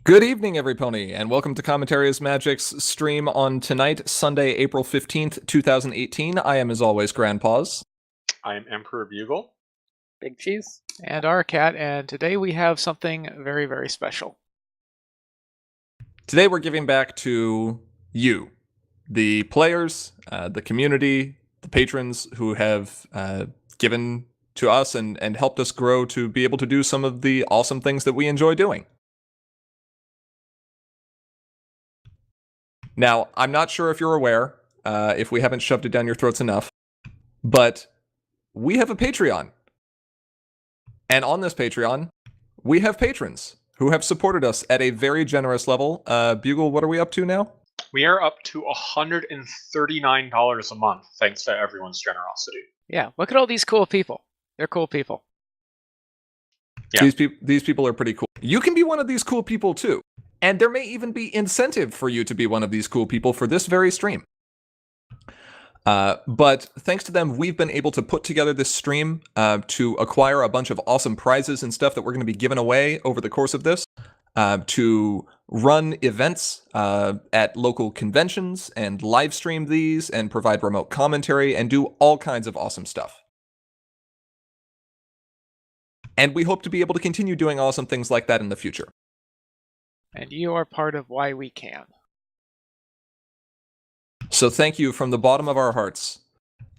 Good evening, everypony, and welcome to Commentary is Magic's stream on tonight, Sunday, April 15th, 2018. I am, as always, Grandpaws. I am Emperor Bugle. Big Cheese. And Arcat, and today we have something very, very special. Today we're giving back to you, the players, the community, the patrons who have given to us and helped us grow to be able to do some of the awesome things that we enjoy doing. Now, I'm not sure if you're aware, if we haven't shoved it down your throats enough, but we have a Patreon. And on this Patreon, we have patrons who have supported us at a very generous level. Bugle, what are we up to now? We are up to $139 a month, thanks to everyone's generosity. Yeah, look at all these cool people. They're cool people. Yeah. These people are pretty cool. You can be one of these cool people too. And there may even be incentive for you to be one of these cool people for this very stream. But thanks to them, we've been able to put together this stream to acquire a bunch of awesome prizes and stuff that we're going to be giving away over the course of this, to run events at local conventions and live stream these and provide remote commentary and do all kinds of awesome stuff. And we hope to be able to continue doing awesome things like that in the future. And you are part of why we can. So thank you from the bottom of our hearts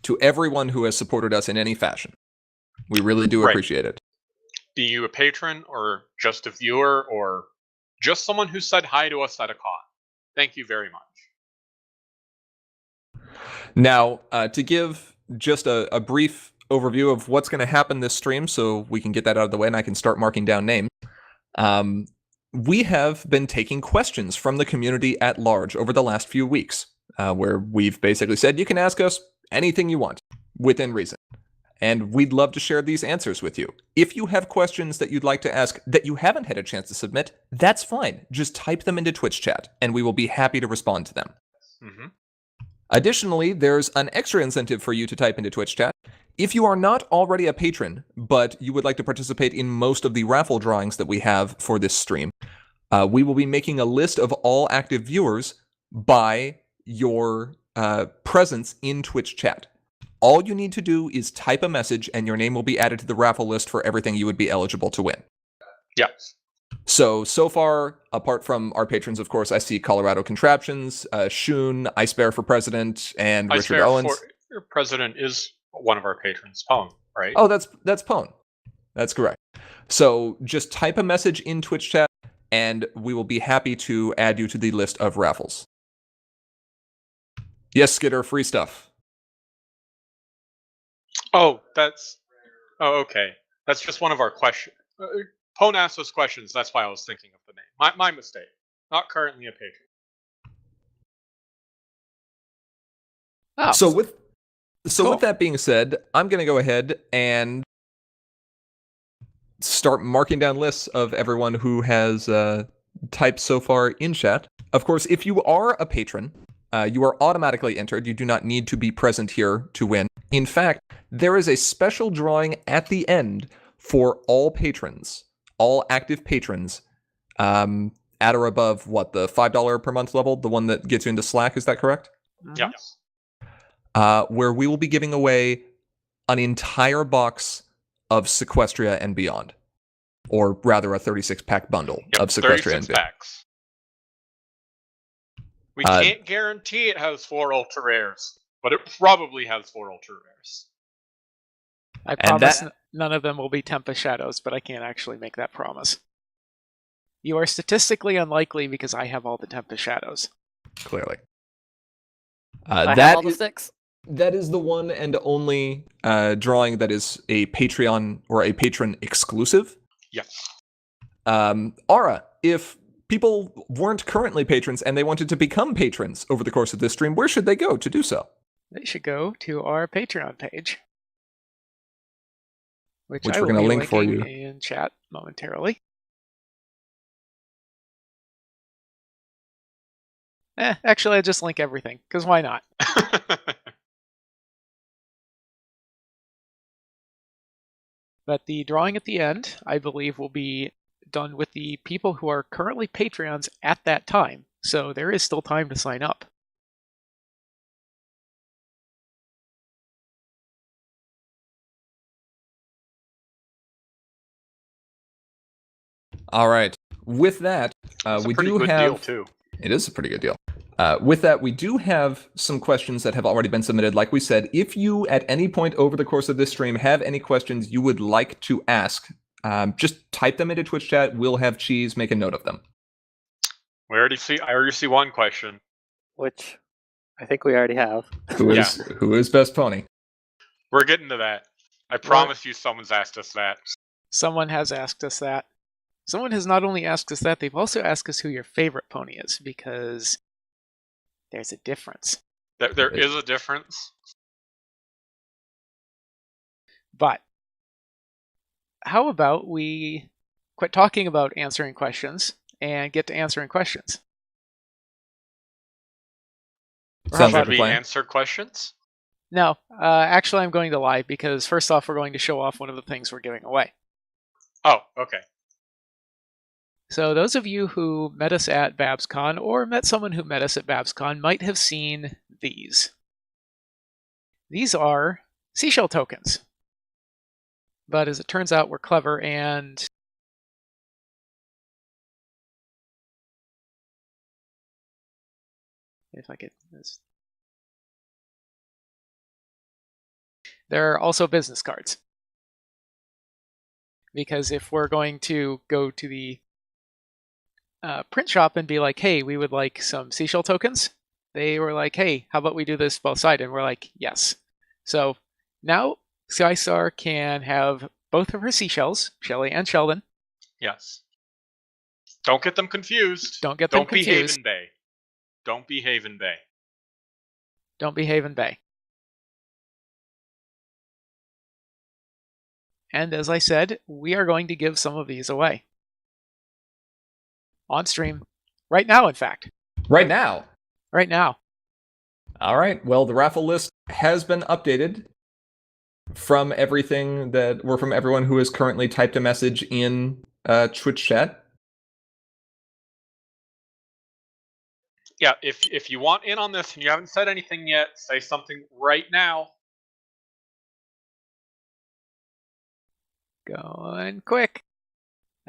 to everyone who has supported us in any fashion. We really do appreciate it. Be you a patron, or just a viewer, or just someone who said hi to us at a con. Thank you very much. Now, to give just a brief overview of what's going to happen this stream, so we can get that out of the way and I can start marking down names. We have been taking questions from the community at large over the last few weeks, where we've basically said you can ask us anything you want, within reason. And we'd love to share these answers with you. If you have questions that you'd like to ask that you haven't had a chance to submit, that's fine. Just type them into Twitch chat, and we will be happy to respond to them. Mm-hmm. Additionally, there's an extra incentive for you to type into Twitch chat. If you are not already a patron, but you would like to participate in most of the raffle drawings that we have for this stream, we will be making a list of all active viewers by your presence in Twitch chat. All you need to do is type a message and your name will be added to the raffle list for everything you would be eligible to win. Yes. So far, apart from our patrons, of course, I see Colorado Contraptions, Shun, Ice Bear for President, and Ice Richard Bear Owens. Your president is one of our patrons, Pone, right? Oh, that's Pone. That's correct. So just type a message in Twitch chat, and we will be happy to add you to the list of raffles. Yes, Skidder, free stuff. Oh, okay. That's just one of our questions. Pone asked those questions, that's why I was thinking of the name. My mistake. Not currently a patron. Oh, So with cool. that being said, I'm going to go ahead and start marking down lists of everyone who has typed so far in chat. Of course, if you are a patron, you are automatically entered. You do not need to be present here to win. In fact, there is a special drawing at the end for all patrons, all active patrons, at or above, the $5 per month level, the one that gets you into Slack, is that correct? Yeah. Where we will be giving away an entire box of Sequestria and Beyond. Or rather, a 36-pack bundle of Sequestria and 36 Beyond. packs. We can't guarantee it has 4 ultra rares, but it probably has 4 ultra rares. I promise none of them will be Tempest Shadows, but I can't actually make that promise. You are statistically unlikely because I have all the Tempest Shadows. Clearly. I have all the 6. That is the one and only drawing that is a Patreon or a patron exclusive. Yes. Aura, if people weren't currently patrons and they wanted to become patrons over the course of this stream, where should they go to do so? They should go to our Patreon page, which we're I will going to be link for you linking in chat momentarily. Actually, I just link everything, because why not? But the drawing at the end, I believe, will be done with the people who are currently Patreons at that time, so there is still time to sign up. All right. With that, It's we a pretty do good have. deal too. It is a pretty good deal. With that, we do have some questions that have already been submitted. Like we said, if you at any point over the course of this stream have any questions you would like to ask, just type them into Twitch chat. We'll have Cheese make a note of them. I already see one question. Which I think we already have. Who is best pony? We're getting to that. I promise you someone's asked us that. Someone has asked us that. Someone has not only asked us that, they've also asked us who your favorite pony is, because there's a difference. There is a difference. But how about we quit talking about answering questions and get to answering questions? Sounds like Should a we plan. answer questions? No, actually I'm going to lie, because first off we're going to show off one of the things we're giving away. Oh, okay. So those of you who met us at BabsCon or met someone who met us at BabsCon might have seen these. These are seashell tokens. But as it turns out, we're clever and if I could there are also business cards. Because if we're going to go to the print shop and be like, hey, we would like some seashell tokens, they were like, hey, how about we do this both sides? And we're like, yes. So now Skystar can have both of her seashells, Shelly and Sheldon. Yes. Don't get them confused. Don't get them confused. Be Haven Bay. Don't be Haven Bay. Don't be Haven Bay. And as I said, we are going to give some of these away. On stream. Right now, in fact. Right now? Right now. All right. Well, the raffle list has been updated from everyone who has currently typed a message in Twitch chat. Yeah, if you want in on this and you haven't said anything yet, say something right now. Going quick.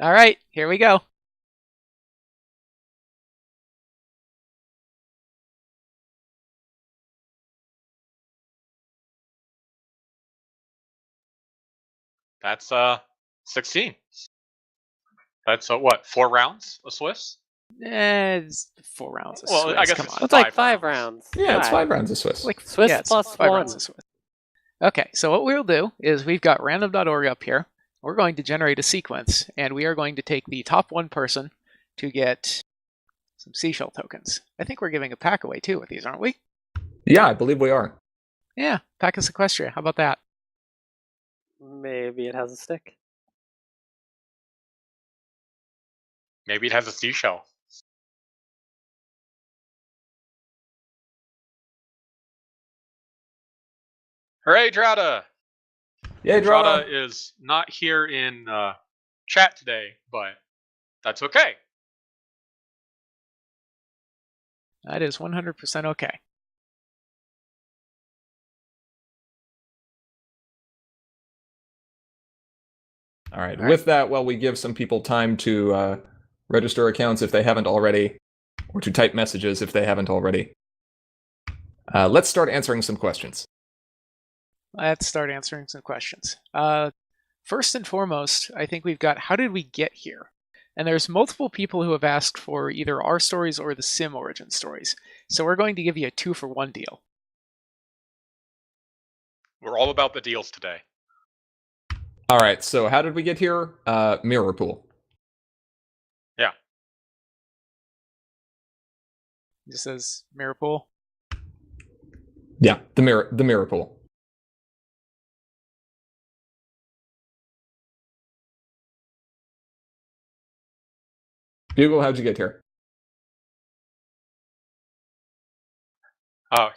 All right, here we go. That's 16. That's what, 4 rounds of Swiss? It's 4 rounds of Well, Swiss. I guess Come it's on. It's like 5 rounds. Yeah, it's 5 rounds of Swiss. Like Swiss yeah, it's plus 5 1. rounds of Swiss. Okay, so what we'll do is we've got random.org up here. We're going to generate a sequence, and we are going to take the top 1 person to get some seashell tokens. I think we're giving a pack away too with these, aren't we? Yeah, I believe we are. Yeah, pack of Sequestria. How about that? Maybe it has a stick. Maybe it has a seashell. Hooray, Drada! Yay, Drada Drada! is not here in chat today, but that's okay. That is 100% okay. All right. With that, while we give some people time to register accounts if they haven't already, or to type messages if they haven't already, let's start answering some questions. Let's start answering some questions. First and foremost, I think we've got, how did we get here? And there's multiple people who have asked for either our stories or the Sim origin stories. So we're going to give you a 2-for-1 deal. We're all about the deals today. All right, so how did we get here? Mirror pool. Yeah. This says mirror pool. Yeah, the mirror pool. Bugle, how'd you get here?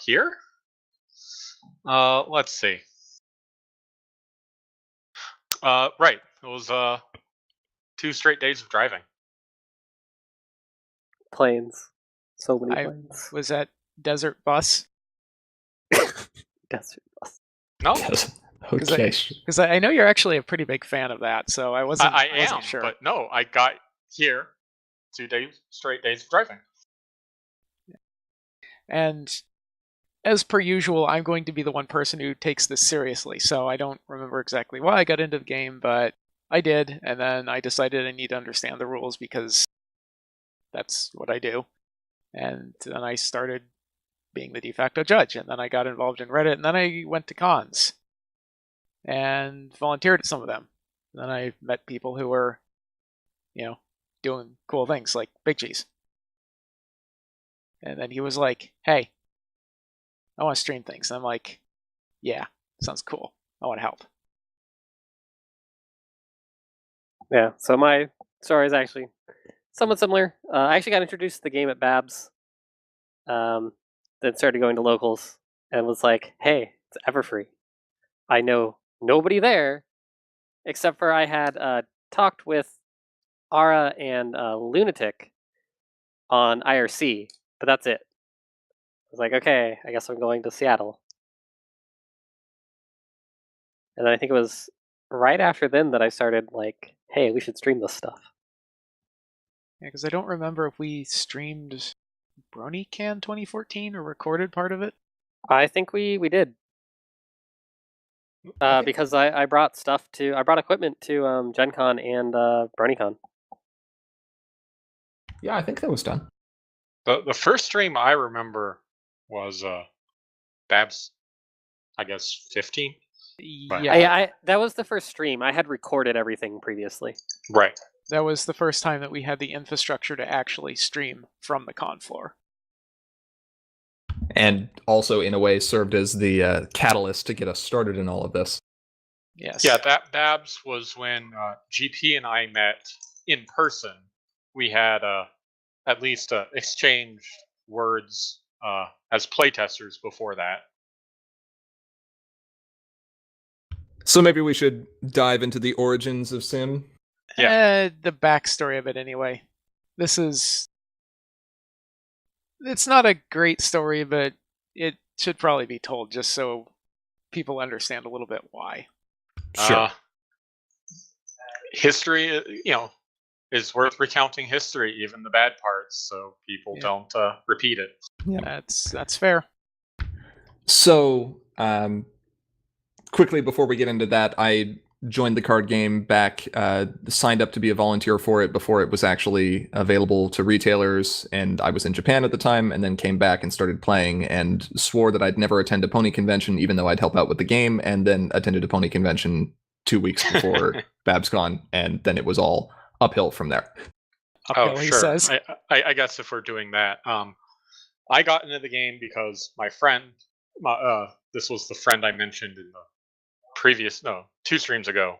Here? Let's see. Right. It was 2 straight days of driving. Planes. So many I planes. was at Desert Bus Desert bus. No, Okay. because I know you're actually a pretty big fan of that, so I wasn't. I wasn't am, sure. but no, I got here 2 straight days of driving. And as per usual, I'm going to be the one person who takes this seriously, so I don't remember exactly why I got into the game, but I did, and then I decided I need to understand the rules because that's what I do. And then I started being the de facto judge, and then I got involved in Reddit, and then I went to cons and volunteered at some of them. And then I met people who were, doing cool things like Big Cheese. And then he was like, "Hey, I want to stream things." And I'm like, "Yeah, sounds cool. I want to help." Yeah, so my story is actually somewhat similar. I actually got introduced to the game at Babs, then started going to locals, and was like, hey, it's Everfree. I know nobody there, except for I had talked with Ara and Lunatic on IRC, but that's it. I was like, okay, I guess I'm going to Seattle. And then I think it was right after then that I started like, hey, we should stream this stuff. Yeah, because I don't remember if we streamed BronyCan 2014 or recorded part of it. I think we did. Because I brought equipment to Gen Con and BronyCon. Yeah, I think that was done. The first stream I remember was Babs, I guess 15. But- Yeah, That was the first stream. I had recorded everything previously. Right. that was the first time that we had the infrastructure to actually stream from the con floor. And also, in a way, served as the catalyst to get us started in all of this. Yes. Yeah, that Babs was when GP and I met in person. We had at least exchanged words as playtesters before that. So maybe we should dive into the origins of Sim. The backstory of it, anyway. It's not a great story, but it should probably be told just so people understand a little bit why. Sure. History, is worth recounting history, even the bad parts, so people don't repeat it. Yeah. That's fair. So, quickly before we get into that, I joined the card game back, signed up to be a volunteer for it before it was actually available to retailers, and I was in Japan at the time, and then came back and started playing, and swore that I'd never attend a pony convention, even though I'd help out with the game, and then attended a pony convention 2 weeks before BabsCon, and then it was all uphill from there. Uphill, he says. I guess if we're doing that, I got into the game because my friend, this was the friend I mentioned in the previous 2 streams ago,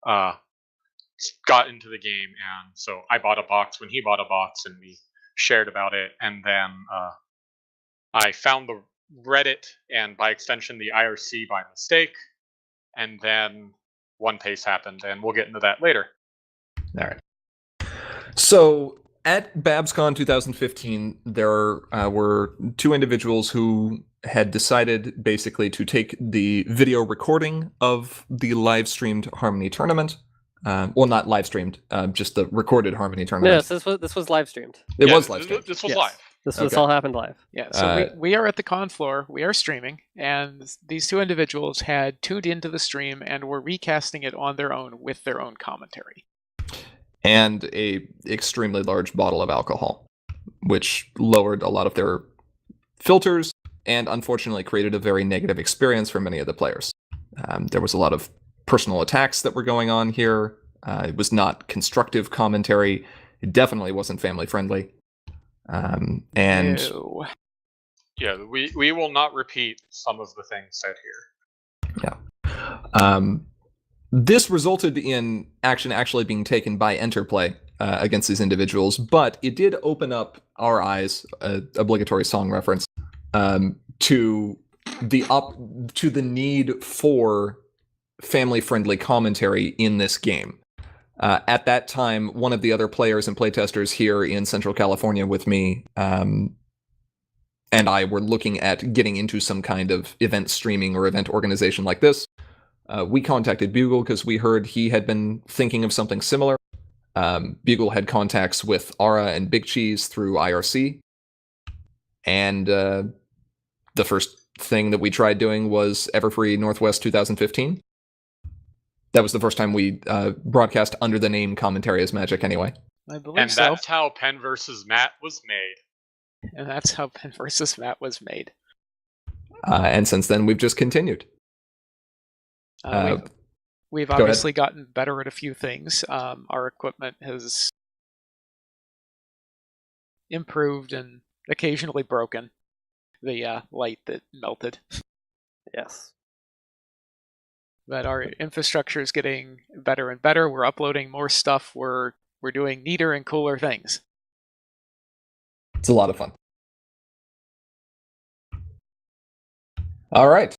got into the game, and so I bought a box when he bought a box, and we shared about it, and then I found the Reddit and by extension the IRC by mistake, and then One Pace happened, and we'll get into that later. All right. So at BabsCon 2015, there were 2 individuals who had decided basically to take the video recording of the live streamed Harmony tournament. Well, not live streamed, just the recorded Harmony tournament. No, this was live streamed. It was live streamed. This was Yes. live. This Okay. all happened live. Yeah, so we are at the con floor, we are streaming, and these 2 individuals had tuned into the stream and were recasting it on their own with their own commentary. And a extremely large bottle of alcohol, which lowered a lot of their filters and unfortunately created a very negative experience for many of the players. There was a lot of personal attacks that were going on here. It was not constructive commentary. It definitely wasn't family friendly. And Ew. Yeah, we will not repeat some of the things said here. This resulted in action actually being taken by Enterplay against these individuals, but it did open up our eyes, obligatory song reference, to the need for family-friendly commentary in this game. At that time, one of the other players and playtesters here in Central California with me and I were looking at getting into some kind of event streaming or event organization like this. We contacted Bugle because we heard he had been thinking of something similar. Bugle had contacts with Aura and Big Cheese through IRC. And the first thing that we tried doing was Everfree Northwest 2015. That was the first time we broadcast under the name Commentary as Magic anyway. I believe And so. that's how Pen vs. Matt was made. And that's how Pen vs. Matt was made. And since then, we've just continued. We've go ahead. obviously gotten better at a few things. Our equipment has improved and occasionally broken. The light that melted. Yes. But our infrastructure is getting better and better. We're uploading more stuff. We're doing neater and cooler things. It's a lot of fun. All right.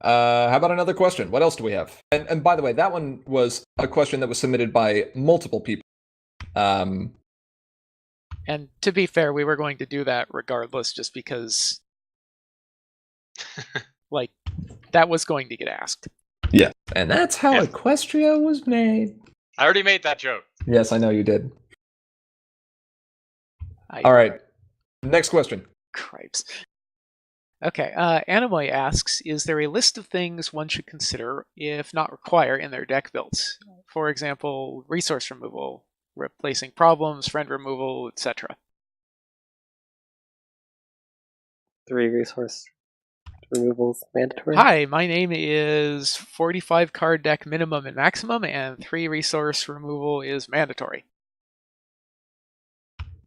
How about another question? What else do we have? And by the way, that one was a question that was submitted by multiple people. And to be fair, we were going to do that regardless, just because, like, that was going to get asked. Yeah. And that's how Yeah. Equestria was made. I already made that joke. Yes, I know you did. All right. Next question. Cripes. Okay, Animoy asks, is there a list of things one should consider, if not require, in their deck builds? For example, resource removal, replacing problems, friend removal, etc. 3 resource removals mandatory. Hi, my name is 45 card deck minimum and maximum, and 3 resource removal is mandatory.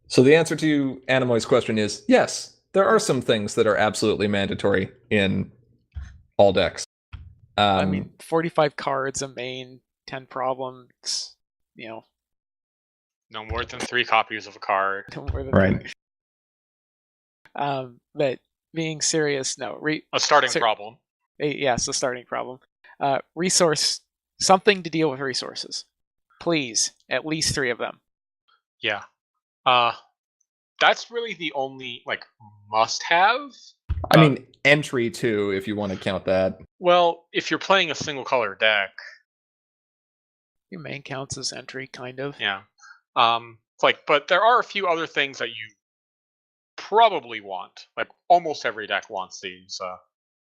So the answer to Animoy's question is yes. There are some things that are absolutely mandatory in all decks. I mean, 45 cards, a main, 10 problems, No more than 3 copies of a card. no more than Right. But being serious, no. A starting problem. Yes, a starting problem. Resource, something to deal with resources. Please, at least 3 of them. Yeah. That's really the only, must-have. I mean, entry too, if you want to count that. Well, if you're playing a single-color deck, Your main counts as entry, kind of. yeah. But there are a few other things that you probably want. Like, almost every deck wants these.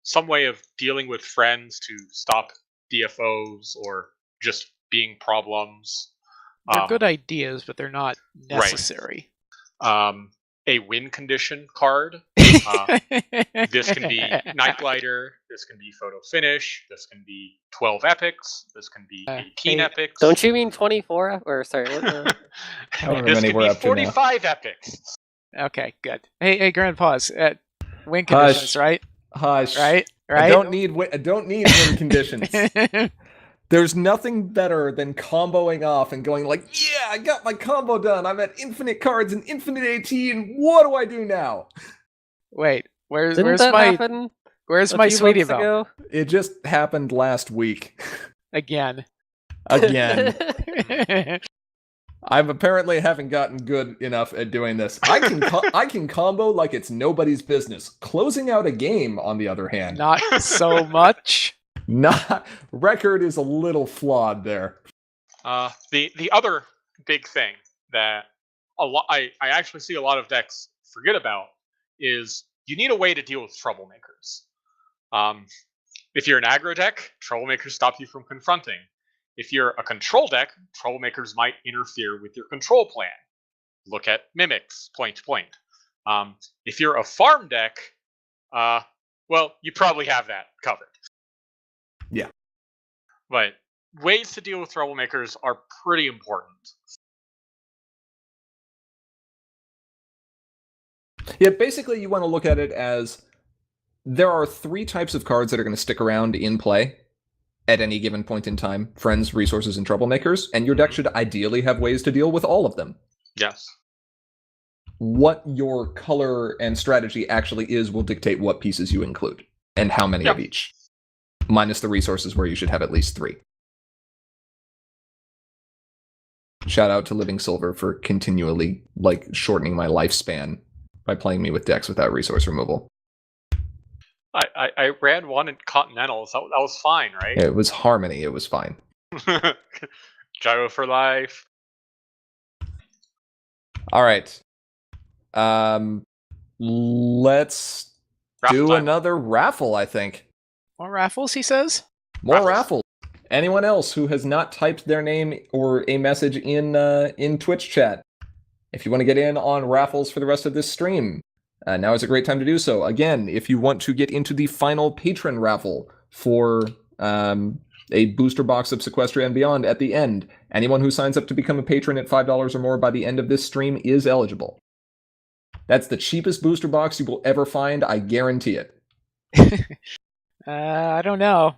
Some way of dealing with friends to stop DFOs or just being problems. They're good ideas, but they're not necessary. A win condition card. This can be Nightlighter. This can be Photo Finish. This can be 12 epics. This can be 18 epics. Don't you mean 24? Or sorry, what However This many can we're be up to now. 45 epics. Okay, good. Hey, Grand Pause. Win conditions, right? Hush. Right? I don't need win conditions. There's nothing better than comboing off and going like, yeah, I got my combo done. I'm at infinite cards and infinite AT, and what do I do now? Wait, where's Didn't that my happen where's a my few sweetie months belt? ago? It just happened last week. Again. Again. I've apparently haven't gotten good enough at doing this. I can combo like it's nobody's business. Closing out a game, on the other hand, Not so much. Record is a little flawed there. The other big thing that I actually see a lot of decks forget about is you need a way to deal with troublemakers. If you're an aggro deck, troublemakers stop you from confronting. If you're a control deck, troublemakers might interfere with your control plan. Look at Mimics, point to point. If you're a farm deck, well, you probably have that covered. Yeah. But ways to deal with troublemakers are pretty important. Yeah, basically you want to look at it as there are 3 types of cards that are going to stick around in play at any given point in time: friends, resources, and troublemakers, and your deck should ideally have ways to deal with all of them. Yes. What your color and strategy actually is will dictate what pieces you include and how many of each. Minus the resources, where you should have at least 3. Shout out to Living Silver for continually shortening my lifespan by playing me with decks without resource removal. I ran one in Continentals. That was fine, right? It was Harmony. It was fine. Gyro for life. All right. Let's Raffle do time. another raffle, I think. More raffles, he says. More Raffles. raffles. Anyone else who has not typed their name or a message in Twitch chat, if you want to get in on raffles for the rest of this stream, now is a great time to do so. Again, if you want to get into the final patron raffle for a booster box of Sequestria and Beyond at the end, anyone who signs up to become a patron at $5 or more by the end of this stream is eligible. That's the cheapest booster box you will ever find, I guarantee it. I don't know.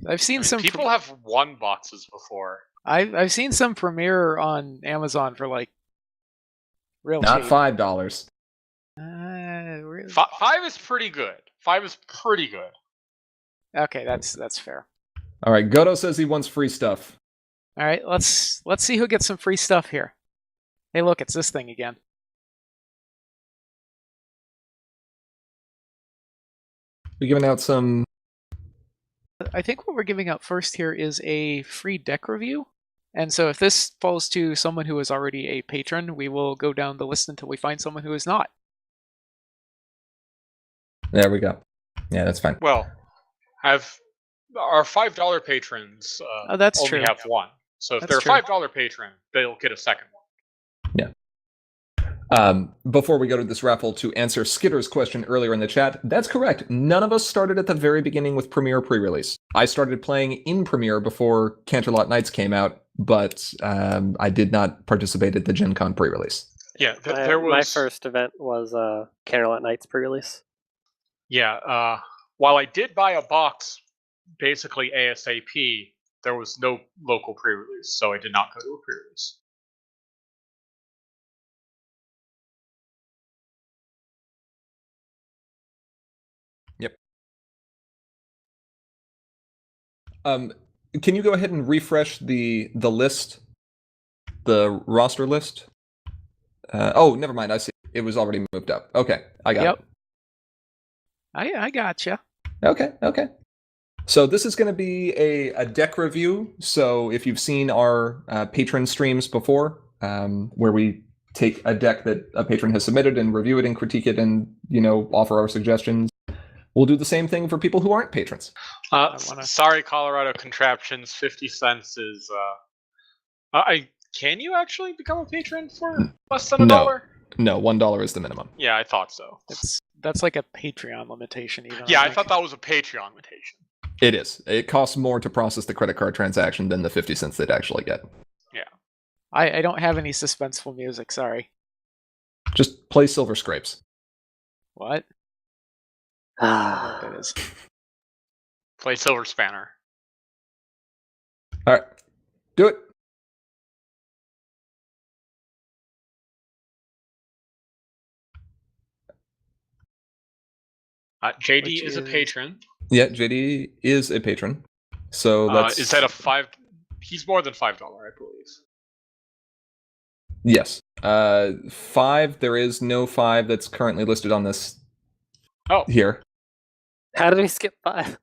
I've seen some people have won boxes before. I've seen some Premiere on Amazon for like real Not cheap. $5. Really? 5 is pretty good. 5 is pretty good. Okay, that's fair. All right, Goto says he wants free stuff. All right, let's see who gets some free stuff here. Hey, look, it's this thing again. We're giving out some. I think what we're giving out first here is a free deck review. And so if this falls to someone who is already a patron, we will go down the list until we find someone who is not. There we go. Yeah, that's fine. Well, our $5 patrons that's only true. have one. So if That's they're true. a $5 patron, they'll get a second one. Before we go to this raffle, to answer Skitter's question earlier in the chat, that's correct. None of us started at the very beginning with Premiere pre-release. I started playing in Premiere before Canterlot Knights came out, but I did not participate at the Gen Con pre-release. Yeah, My first event was Canterlot Knights pre-release. Yeah, while I did buy a box basically ASAP, there was no local pre-release, so I did not go to a pre-release. Yep. Can you go ahead and refresh the list, the roster list? Oh, never mind. I see. It was already moved up. Okay, I got it. I gotcha. Okay. So this is going to be a deck review. So if you've seen our patron streams before, where we take a deck that a patron has submitted and review it and critique it and, offer our suggestions, we'll do the same thing for people who aren't patrons. Sorry, Colorado Contraptions. 50 cents is. Can you actually become a patron for less than $1? No, $1 is the minimum. Yeah, I thought so. That's like a Patreon limitation, even. Yeah, I thought that was a Patreon limitation. It is. It costs more to process the credit card transaction than the 50 cents they'd actually get. Yeah. I don't have any suspenseful music, sorry. Just play Silver Scrapes. What? I don't know what that is. Play Silver Spanner. All right. Do it. JD is a patron. Yeah, JD is a patron. So let's. Is that a 5? He's more than $5, I believe. Yes. 5. There is no 5 that's currently listed on this. Oh. Here. How did we skip 5?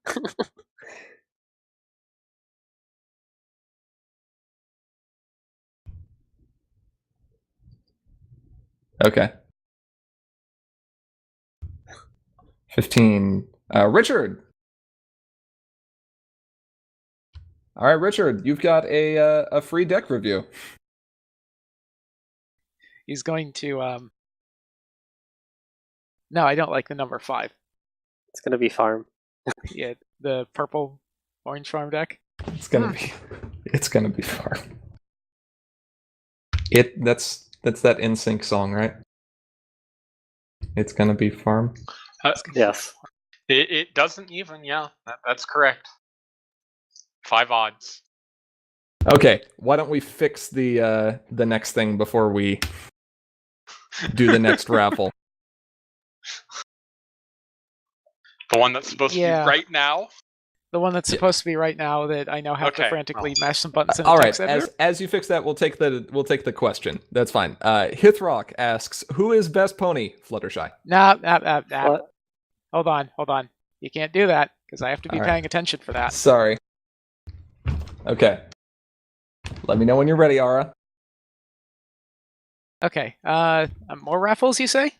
Okay. 15. Richard. All right, Richard, you've got a free deck review. He's going to. No, I don't like the number 5. It's gonna be farm. Yeah, the purple orange farm deck. It's gonna be far. That's that NSYNC song, right? It's gonna be farm. Yes. It doesn't even. Yeah, that's correct. 5 odds. Okay, why don't we fix the next thing before we do the next raffle? The one that's supposed to be right now? The one that's supposed to be right now that I now have to Okay, frantically mash some buttons in a All right, text editor. as you fix that, we'll take the question. That's fine. Hithrock asks, "Who is best pony?" Fluttershy. Nah. What? Hold on. You can't do that because I have to be All right. paying attention for that. Sorry. Okay. Let me know when you're ready, Ara. Okay. More raffles, you say?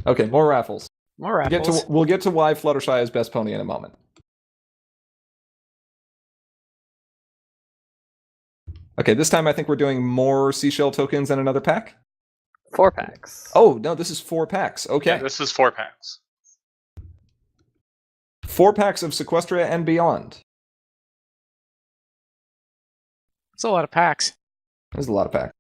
Okay, more raffles. More raffles. We'll get to why Fluttershy is best pony in a moment. Okay, this time I think we're doing more seashell tokens and another pack. 4 packs. Oh no, this is 4 packs. Okay, Yeah, this is 4 packs. 4 packs of Sequestria and beyond. It's a lot of packs. There's a lot of packs.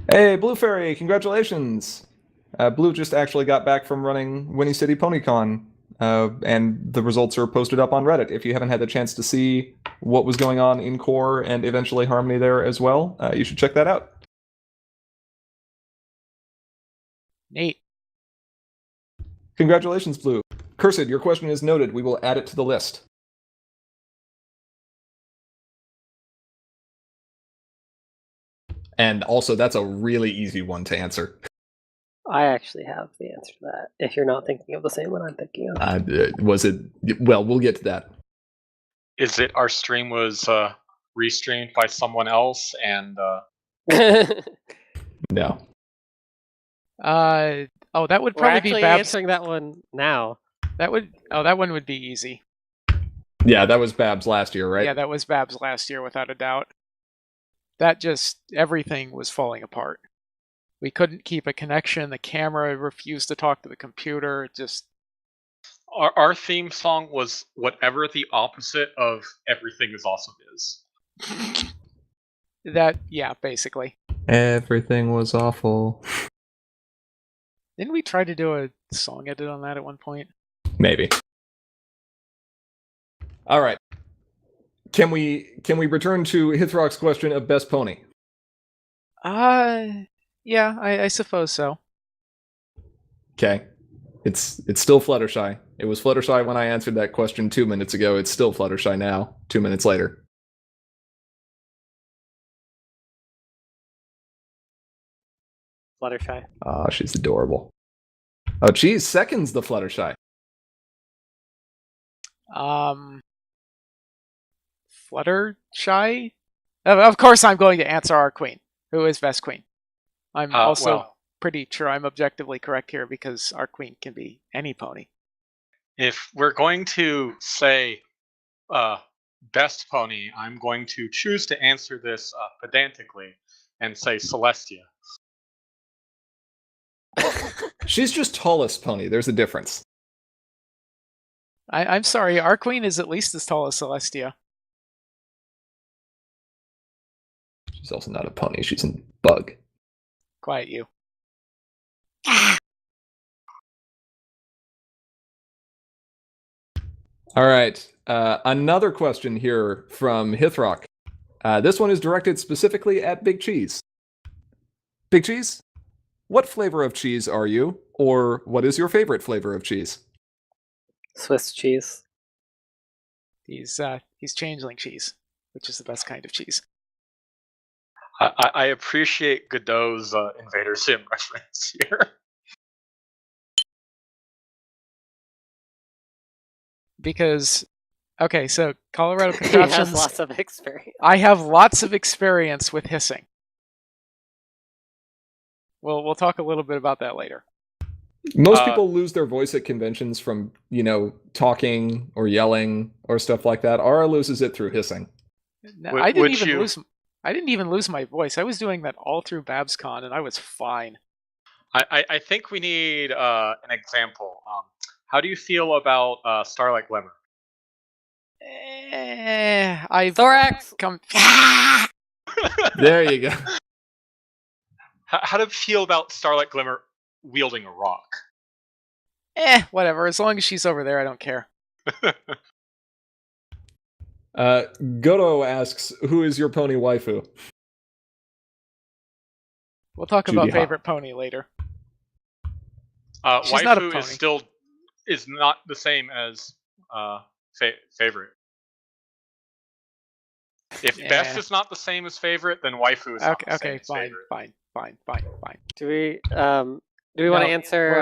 Hey, Blue Fairy, congratulations! Blue just actually got back from running Winnie City PonyCon, and the results are posted up on Reddit. If you haven't had the chance to see what was going on in Core and eventually Harmony there as well, you should check that out. Neat. Congratulations, Blue. Cursed, your question is noted. We will add it to the list. And also, that's a really easy one to answer. I actually have the answer to that. If you're not thinking of the same one I'm thinking of. Was it? Well, we'll get to that. Is it our stream was restreamed by someone else and No. That would We're probably actually be Babs. answering that one now. That one would be easy. Yeah, that was Babs last year, right? Yeah, that was Babs last year, without a doubt. That just, everything was falling apart. We couldn't keep a connection. The camera refused to talk to the computer. It just, our theme song was whatever the opposite of Everything is Awesome is. that, yeah, basically. Everything was awful. Didn't we try to do a song edit on that at one point? Maybe. All right. Can we return to Hithrock's question of best pony? Yeah, I suppose so. Okay. It's still Fluttershy. It was Fluttershy when I answered that question 2 minutes ago. It's still Fluttershy now, 2 minutes later. Fluttershy. Oh, she's adorable. Oh, geez, seconds the Fluttershy. Fluttershy? Of course I'm going to answer our queen. Who is best queen? I'm also pretty sure I'm objectively correct here because our queen can be any pony. If we're going to say best pony, I'm going to choose to answer this pedantically and say Celestia. She's just tallest pony. There's a difference. I'm sorry, our queen is at least as tall as Celestia. She's also not a pony. She's a bug. Quiet you. All right. Another question here from Hithrock. This one is directed specifically at Big Cheese. Big Cheese, what flavor of cheese are you? Or what is your favorite flavor of cheese? Swiss cheese. He's changeling cheese, which is the best kind of cheese. I appreciate Godot's Invader Sim reference here. Because, okay, so Colorado He has Contraptions, lots of experience. I have lots of experience with hissing. We'll talk a little bit about that later. Most people lose their voice at conventions from, talking or yelling or stuff like that. Ara loses it through hissing. I didn't even lose my voice. I was doing that all through BabsCon, and I was fine. I think we need an example. How do you feel about Starlight Glimmer? Thorax! Come. There you go. How do you feel about Starlight Glimmer wielding a rock? Whatever. As long as she's over there, I don't care. Goto asks, who is your pony waifu? We'll talk Judy about Hop. favorite pony later. She's Waifu not a pony. is not the same as favorite. If best is not the same as favorite, then waifu is not the same as fine, favorite. fine. Do we want to answer?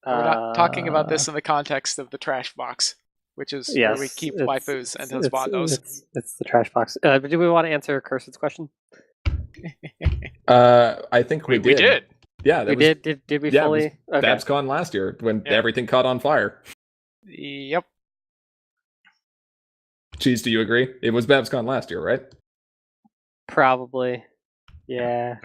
We're not talking about this in the context of the trash box, which is where we keep waifus and husbandos. It's the trash box. Do we want to answer Cursed's question? I think we did. We did. Yeah, We did. Did we fully? It was BabsCon last year when everything caught on fire. Yep. Cheese, do you agree? It was BabsCon last year, right? Probably. Yeah.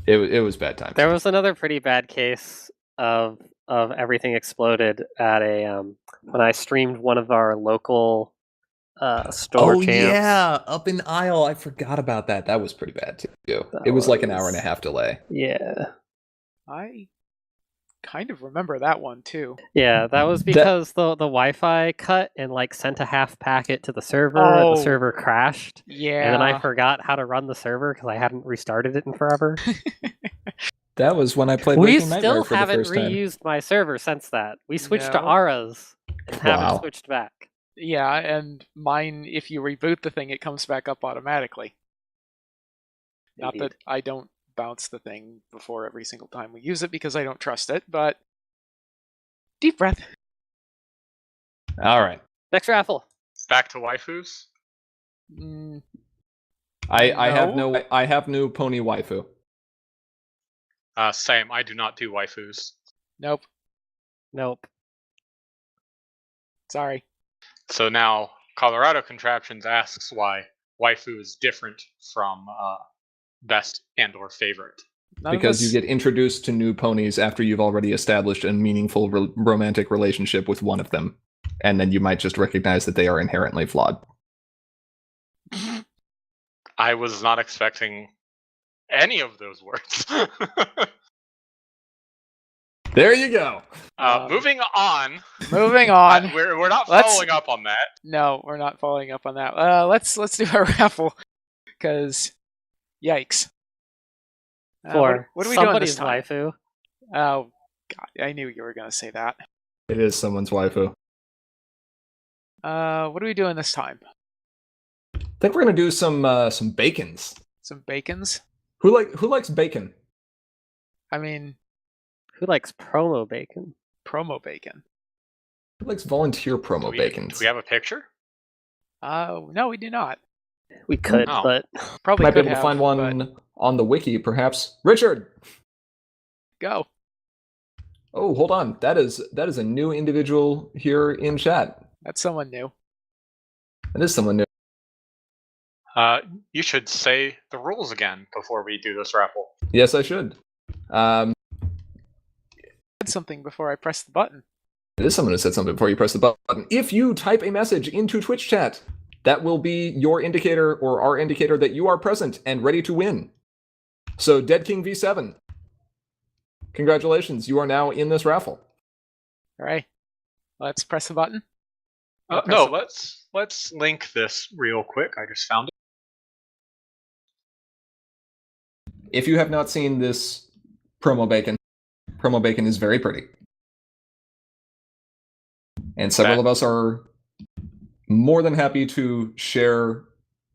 It was bad times. There was another pretty bad case of everything exploded at a when I streamed one of our local store champs. Yeah, up in Isle. I forgot about that. That was pretty bad too. It was like an hour and a half delay. Yeah. I kind of remember that one too. Yeah, that was because the Wi-Fi cut and like sent a half packet to the server and the server crashed. Yeah. And then I forgot how to run the server because I hadn't restarted it in forever. That was when I played We Waking Nightmare still for the haven't first time. reused my server since that. We switched to No. Ara's and Wow. haven't switched back. Yeah, and mine, if you reboot the thing, it comes back up automatically. Not Indeed. that I don't bounce the thing before every single time we use it because I don't trust it, but deep breath. All right. Next raffle. Back to waifus. I have no pony waifu. Same. I do not do waifus. Nope. Sorry. So now Colorado Contraptions asks why waifu is different from best and/or favorite. Because you get introduced to new ponies after you've already established a meaningful romantic relationship with one of them. And then you might just recognize that they are inherently flawed. I was not expecting any of those words. There you go. Moving on. Moving on. We're not Let's- following up on that. No, we're not following up on that. Let's do a raffle, because yikes. For what are we doing somebody's this time? waifu. Oh God, I knew you were gonna say that. It is someone's waifu. What are we doing this time? I think we're gonna do some bacons. Some bacons? Who likes bacon? I mean, Who likes promo bacon? promo bacon. Who likes volunteer promo bacons? Do we have a picture? No, we do not. We could, Oh. but Probably Might be could able to have, find one but on the wiki, perhaps. Richard. go. Oh, hold on. That is a new individual here in chat. That's someone new. That is someone new. You should say the rules again before we do this raffle. Yes, I should. I said something before I pressed the button. It is someone who said something before you press the button. If you type a message into Twitch chat, that will be your indicator or our indicator that you are present and ready to win. So, Dead King V7, congratulations, you are now in this raffle. All right, let's press the button. No, let's link this real quick. I just found it. If you have not seen this promo bacon is very pretty. And several of us are more than happy to share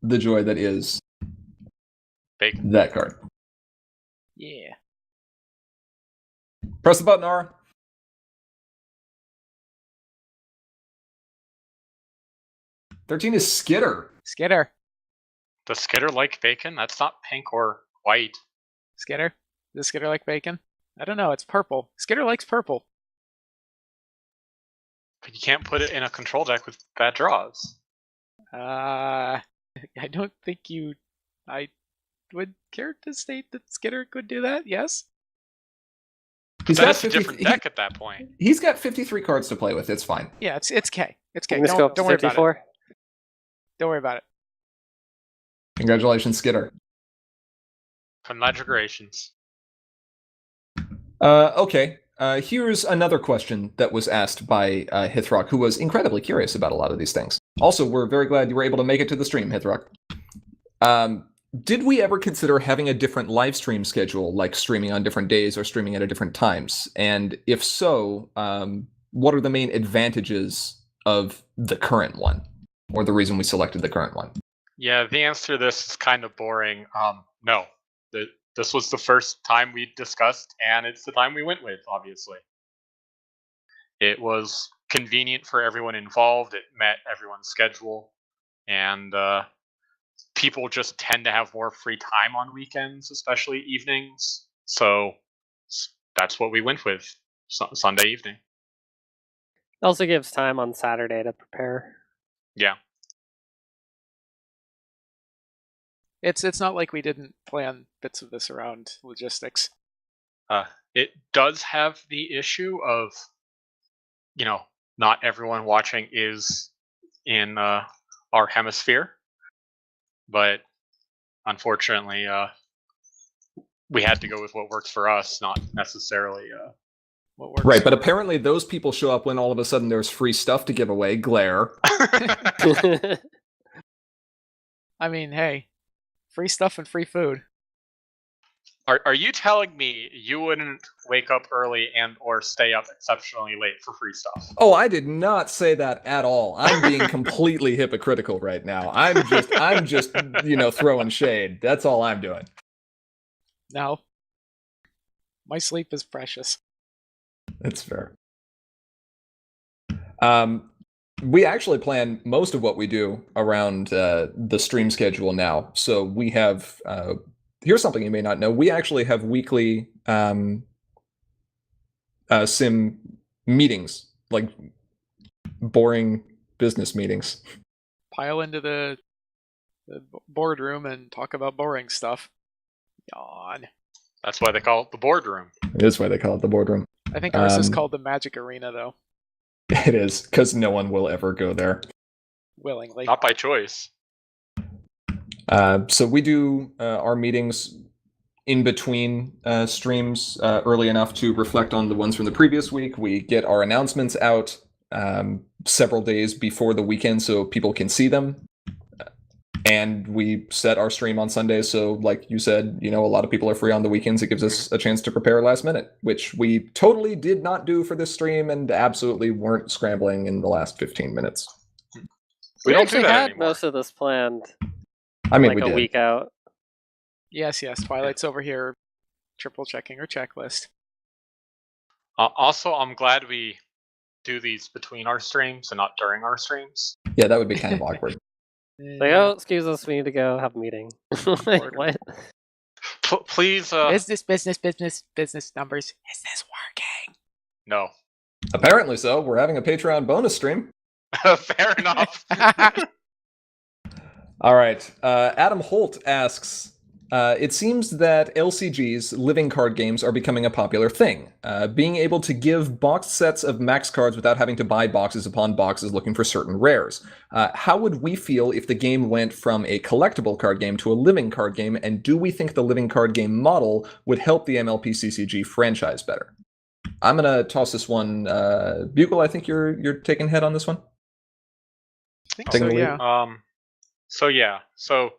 the joy that is Bacon. that card. Yeah. Press the button, Aura. 13 is Skitter. Skitter. Does Skitter like bacon? That's not pink or white. Skitter. Does Skitter like bacon? I don't know. It's purple. Skitter likes purple. But you can't put it in a control deck with bad draws. I don't think I would care to state that Skitter could do that. Yes. That's a different deck at that point. He's got 53 cards to play with. It's fine. Yeah. It's K. It's K. let's go up Don't to worry about it. 54. Don't worry about it. Congratulations, Skitter. Congratulations. Okay. Here's another question that was asked by Hithrock, who was incredibly curious about a lot of these things. Also, we're very glad you were able to make it to the stream, Hithrock. Did we ever consider having a different live stream schedule, like streaming on different days or streaming at different times? And if so, what are the main advantages of the current one, or the reason we selected the current one? Yeah, the answer to this is kind of boring. No. This was the first time we discussed, and it's the time we went with, obviously. It was convenient for everyone involved. It met everyone's schedule, and people just tend to have more free time on weekends, especially evenings. So that's what we went with, Sunday evening. It also gives time on Saturday to prepare. Yeah. It's not like we didn't plan bits of this around logistics. It does have the issue of, not everyone watching is in our hemisphere, but unfortunately, we had to go with what works for us, not necessarily What works. Right, but apparently those people show up when all of a sudden there's free stuff to give away. Glare. I mean, hey, free stuff and free food. Are you telling me you wouldn't wake up early and or stay up exceptionally late for free stuff? Oh, I did not say that at all. I'm being completely hypocritical right now. I'm just throwing shade. That's all I'm doing. No. My sleep is precious. That's fair. We actually plan most of what we do around the stream schedule now. So we have here's something you may not know. We actually have weekly sim meetings, like boring business meetings. Pile into the boardroom and talk about boring stuff. Yawn. That's why they call it the boardroom. It is why they call it the boardroom. I think ours is called the Magic Arena, though. It is, because no one will ever go there. Willingly. Not by choice. So we do our meetings in between streams early enough to reflect on the ones from the previous week. We get our announcements out several days before the weekend so people can see them. And we set our stream on Sundays, so like you said, a lot of people are free on the weekends. It gives us a chance to prepare last minute, which we totally did not do for this stream and absolutely weren't scrambling in the last 15 minutes. We don't do actually that had anymore. most of this planned I mean, like we a did. week out. Yes, Twilight's over here triple checking her checklist. Also, I'm glad we do these between our streams and not during our streams. Yeah, that would be kind of awkward. Like, oh, excuse us, we need to go have a meeting. Like, what? Please, Business numbers. Is this working? no. Apparently so. We're having a Patreon bonus stream. Fair enough. All right. Adam Holt asks, it seems that LCGs, living card games, are becoming a popular thing. Being able to give boxed sets of max cards without having to buy boxes upon boxes looking for certain rares. How would we feel if the game went from a collectible card game to a living card game, and do we think the living card game model would help the MLP-CCG franchise better? I'm going to toss this one. Bugle, I think you're taking head on this one? I think Taking so, the lead? yeah. So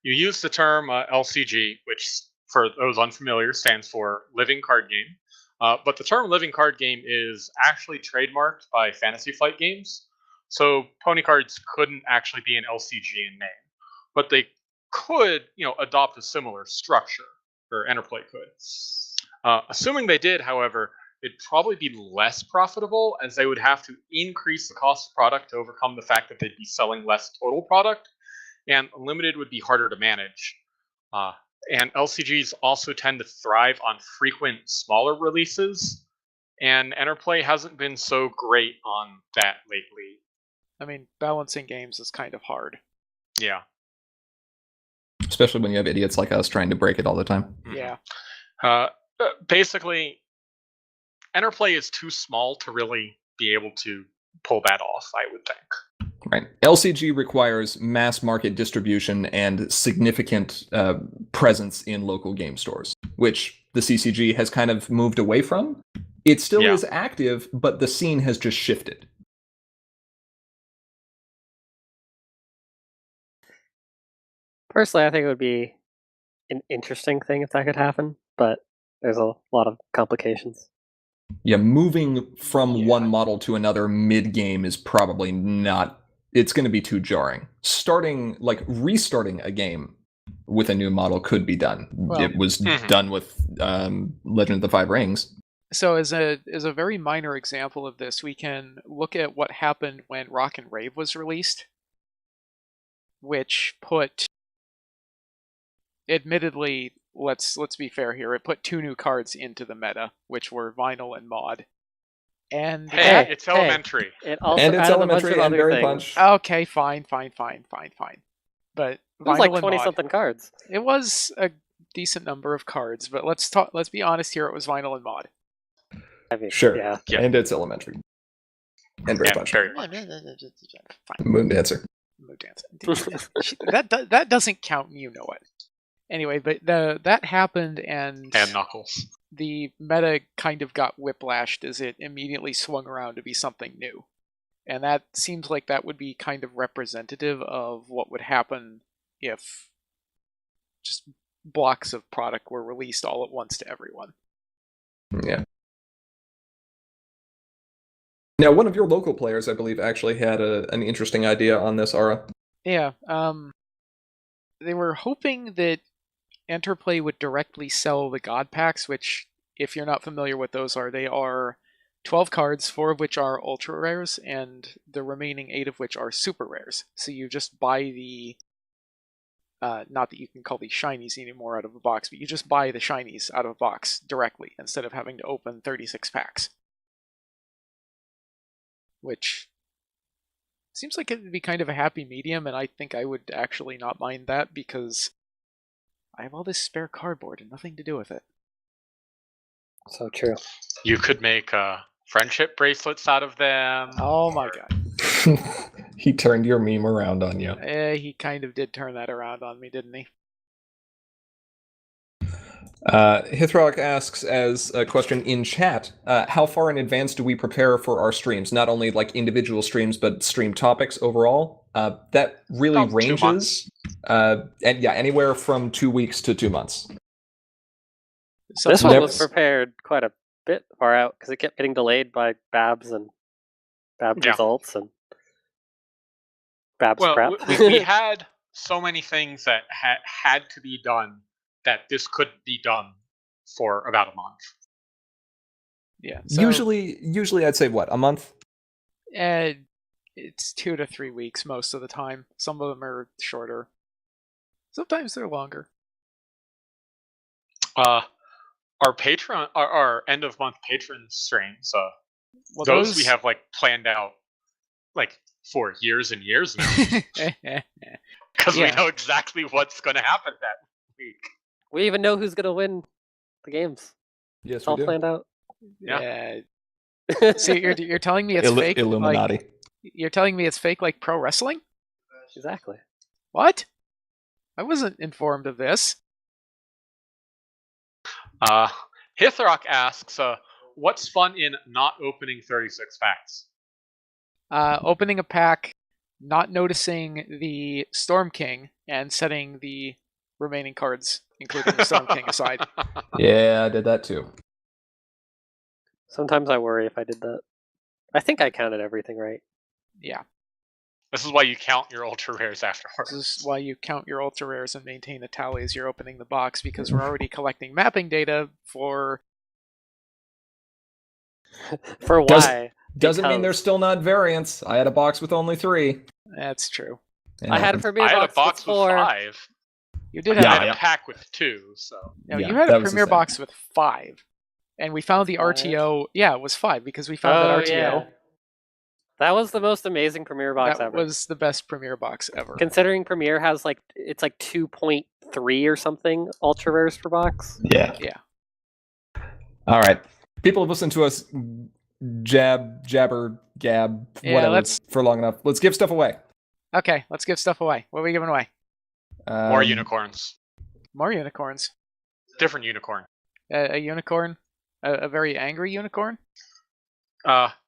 you use the term LCG, which for those unfamiliar stands for living card game. But the term living card game is actually trademarked by Fantasy Flight Games. So pony cards couldn't actually be an LCG in name, but they could, adopt a similar structure, or Interplay could. Assuming they did, however, it'd probably be less profitable, as they would have to increase the cost of product to overcome the fact that they'd be selling less total product, and limited would be harder to manage. And LCGs also tend to thrive on frequent smaller releases, and Interplay hasn't been so great on that lately. I mean, balancing games is kind of hard. Yeah. Especially when you have idiots like us trying to break it all the time. Yeah. Basically, Interplay is too small to really be able to pull that off, I would think. Right. LCG requires mass market distribution and significant presence in local game stores, which the CCG has kind of moved away from. It still is active, but the scene has just shifted. Personally, I think it would be an interesting thing if that could happen, but there's a lot of complications. Yeah, moving from Yeah. one model to another mid-game is probably not... It's going to be too jarring. Restarting a game with a new model could be done. Well, it was Mhm. done with Legend of the Five Rings. So as a very minor example of this, we can look at what happened when Rock and Rave was released, which put, admittedly, let's be fair here, it put 2 new cards into the meta, which were Vinyl and Mod. And Hey, it's elementary. It also And it's added a bunch elementary of and other Berry things. Punch. okay, fine. But It was Vinyl like and 20 Mod, something cards. it was a decent number of cards, but let's be honest here, it was Vinyl and Mod. I mean, Sure. yeah. Yeah. And it's elementary. And Berry Yeah, Punch. very much. Fine. Moon Dancer. Moon Dance. that doesn't count, you know it. Anyway, but that happened, and Knuckles. the meta kind of got whiplashed as it immediately swung around to be something new. And that seems like that would be kind of representative of what would happen if just blocks of product were released all at once to everyone. Yeah. Now, one of your local players, I believe, actually had an interesting idea on this, Ara. Yeah, they were hoping that Interplay would directly sell the God Packs, which, if you're not familiar with those are, they are 12 cards, 4 of which are ultra rares, and the remaining 8 of which are super rares. So you just buy the, not that you can call these shinies anymore out of a box, but you just buy the shinies out of a box directly, instead of having to open 36 packs. Which seems like it would be kind of a happy medium, and I think I would actually not mind that, because I have all this spare cardboard and nothing to do with it. So true. You could make friendship bracelets out of them. Oh my god. He turned your meme around on you. He kind of did turn that around on me, didn't he? Hithrock asks as a question in chat, how far in advance do we prepare for our streams? Not only like individual streams, but stream topics overall? That really About 2 ranges. months. And yeah, anywhere from 2 weeks to 2 months. So This one Never- was prepared quite a bit far out because it kept getting delayed by Babs and Babs Yeah. results and Babs Well, crap. we had so many things that had to be done that this could be done for about a month. yeah. So, Usually I'd say what, a month? it's 2 to 3 weeks most of the time. Some of them are shorter. Sometimes they're longer. Our Patron, our end of month patron streams, Well, those we have like planned out like for years and years now because Yeah. we know exactly what's going to happen that week. We even know who's gonna win the games. Yes, It's all planned out. Yeah. So you're telling me it's fake? Illuminati. Like, you're telling me it's fake like pro wrestling? Exactly. What? I wasn't informed of this. Hithrock asks, what's fun in not opening 36 packs? Opening a pack, not noticing the Storm King, and setting the remaining cards, including the Storm King, aside. Yeah, I did that too. Sometimes I worry if I did that. I think I counted everything right. Yeah. This is why you count your ultra rares afterwards. This is why you count your ultra rares and maintain a tally as you're opening the box, because we're already collecting mapping data for. For why? Doesn't mean Because- there's still not variants. I had a box with only 3. That's true. I had a Premier I had a box, box with with 4. 5. You did Yeah, have. I had yeah. a pack with 2, so. No, Yeah, you had that a was the Premier thing. box with 5, and we found the 5? RTO. Yeah, it was 5 because we found that RTO. Yeah. That was the most amazing Premier box That ever. was the best Premier box ever. Considering Premier has like it's like 2.3 or something ultra rares per box. Yeah. Yeah. All right. People have listened to us jabber, gab, Yeah, whatever let's- for long enough. Let's give stuff away. Okay, let's give stuff away. What are we giving away? More unicorns. More unicorns. Different unicorn. A unicorn? A very angry unicorn?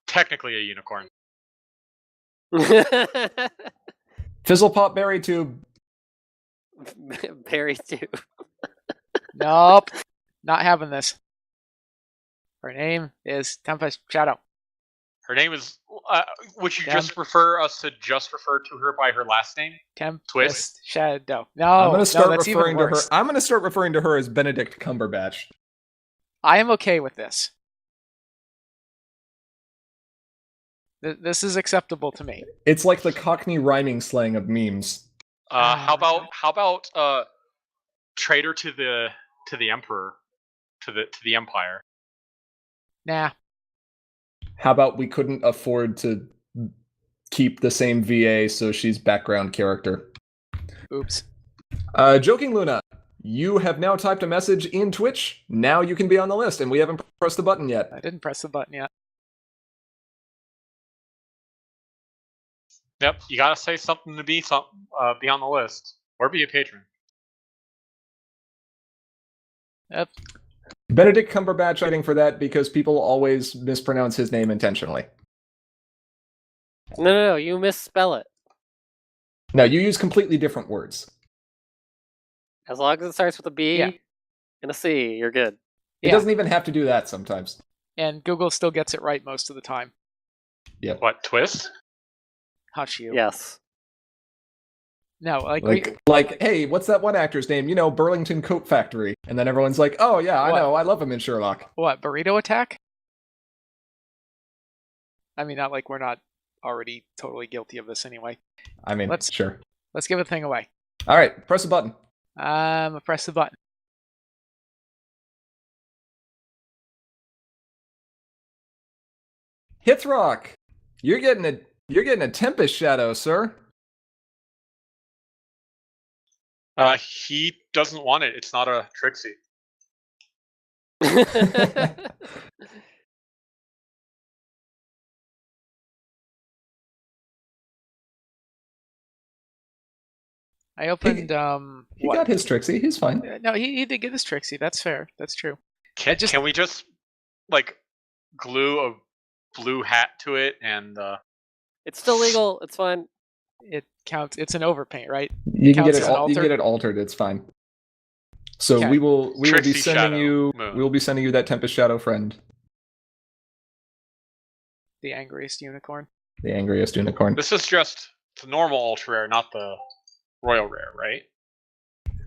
Technically a unicorn. Fizzle Pop Berry Tube. Barry too. Nope. Not having this. Her name is Tempest Shadow. Her name is. Would you Temp- just prefer us to just refer to her by her last name? Tempest Twist? Shadow. No, I'm gonna start that's even referring to her. worse. I'm gonna start referring to her as Benedict Cumberbatch. I am okay with this. This is acceptable to me. It's like the Cockney rhyming slang of memes. How about traitor to the emperor, to the empire? Nah. How about we couldn't afford to keep the same VA, so she's background character? Oops. Joking Luna, you have now typed a message in Twitch. Now you can be on the list, and we haven't pressed the button yet. I didn't press the button yet. Yep, you gotta say something to be on the list, or be a patron. Yep. Benedict Cumberbatch waiting for that because people always mispronounce his name intentionally. No, you misspell it. No, you use completely different words. As long as it starts with a B Yeah. and a C, you're good. It Yeah. doesn't even have to do that sometimes. And Google still gets it right most of the time. Yep. What, Twist? Hush you. Yes. No, Like, hey, what's that one actor's name? You know, Burlington Coat Factory. And then everyone's like, oh yeah, I What? know, I love him in Sherlock. what, Burrito Attack? I mean, not like we're not already totally guilty of this anyway. I mean, sure. Let's give a thing away. All right, press a button. Press the button. Hithrock, you're getting a Tempest Shadow, sir. He doesn't want it. It's not a Trixie. I opened He what? got his Trixie. He's fine. No, he did get his Trixie. That's fair. That's true. Can we just like glue a blue hat to it and It's still legal. It's fine. It counts. It's an overpaint, right? You can get Counts it. as an You can alter? get it altered. It's fine. So Okay. we will be Trixie sending Shadow you. Moon. We will be sending you that Tempest Shadow friend, The angriest unicorn. the angriest unicorn. this is just the normal ultra rare, not the royal rare, right?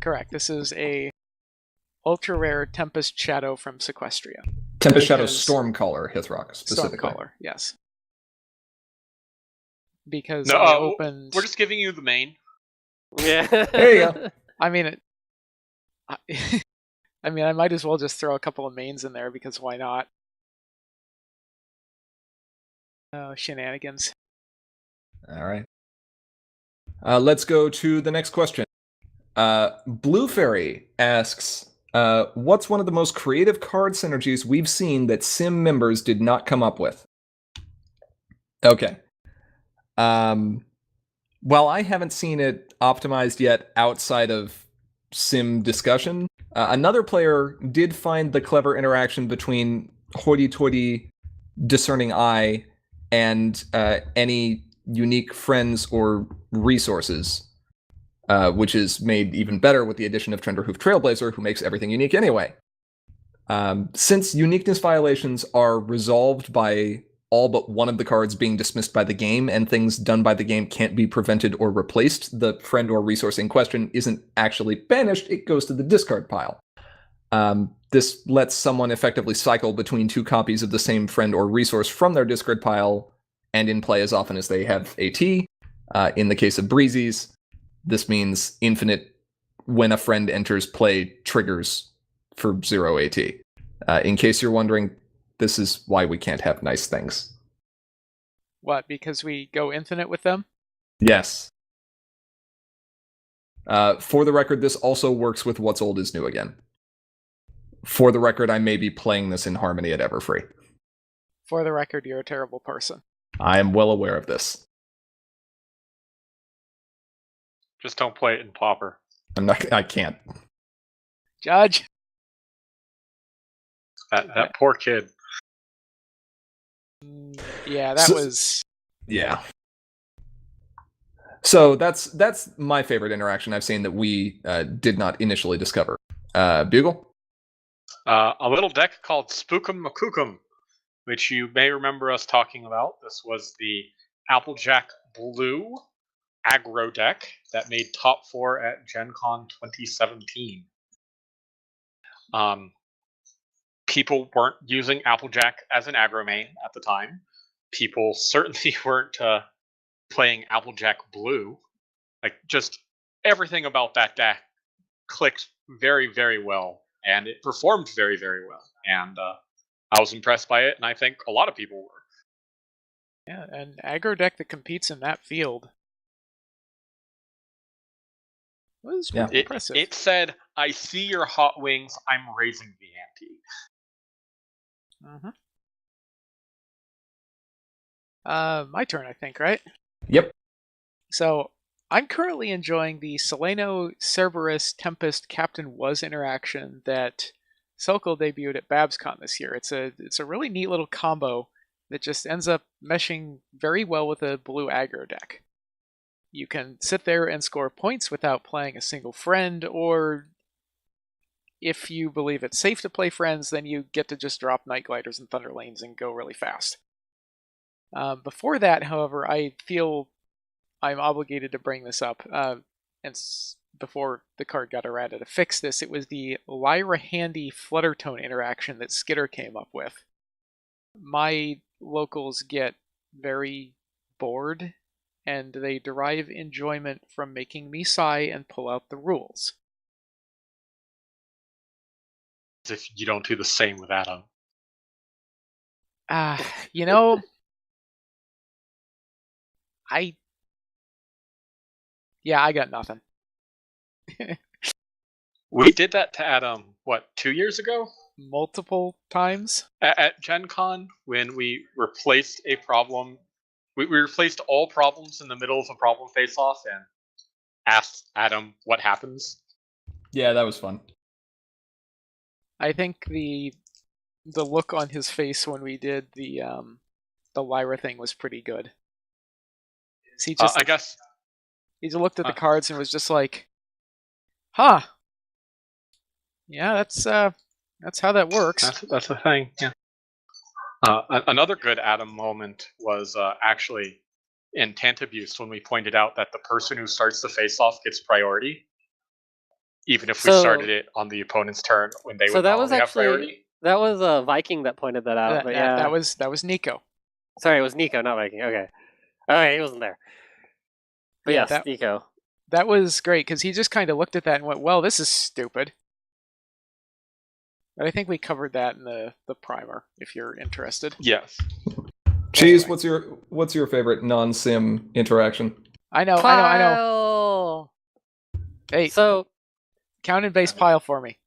Correct. This is a ultra rare Tempest Shadow from Sequestria. Tempest Shadow because- Stormcaller Hithrock specifically. Stormcaller, yes. Because No, I opened. We're just giving you the main. Yeah. There you go. I mean, I mean, I might as well just throw a couple of mains in there because why not? Oh, shenanigans. All right. Let's go to the next question. Blue Fairy asks, what's one of the most creative card synergies we've seen that Sim members did not come up with? Okay. Well, I haven't seen it optimized yet outside of Sim discussion. Another player did find the clever interaction between hoity-toity discerning eye and any unique friends or resources, which is made even better with the addition of Trenderhoof Trailblazer, who makes everything unique anyway. Since uniqueness violations are resolved by all but one of the cards being dismissed by the game, and things done by the game can't be prevented or replaced, the friend or resource in question isn't actually banished, it goes to the discard pile. This lets someone effectively cycle between two copies of the same friend or resource from their discard pile and in play as often as they have AT. In the case of Breezies, this means infinite when a friend enters play triggers for 0 AT. In case you're wondering, this is why we can't have nice things. What? Because we go infinite with them? Yes. For the record, this also works with What's Old is New Again. For the record, I may be playing this in Harmony at Everfree. For the record, you're a terrible person. I am well aware of this. Just don't play it in Pauper. I can't. Judge! That poor kid. Yeah, that So- was... Yeah. So that's my favorite interaction I've seen that we did not initially discover. Bugle? A little deck called Spookum Makookum, which you may remember us talking about. This was the Applejack Blue aggro deck that made top 4 at Gen Con 2017. People weren't using Applejack as an aggro main at the time. People certainly weren't playing Applejack Blue. Like, just everything about that deck clicked very, very well, and it performed very, very well. And I was impressed by it, and I think a lot of people were. Yeah, an aggro deck that competes in that field was pretty impressive. It said, "I see your hot wings. I'm raising the ante." My turn, I think, right? Yep. So I'm currently enjoying the Seleno Cerberus Tempest Captain Was interaction that Selko debuted at BabsCon this year. It's a really neat little combo that just ends up meshing very well with a blue aggro deck. You can sit there and score points without playing a single friend, or if you believe it's safe to play friends, then you get to just drop Night Gliders and Thunder Lanes and go really fast. Before that, however, I feel I'm obligated to bring this up. Before the card got errata to fix this, it was the Lyra Handy Fluttertone interaction that Skitter came up with. My locals get very bored, and they derive enjoyment from making me sigh and pull out the rules. As if you don't do the same with Adam. You know, I got nothing. We did that to Adam, 2 years ago? Multiple times? At Gen Con, when we replaced a problem. We replaced all problems in the middle of a problem face-off and asked Adam what happens. Yeah, that was fun. I think the look on his face when we did the Lyra thing was pretty good. He just, I guess he just looked at the cards and was just like, "Huh, yeah, that's how that works." That's the thing. Yeah. Another good Adam moment was actually in Tantabuse when we pointed out that the person who starts the face-off gets priority, even if we started it on the opponent's turn when they would normally have priority. That was a Viking that pointed that out. That was Nico. Sorry, it was Nico, not Viking. Okay, he wasn't there. But yes, Nico. That was great because he just kind of looked at that and went, "Well, this is stupid." But I think we covered that in the primer, if you're interested. Yes. Cheese, what's your favorite non-sim interaction? I know. Hey, so count and base pile for me.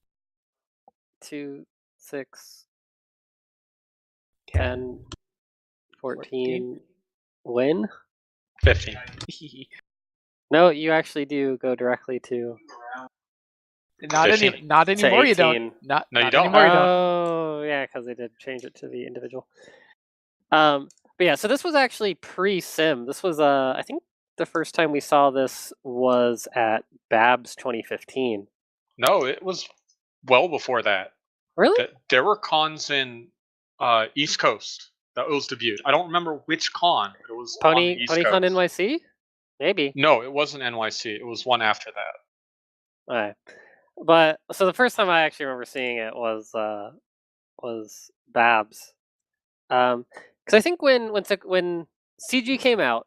2, 6, 10, 14, win? 15. No, you actually do go directly to... Not anymore. You don't. No, you Anymore, don't. you don't. Oh, yeah, because they did change it to the individual. But yeah, so this was actually pre-sim. This was, I think the first time we saw this was at Babs 2015. No, it was well before that. Really? There were cons in East Coast that was debuted. I don't remember which con, but it was on the East Coast. PonyCon NYC? Maybe. No, it wasn't NYC. It was one after that. All right. But so the first time I actually remember seeing it was Babs, because I think when CG came out,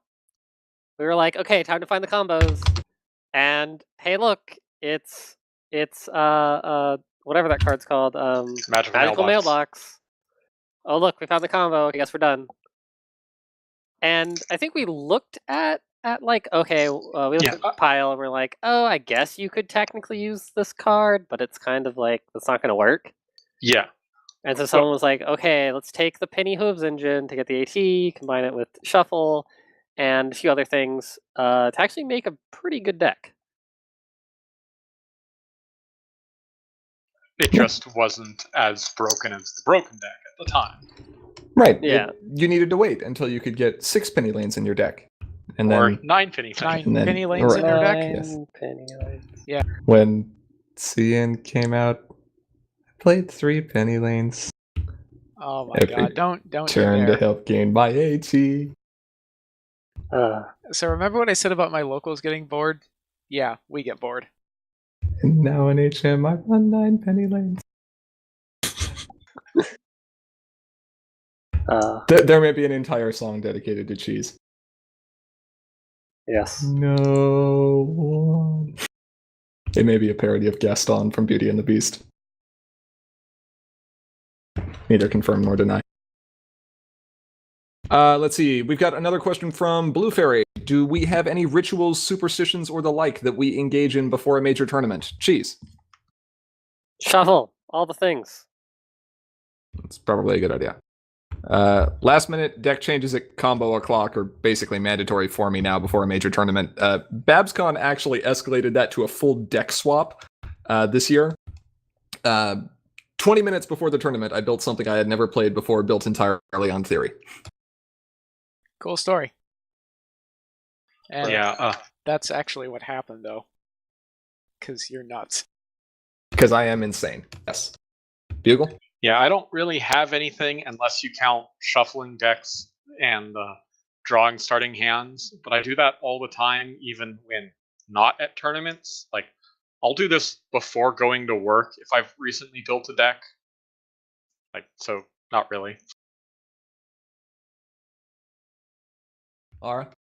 we were like, okay, time to find the combos, and hey, look, it's whatever that card's called, Magical Mailbox. Oh look, we found the combo. I guess we're done. And I think we looked at like, okay, we looked at the pile and we're like, oh, I guess you could technically use this card, but it's kind of like, that's not going to work. Yeah. And so someone was like, okay, let's take the Penny Hooves engine to get the AT, combine it with Shuffle, and a few other things to actually make a pretty good deck. It just wasn't as broken as the broken deck at the time. Right. Yeah. You needed to wait until you could get 6 penny lanes in your deck. And or then 9 penny lanes. Nine And then- penny lanes in your deck. Yes. Penny lanes. when CN came out, I played 3 penny lanes. Oh my Every god! Don't Turn you to dare. help gain my AT. So remember what I said about my locals getting bored? Yeah, we get bored. And now in HM, I run 9 penny lanes. There may be an entire song dedicated to cheese. Yes. No one. It may be a parody of Gaston from Beauty and the Beast. Neither confirm nor deny. Let's see. We've got another question from Blue Fairy. Do we have any rituals, superstitions, or the like that we engage in before a major tournament? Cheese. Shuffle. All the things. That's probably a good idea. Last minute deck changes at combo o'clock are basically mandatory for me now before a major tournament. BabsCon actually escalated that to a full deck swap this year. 20 minutes before the tournament, I built something I had never played before, built entirely on theory. Cool story. And Yeah. that's actually what happened, though. Because you're nuts. Because I am insane. Yes. Bugle? Yeah, I don't really have anything unless you count shuffling decks and drawing starting hands, but I do that all the time, even when not at tournaments. Like, I'll do this before going to work if I've recently built a deck. Like, so, not really. Ara?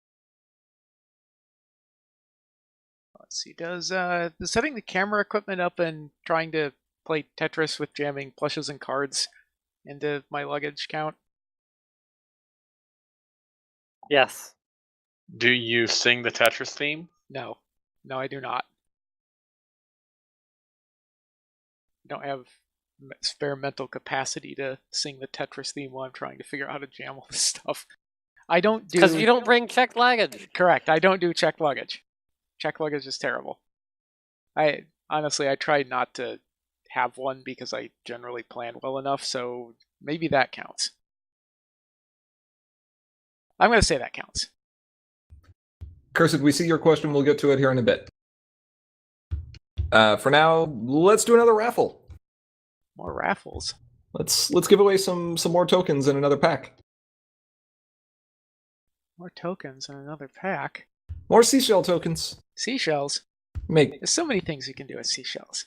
Let's see. Does setting the camera equipment up and trying to play Tetris with jamming plushes and cards into my luggage count? Yes. Do you sing the Tetris theme? No. No, I do not. I don't have spare mental capacity to sing the Tetris theme while I'm trying to figure out how to jam all this stuff. I don't do... Because you don't bring checked luggage. Correct. I don't do checked luggage. Checked luggage is terrible. I tried not to have one because I generally plan well enough, so maybe that counts. I'm going to say that counts. Cursed, we see your question. We'll get to it here in a bit. For now, let's do another raffle. More raffles. Let's give away some more tokens in another pack. More tokens in another pack. More seashell tokens. Seashells. Make There's so many things you can do with seashells.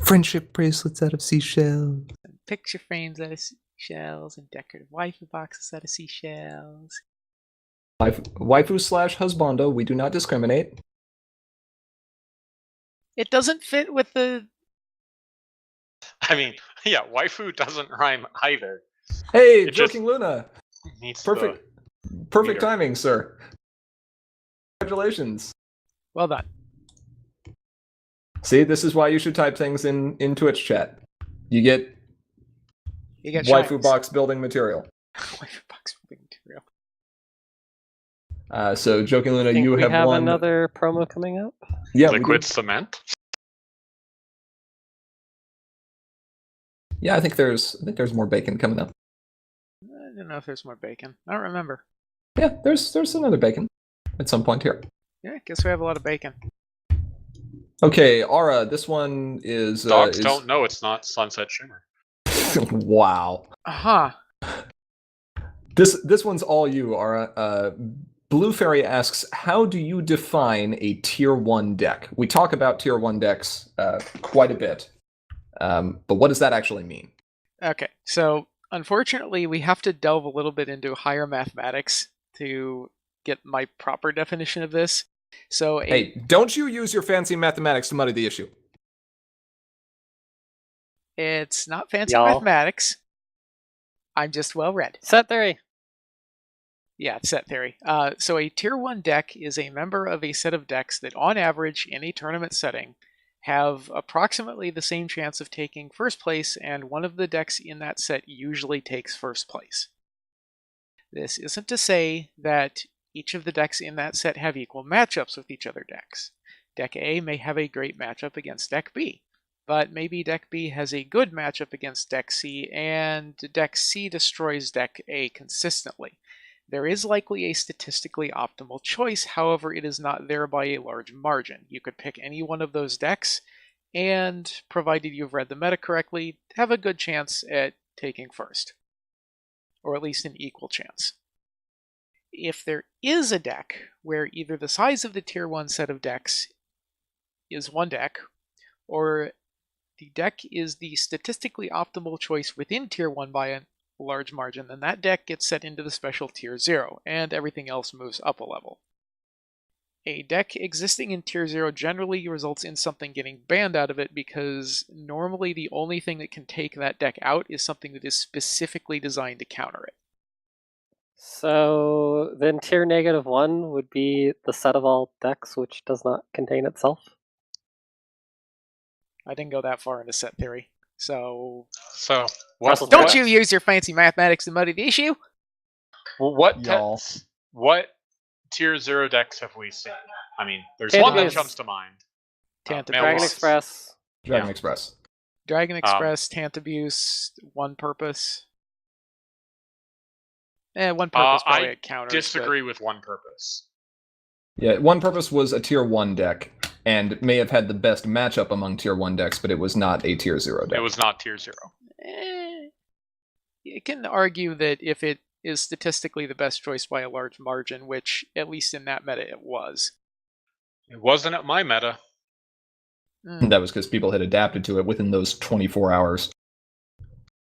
friendship bracelets out of seashells. And picture frames out of seashells and decorative waifu boxes out of seashells. Waifu/husbando, we do not discriminate. It doesn't fit with the... I mean, yeah, waifu doesn't rhyme either. Hey, It just Joking Luna. needs Perfect meter. timing, sir. Congratulations. Well done. See, this is why you should type things in Twitch chat. You get waifu shines. box building material. Waifu box building material. So, Joking Luna, Think you we have have won. another promo coming up. Yeah, we Liquid do. cement. Yeah, I think there's more bacon coming up. I don't know if there's more bacon. I don't remember. Yeah, there's another bacon at some point here. Yeah, I guess we have a lot of bacon. Okay, Ara, this one is Dogs don't know it's not Sunset Shimmer. Wow. Aha. This one's all you, Ara. Blue Fairy asks, how do you define a tier 1 deck? We talk about tier 1 decks quite a bit, but what does that actually mean? Okay, so unfortunately we have to delve a little bit into higher mathematics to get my proper definition of this. So Hey, don't you use your fancy mathematics to muddy the issue. it's not fancy Y'all. mathematics. I'm just well read. Set theory. Yeah, it's set theory. So a tier 1 deck is a member of a set of decks that on average in a tournament setting have approximately the same chance of taking first place, and one of the decks in that set usually takes first place. This isn't to say that each of the decks in that set have equal matchups with each other decks. Deck A may have a great matchup against Deck B, but maybe Deck B has a good matchup against Deck C, and Deck C destroys Deck A consistently. There is likely a statistically optimal choice, however, it is not there by a large margin. You could pick any one of those decks, and provided you've read the meta correctly, have a good chance at taking first. Or at least an equal chance. If there is a deck where either the size of the tier 1 set of decks is one deck, or the deck is the statistically optimal choice within tier 1 by a large margin, then that deck gets set into the special tier 0, and everything else moves up a level. A deck existing in tier 0 generally results in something getting banned out of it because normally the only thing that can take that deck out is something that is specifically designed to counter it. So then tier -1 would be the set of all decks which does not contain itself? I didn't go that far into set theory. So Russell's don't what? you use your fancy mathematics to muddy the issue? What Y'all. what tier 0 decks have we seen? I mean, there's Tantabuse. one that jumps to mind. Tantabuse. Mailbox. Dragon Express. Dragon Yeah. Express. Dragon Express, Tantabuse, One Purpose. One Purpose probably I a counter. disagree with One Purpose. Yeah, One Purpose was a tier 1 deck, and may have had the best matchup among tier 1 decks, but it was not a tier 0 deck. It was not tier 0. You can argue that if it is statistically the best choice by a large margin, which at least in that meta it was. It wasn't at my meta. That was because people had adapted to it within those 24 hours.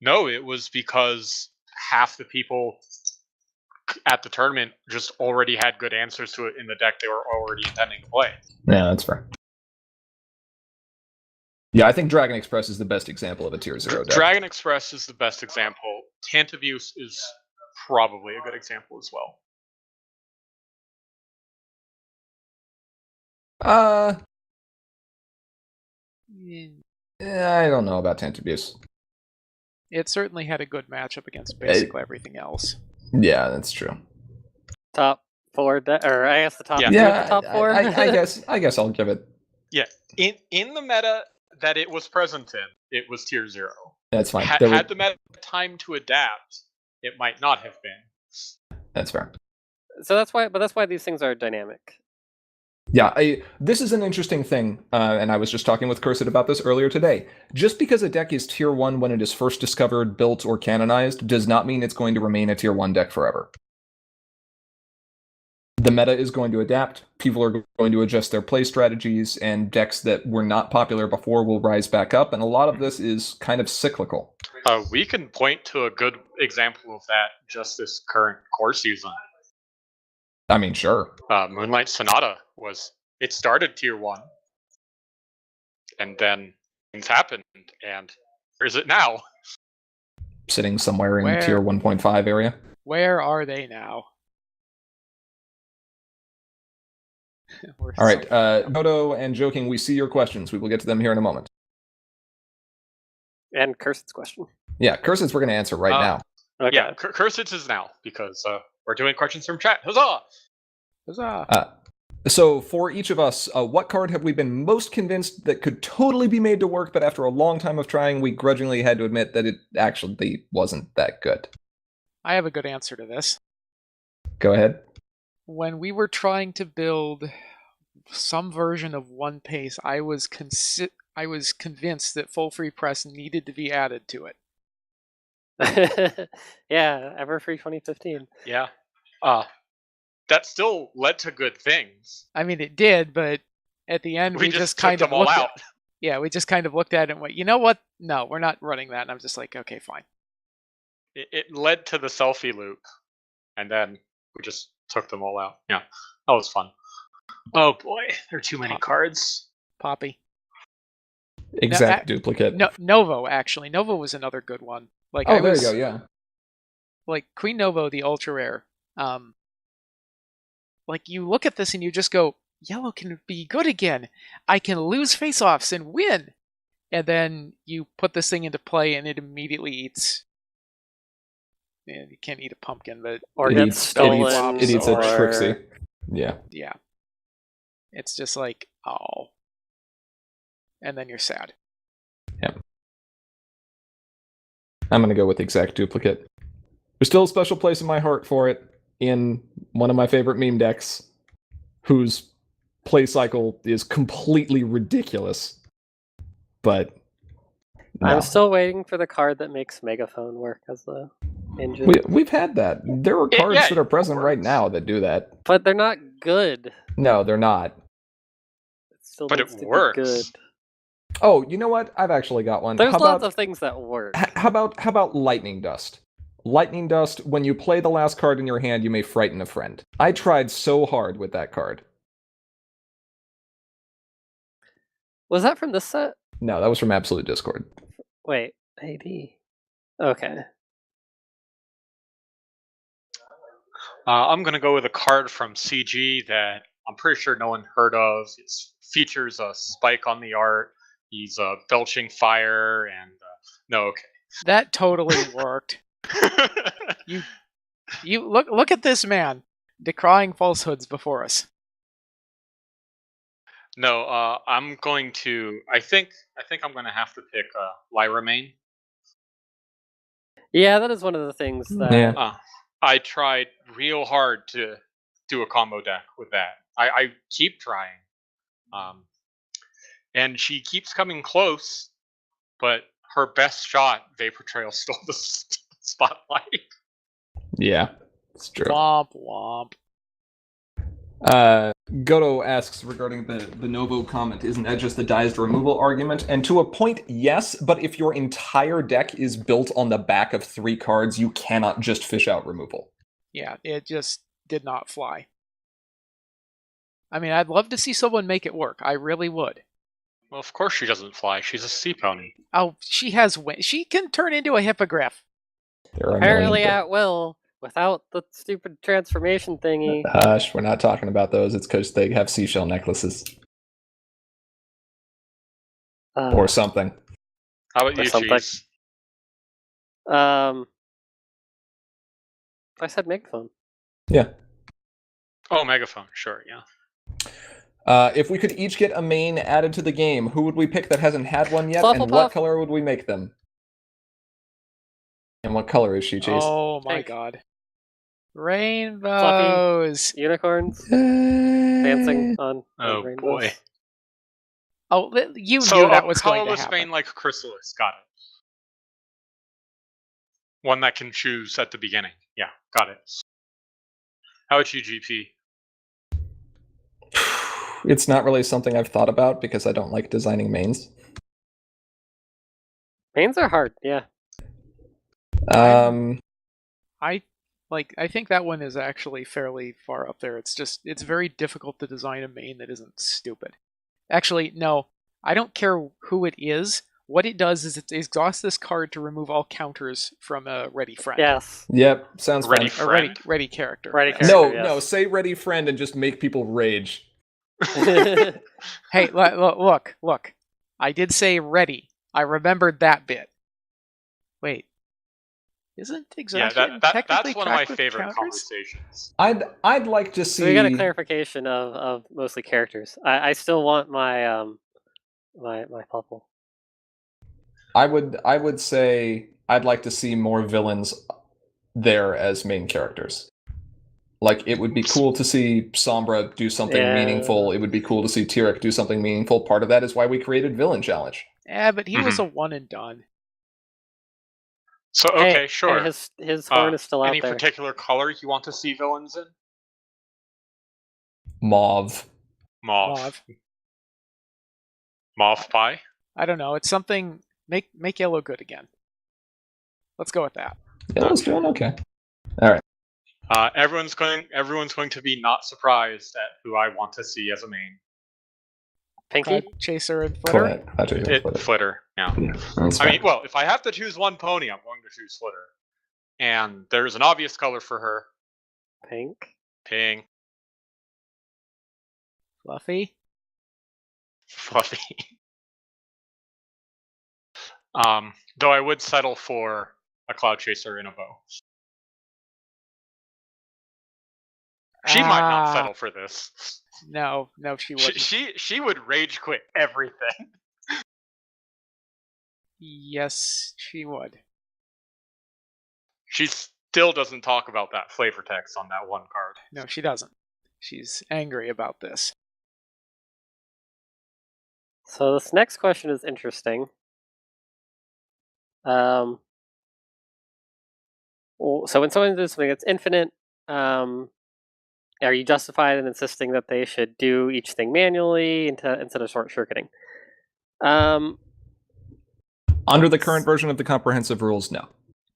No, it was because half the people at the tournament just already had good answers to it in the deck they were already intending to play. Yeah, that's fair. Yeah, I think Dragon Express is the best example of a tier 0 deck. Dragon Express is the best example. Tantabuse is probably a good example as well. I don't know about Tantabuse. It certainly had a good matchup against basically everything else. Yeah, that's true. Top 4 or I guess the top Yeah. 2 Yeah, of the top 4. I guess I'll give it. Yeah, in the meta that it was present in, it was tier 0. That's fine. Had the meta time to adapt, it might not have been. That's fair. So that's why these things are dynamic. Yeah, this is an interesting thing, and I was just talking with Cursed about this earlier today. Just because a deck is tier 1 when it is first discovered, built, or canonized does not mean it's going to remain a tier 1 deck forever. The meta is going to adapt, people are going to adjust their play strategies, and decks that were not popular before will rise back up, and a lot of this is kind of cyclical. We can point to a good example of that just this current core season. I mean, sure. Moonlight Sonata it started tier 1, and then things happened, and where is it now? Sitting somewhere in Where? tier 1.5 area. Where are they now? All right, Dodo and Joking, we see your questions. We will get to them here in a moment. And Cursed's question. Yeah, Cursed's we're going to answer right now. Okay. Yeah, Cursed's is now, because we're doing questions from chat. Huzzah! Huzzah! So for each of us, what card have we been most convinced that could totally be made to work, but after a long time of trying, we grudgingly had to admit that it actually wasn't that good? I have a good answer to this. Go ahead. When we were trying to build some version of One Pace, I was convinced that Full Free Press needed to be added to it. Yeah, Everfree 2015. Yeah. That still led to good things. I mean, it did, but at the end, we just took kind of them all looked out. we just kind of looked at it and went, you know what? No, we're not running that. And I'm just like, okay, fine. It led to the selfie loop, and then we just took them all out. Yeah, that was fun. Oh boy, there are too many cards. Poppy. Exact duplicate. No, Novo, actually. Novo was another good one. Like, Oh, there you go, yeah. Like, Queen Novo, the ultra rare. Like, you look at this and you just go, yellow can be good again. I can lose face-offs and win. And then you put this thing into play and it immediately eats. Yeah, you can't eat a pumpkin, but Or It gets eats- stolen. It eats a or- Trixie. Yeah. yeah. It's just like, oh. And then you're sad. I'm going to go with exact duplicate. There's still a special place in my heart for it. in one of my favorite meme decks, whose play cycle is completely ridiculous. But no. I'm still waiting for the card that makes Megaphone work as the engine. We've had that. There are cards that are present right now that do that. But they're not good. No, they're not. It still But needs it to works. be good. Oh, you know what? I've actually got one. There's lots of things that work. How about Lightning Dust? Lightning Dust, when you play the last card in your hand, you may frighten a friend. I tried so hard with that card. Was that from this set? No, that was from Absolute Discord. Wait, AD. Okay. I'm going to go with a card from CG that I'm pretty sure no one heard of. It features a Spike on the art. He's belching fire, and no, okay. That totally worked. You look at this man decrying falsehoods before us. No, I'm going to. I think I'm going to have to pick Lyra main. Yeah, that is one of the things that. Yeah. I tried real hard to do a combo deck with that. I keep trying, and she keeps coming close, but her best shot, Vapor Trail, stole the spotlight. Yeah, it's true. Womp womp. Goto asks regarding the Novo comment, isn't that just the diced removal argument? And to a point, yes, but if your entire deck is built on the back of 3 cards, you cannot just fish out removal. Yeah, it just did not fly. I mean, I'd love to see someone make it work. I really would. Well, of course she doesn't fly. She's a sea pony. Oh, she has wings. She can turn into a hippogriff. Apparently at will, without the stupid transformation thingy. Hush, we're not talking about those. It's because they have seashell necklaces. Or something. How about you, something. Cheese? I said Megaphone. Yeah. Oh, Megaphone, sure, yeah. If we could each get a main added to the game, who would we pick that hasn't had one yet, and what color would we make them? And what color is she, Chase? Oh my Pink. god. Rainbows! Fluffy. Unicorns. Dancing on rainbows. Boy. Oh, you knew that was going to colorless happen. vein like Chrysalis, got it. One that can choose at the beginning. Yeah, got it. How about you, GP? It's not really something I've thought about because I don't like designing mains. Mains are hard, yeah. I think that one is actually fairly far up there. It's very difficult to design a main that isn't stupid. Actually, no, I don't care who it is. What it does is it exhausts this card to remove all counters from a ready friend. Yes. Yep, sounds Ready fun. friend? A ready character. Ready yes. character. No, say ready friend and just make people rage. Hey, look. I did say ready. I remembered that bit. Wait. Isn't exhaustion technically that's one of my tracked with favorite counters? conversations. I'd like to see. So we got a clarification of mostly characters. I still want my my purple. I would say I'd like to see more villains there as main characters. Like, it would be cool to see Sombra do something meaningful. It would be cool to see Tyrek do something meaningful. Part of that is why we created Villain Challenge. Yeah, but he was a one and done. So, okay, sure. Hey, his horn is still out any there. Any particular color you want to see villains in? Mauve. Mauve pie? I don't know. It's something... Make yellow good again. Let's go with that. Yellow's doing okay. All right. Everyone's going to be not surprised at who I want to see as a main. Pinky? Chaser and Flitter? Flitter, yeah. I mean, well, if I have to choose one pony, I'm going to choose Flitter. And there's an obvious color for her. Pink. Fluffy. Though I would settle for a Cloud Chaser in a bow. She might not settle for this. No, she wouldn't. She would rage quit everything. Yes, she would. She's still doesn't talk about that flavor text on that one card. No, she doesn't. She's angry about this. So this next question is interesting. So when someone does something that's infinite, are you justified in insisting that they should do each thing manually instead of short-circuiting? Under the current version of the comprehensive rules, no.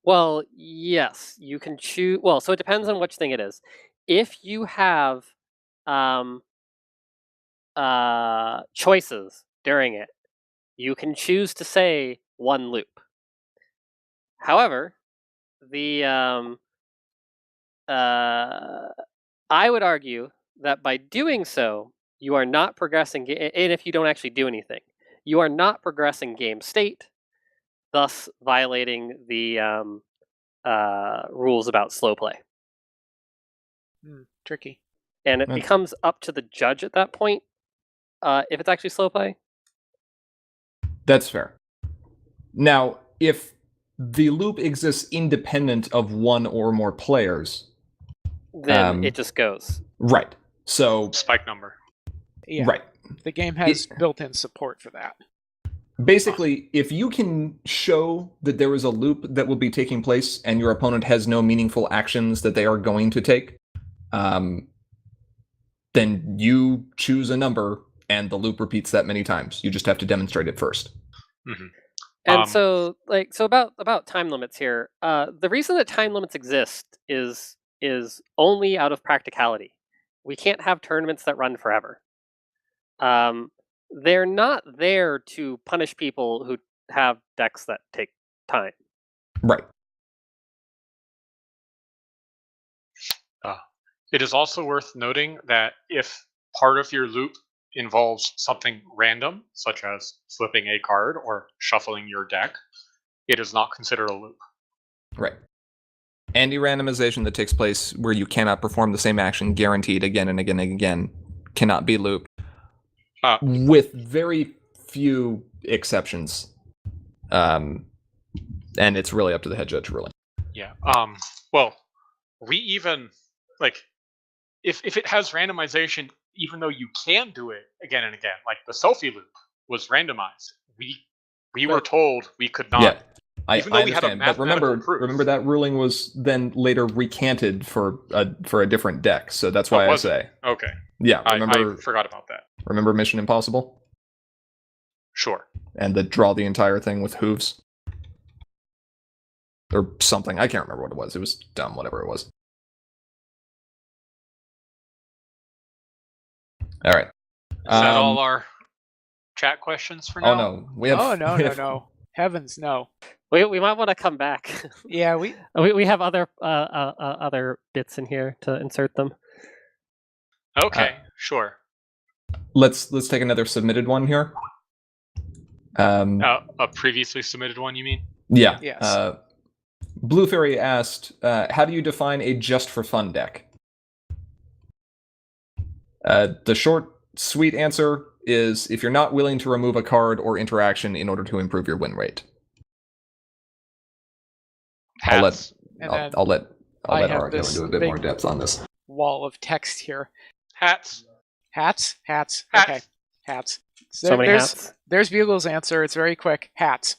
Well, yes, you can choose. Well, so it depends on which thing it is. If you have choices during it, you can choose to say one loop. However, I would argue that by doing so, you are not progressing, and if you don't actually do anything, you are not progressing game state, thus violating the rules about slow play. Tricky. And it becomes up to the judge at that point if it's actually slow play. That's fair. Now, if the loop exists independent of one or more players, then it just goes. Right. So spike number. Yeah. Right. The game has built-in support for that. Basically, if you can show that there is a loop that will be taking place and your opponent has no meaningful actions that they are going to take, then you choose a number and the loop repeats that many times. You just have to demonstrate it first. Mm-hmm. And so about time limits here. The reason that time limits exist is only out of practicality. We can't have tournaments that run forever. They're not there to punish people who have decks that take time. Right. It is also worth noting that if part of your loop involves something random, such as flipping a card or shuffling your deck, it is not considered a loop. Right. Any randomization that takes place where you cannot perform the same action guaranteed again and again and again cannot be looped. With very few exceptions. And it's really up to the head judge ruling. Yeah. Well, we even, like, if it has randomization, even though you can do it again and again, like the selfie loop was randomized. We were told we could not. Yeah, I even though we understand. had a but remember proof. that ruling was then later recanted for a different deck. So that's why I say. Okay. Yeah, remember. I forgot about that. Remember Mission Impossible? Sure. And draw the entire thing with hooves? Or something. I can't remember what it was. It was dumb, whatever it was. All right. Is that all our chat questions for now? Oh no, we have. No! Heavens, no. We might want to come back. Yeah, we have other bits in here to insert them. Okay, sure. Let's take another submitted one here. A previously submitted one, you mean? Yeah. Yes. Blue Fairy asked, how do you define a just for fun deck? The short, sweet answer is if you're not willing to remove a card or interaction in order to improve your win rate. Hats. I'll let Ara go into a bit big more depth on this. Wall of text here. Hats. Okay, hats. So many hats. There's Bugle's answer. It's very quick. Hats.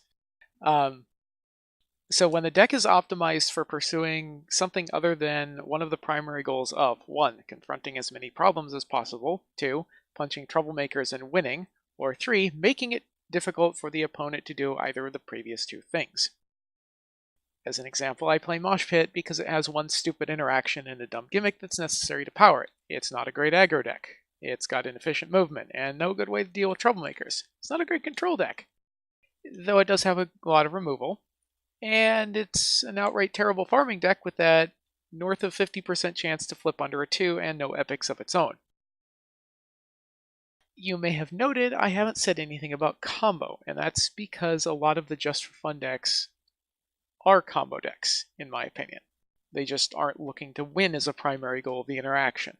So when the deck is optimized for pursuing something other than one of the primary goals of 1. Confronting as many problems as possible, 2. Punching troublemakers and winning, or 3. Making it difficult for the opponent to do either of the previous two things. As an example, I play Mosh Pit because it has one stupid interaction and a dumb gimmick that's necessary to power it. It's not a great aggro deck. It's got inefficient movement and no good way to deal with troublemakers. It's not a great control deck, though it does have a lot of removal. And it's an outright terrible farming deck with that north of 50% chance to flip under a 2 and no epics of its own. You may have noted I haven't said anything about combo, and that's because a lot of the Just for Fun decks are combo decks, in my opinion. They just aren't looking to win as a primary goal of the interaction.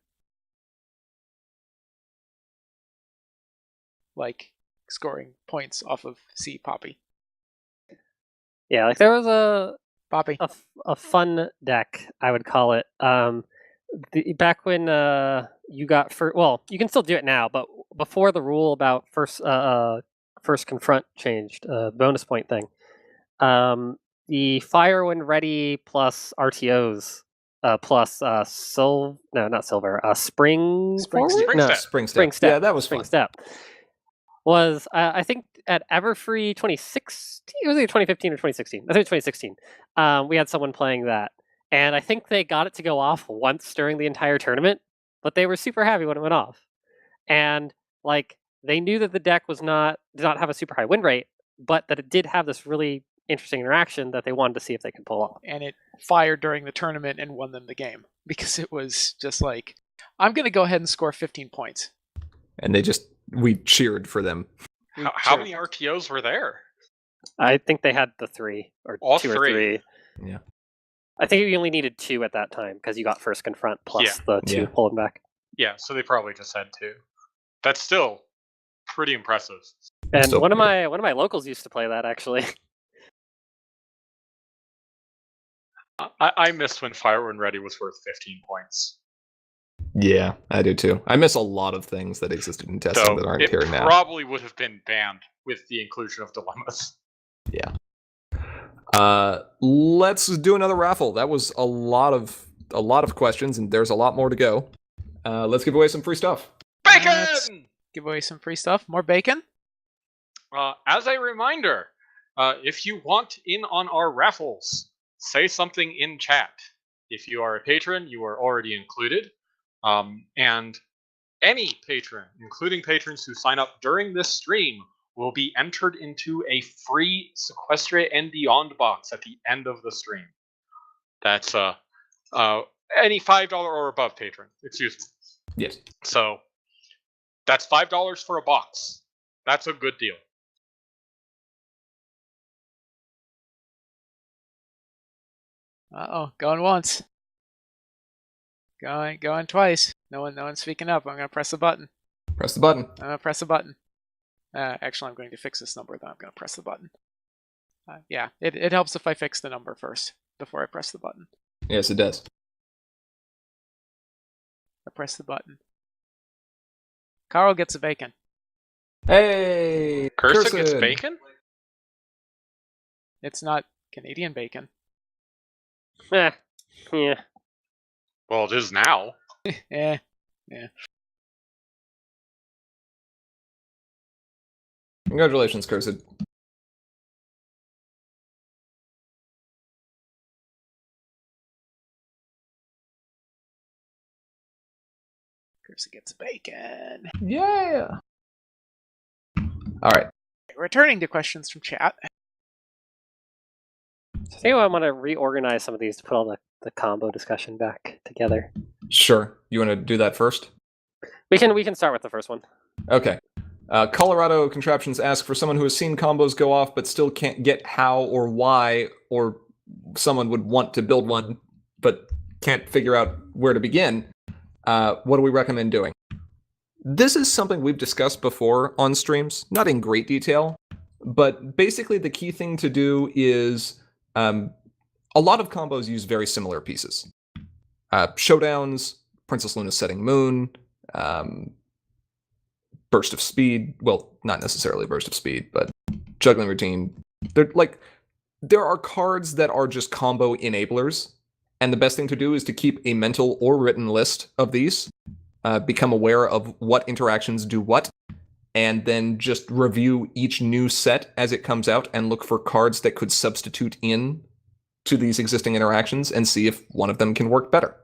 Like scoring points off of C Poppy. Yeah, like there was Poppy. a fun deck, I would call it. Back when you got first, well, you can still do it now, but before the rule about first confront changed, bonus point thing, the fire when ready plus RTOs plus not silver, spring Spring forward? Spring No, step. Spring step. spring step. Yeah, that was spring fun. step. Was I think at Everfree 2016, it was either 2015 or 2016. I think it was 2016. We had someone playing that, and I think they got it to go off once during the entire tournament, but they were super happy when it went off. And like they knew that the deck did not have a super high win rate, but that it did have this really interesting interaction that they wanted to see if they could pull off. And it fired during the tournament and won them the game because it was just like, I'm going to go ahead and score 15 points. And we cheered for them. How many RTOs were there? I think they had the 3 or All 2 three. or 3. Yeah. I think you only needed 2 at that time because you got first confront plus the 2 Yeah. pulling back. Yeah, so they probably just had 2. That's still pretty impressive. And Still one of pretty my locals used to play that actually. I missed when Fire When Ready was worth 15 points. Yeah, I do too. I miss a lot of things that existed in testing So that aren't it here now. probably would have been banned with the inclusion of dilemmas. Yeah. Let's do another raffle. That was a lot of questions, and there's a lot more to go. Let's give away some free stuff. Bacon! Give away some free stuff. More bacon. As a reminder, if you want in on our raffles, say something in chat. If you are a patron, you are already included. And any patron, including patrons who sign up during this stream, will be entered into a free Sequestria and Beyond box at the end of the stream. That's any $5 or above patron. Excuse me. Yes. So that's $5 for a box. That's a good deal. Uh-oh, going once. Going twice. No one's speaking up. I'm gonna press the button. Press the button. I'm gonna press the button. Actually, I'm going to fix this number, then I'm gonna press the button. Yeah, it helps if I fix the number first before I press the button. Yes, it does. I press the button. Carl gets a bacon. Hey! Cursa gets Cursin. bacon? It's not Canadian bacon. Yeah. Well, it is now. Yeah. Congratulations, Cursid. Cursa gets a bacon. Yeah! Alright. Returning to questions from chat. I think I want to reorganize some of these to put all the combo discussion back together. Sure. You want to do that first? We can start with the first one. Okay. Colorado Contraptions asks for someone who has seen combos go off but still can't get how or why, or someone would want to build one but can't figure out where to begin. What do we recommend doing? This is something we've discussed before on streams, not in great detail, but basically the key thing to do is a lot of combos use very similar pieces. Showdowns, Princess Luna's Setting Moon, Burst of Speed. Well, not necessarily Burst of Speed, but Juggling Routine. There are cards that are just combo enablers, and the best thing to do is to keep a mental or written list of these, become aware of what interactions do what, and then just review each new set as it comes out and look for cards that could substitute in to these existing interactions and see if one of them can work better.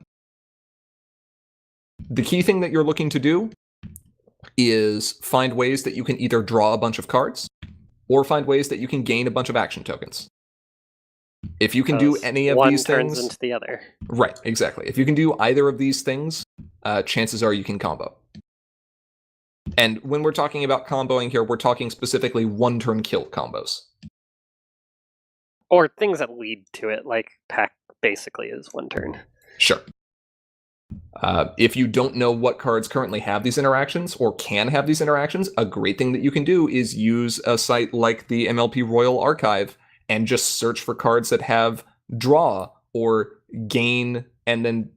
The key thing that you're looking to do is find ways that you can either draw a bunch of cards or find ways that you can gain a bunch of action tokens. If you can do any of these one turns things, into the other. right, exactly. If you can do either of these things, chances are you can combo. And when we're talking about comboing here, we're talking specifically one-turn kill combos. Or things that lead to it, like Pack basically is one turn. Sure. If you don't know what cards currently have these interactions or can have these interactions, a great thing that you can do is use a site like the MLP Royal Archive and just search for cards that have draw or gain and then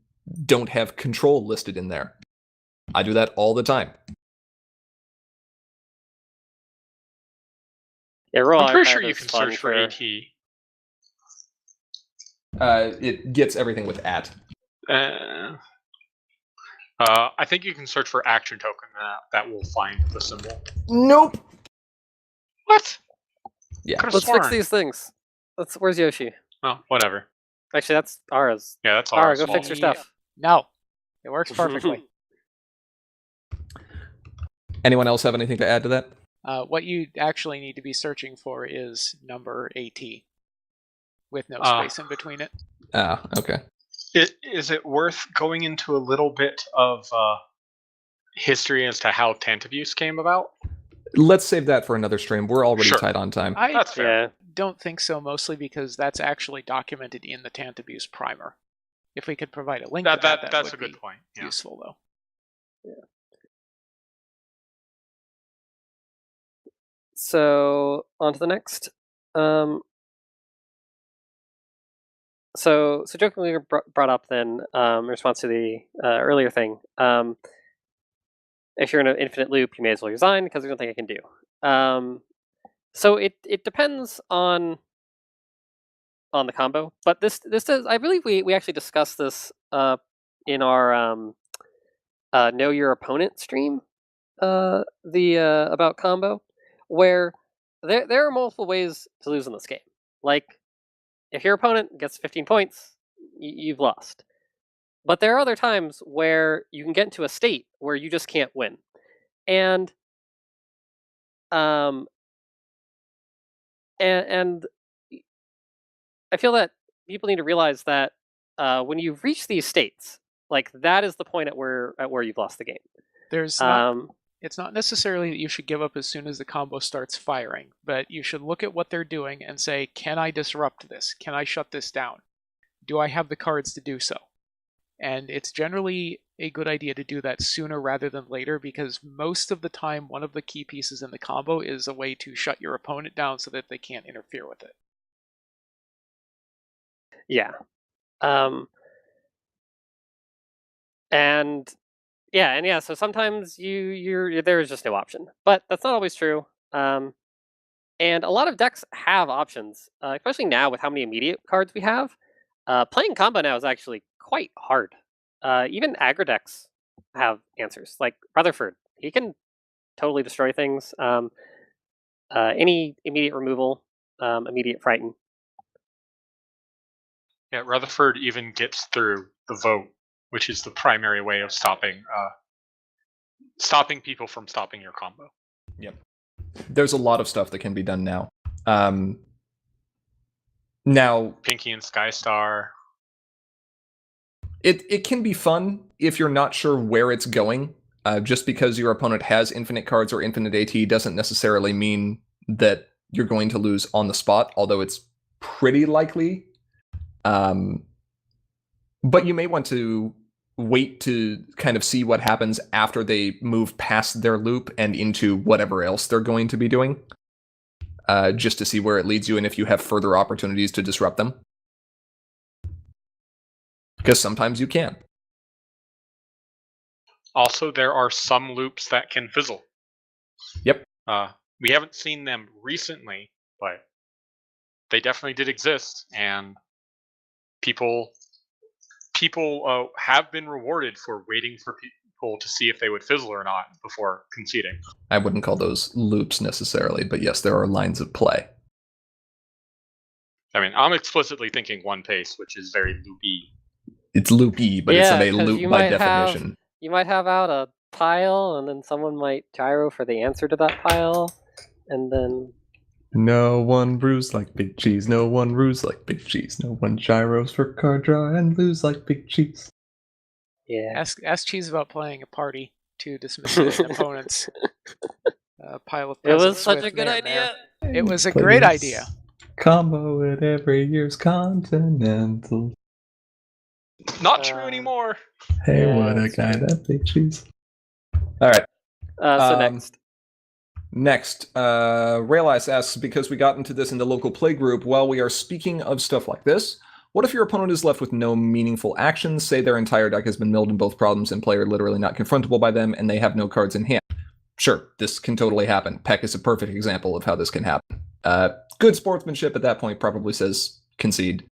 don't have control listed in there. I do that all the time. Yeah, Roll I'm pretty Archive sure you is can fun search for AT. It gets everything with at. I think you can search for action token. That will find the symbol. Nope. What? Yeah. Could've Let's fix sworn. these things. Where's Yoshi? Oh, whatever. Actually, that's Ara's. Yeah, that's all. Ara, go fix your stuff. No, it works perfectly. Anyone else have anything to add to that? What you actually need to be searching for is number AT, with no Ah. space in between it. Ah, okay. Is it worth going into a little bit of history as to how Tantabuse came about? Let's save that for another stream. We're already Sure. tight on time. I That's fair. Yeah. don't think so, mostly because that's actually documented in the Tantabuse primer. If we could provide a link to that That's a would good be point. Yeah. useful, though. So on to the next. So jokingly brought up then in response to the earlier thing. If you're in an infinite loop, you may as well resign because there's nothing I can do. So it depends on the combo, but this does. I believe we actually discussed this in our know your opponent stream. About combo, where there are multiple ways to lose in this game. Like, if your opponent gets 15 points, you've lost. But there are other times where you can get into a state where you just can't win. And and I feel that people need to realize that when you reach these states, like, that is the point at where you've lost the game. There's not, it's not necessarily that you should give up as soon as the combo starts firing, but you should look at what they're doing and say, can I disrupt this? Can I shut this down? Do I have the cards to do so? And it's generally a good idea to do that sooner rather than later, because most of the time one of the key pieces in the combo is a way to shut your opponent down so that they can't interfere with it. Yeah. So sometimes there is just no option, but that's not always true. And a lot of decks have options, especially now with how many immediate cards we have. Playing combo now is actually quite hard. Even aggro decks have answers, like Rutherford. He can totally destroy things. Any immediate removal, immediate frighten. Yeah, Rutherford even gets through the vote, which is the primary way of stopping people from stopping your combo. Yep. There's a lot of stuff that can be done now. Now, Pinky and Skystar. it can be fun if you're not sure where it's going. Just because your opponent has infinite cards or infinite AT doesn't necessarily mean that you're going to lose on the spot, although it's pretty likely. But you may want to wait to kind of see what happens after they move past their loop and into whatever else they're going to be doing, just to see where it leads you and if you have further opportunities to disrupt them. Because sometimes you can. Also, there are some loops that can fizzle. Yep. We haven't seen them recently, but they definitely did exist, and people have been rewarded for waiting for people to see if they would fizzle or not before conceding. I wouldn't call those loops necessarily, but yes, there are lines of play. I mean, I'm explicitly thinking one pace, which is very loopy. It's loopy, but Yeah, it's a 'cause loop you by might have- definition. You might have out a pile, and then someone might gyro for the answer to that pile, and then No one brews like big cheese, no one roos like big cheese, no one gyros for card draw and lose like big cheese. yeah. Ask Cheese about playing a party to dismiss the opponent's pile of It was presents such with a good Mayor idea. Mayor. It was a great idea. Combo at every year's Continental. Not true anymore. Hey, Yeah, what a that's guy, true. that big cheese. All right. So Next, Railice asks, because we got into this in the local play group, while we are speaking of stuff like this, What if your opponent is left with no meaningful actions? Say their entire deck has been milled in both problems and player literally not confrontable by them, and they have no cards in hand. Sure, this can totally happen. Peck is a perfect example of how this can happen. Good sportsmanship at that point probably says concede.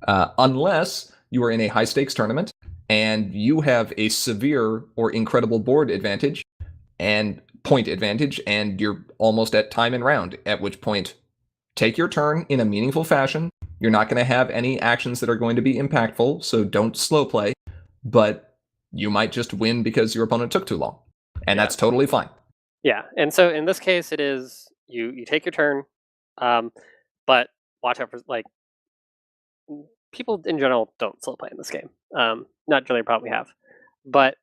Unless you are in a high-stakes tournament and you have a severe or incredible board advantage and point advantage, and you're almost at time and round, at which point take your turn in a meaningful fashion. You're not going to have any actions that are going to be impactful, so don't slow play, but you might just win because your opponent took too long, and that's totally fine. Yeah, and so in this case, it is you take your turn, but watch out for people in general don't slow play in this game. Not generally, probably have, but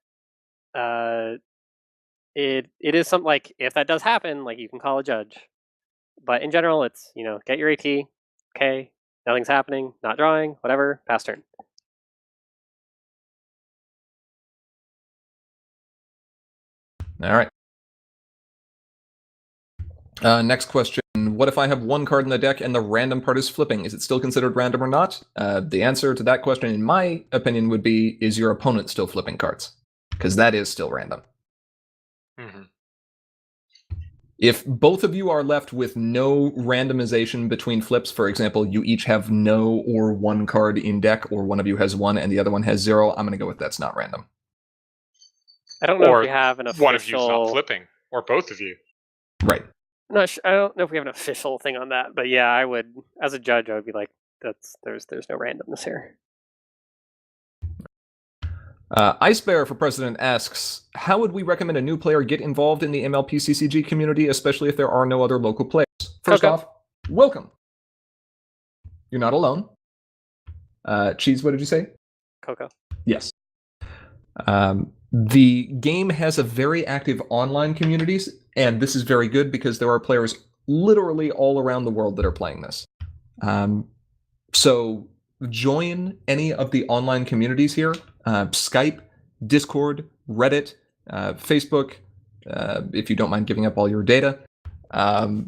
it is something like if that does happen, like you can call a judge. But in general, it's get your AT, okay, nothing's happening, not drawing, whatever, pass turn. All right. Next question. What if I have one card in the deck and the random part is flipping? Is it still considered random or not? The answer to that question, in my opinion, would be, is your opponent still flipping cards? Because that is still random. Mm-hmm. If both of you are left with no randomization between flips, for example, you each have no or one card in deck, or one of you has one and the other one has 0, I'm going to go with that's not random. I don't know if we have an official... one of you's not flipping, or both of you. Right. I don't know if we have an official thing on that, but yeah, I would, as a judge, I would be like, there's no randomness here. Ice Bear for President asks, how would we recommend a new player get involved in the MLP CCG community, especially if there are no other local players? First off, welcome. You're not alone. Cheese, what did you say? Coco. Yes. The game has a very active online communities, and this is very good because there are players literally all around the world that are playing this. So join any of the online communities here. Skype, Discord, Reddit, Facebook, if you don't mind giving up all your data.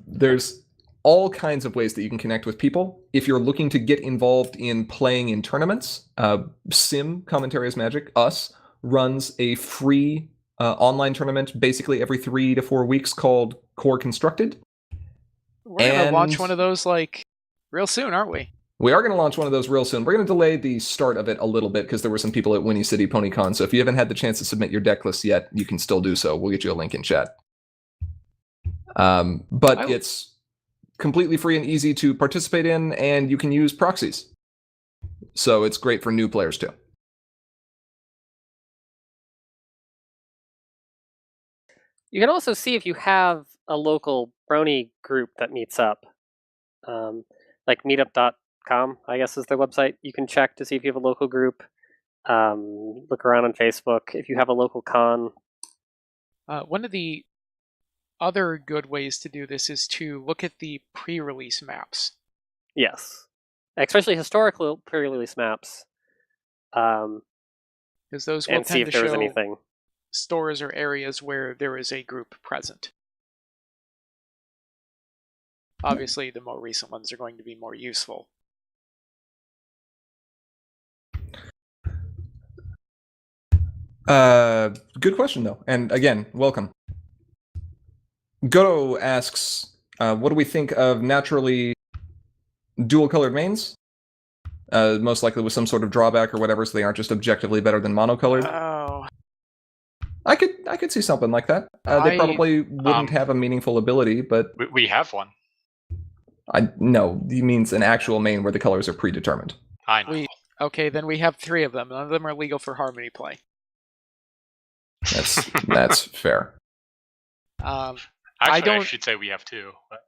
There's all kinds of ways that you can connect with people. If you're looking to get involved in playing in tournaments, Sim, Commentary is Magic, us, runs a free online tournament basically every 3 to 4 weeks called Core Constructed. We're going to launch one of those real soon, aren't we? We are going to launch one of those real soon. We're going to delay the start of it a little bit because there were some people at Winnie City PonyCon. So if you haven't had the chance to submit your deck list yet, you can still do so. We'll get you a link in chat. But it's completely free and easy to participate in, and you can use proxies. So it's great for new players too. You can also see if you have a local brony group that meets up. Like meetup.com, I guess is their website. You can check to see if you have a local group. Look around on Facebook if you have a local con. One of the other good ways to do this is to look at the pre-release maps. Yes. Especially historical pre-release maps. Because those will and see tend if to there was show anything. Stores or areas where there is a group present. Obviously, the more recent ones are going to be more useful. Good question, though. And again, welcome. Goto asks, what do we think of naturally dual-colored mains? Most likely with some sort of drawback or whatever, so they aren't just objectively better than monocolored. Oh. I could see something like that. They probably wouldn't have a meaningful ability, but... We have one. No, he means an actual main where the colors are predetermined. I know. Okay, then we have 3 of them. None of them are legal for Harmony play. That's fair. Actually, I should say we have 2. But...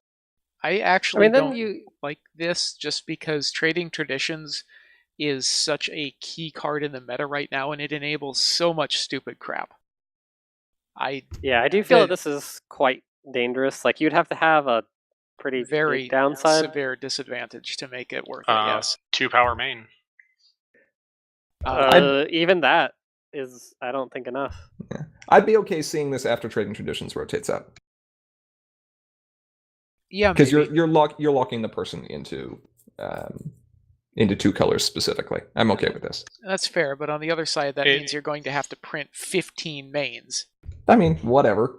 I actually don't like this just because Trading Traditions is such a key card in the meta right now, and it enables so much stupid crap. I do feel that this is quite dangerous. Like, you'd have to have a pretty very big downside. Severe disadvantage to make it worth it, yes. 2-power main. Even that is, I don't think, enough. Yeah. I'd be okay seeing this after Trading Traditions rotates out. Yeah, because you're locking the person into into 2 colors specifically. I'm okay with this. That's fair, but on the other side, that It- means you're going to have to print 15 mains. I mean, whatever.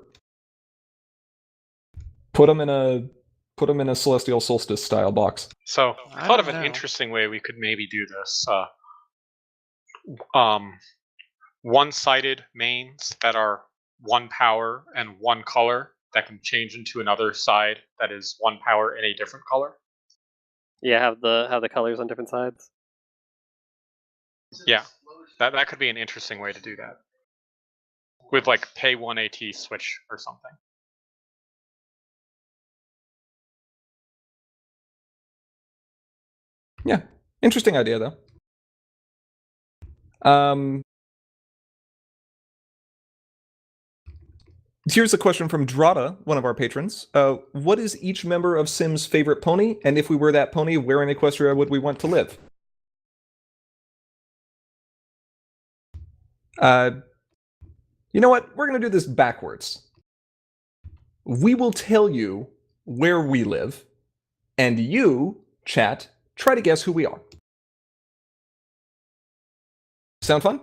Put them in a Celestial Solstice style box. So I I thought of don't an know. interesting way we could maybe do this. One-sided mains that are 1 power and 1 color that can change into another side that is 1 power and a different color. Yeah, have the colors on different sides. Yeah, that could be an interesting way to do that. With like pay 1 AT switch or something. Yeah, interesting idea though. Here's a question from Drata, one of our patrons. What is each member of Sim's favorite pony? And if we were that pony, where in Equestria would we want to live? You know what? We're going to do this backwards. We will tell you where we live, and you, chat, try to guess who we are. Sound fun?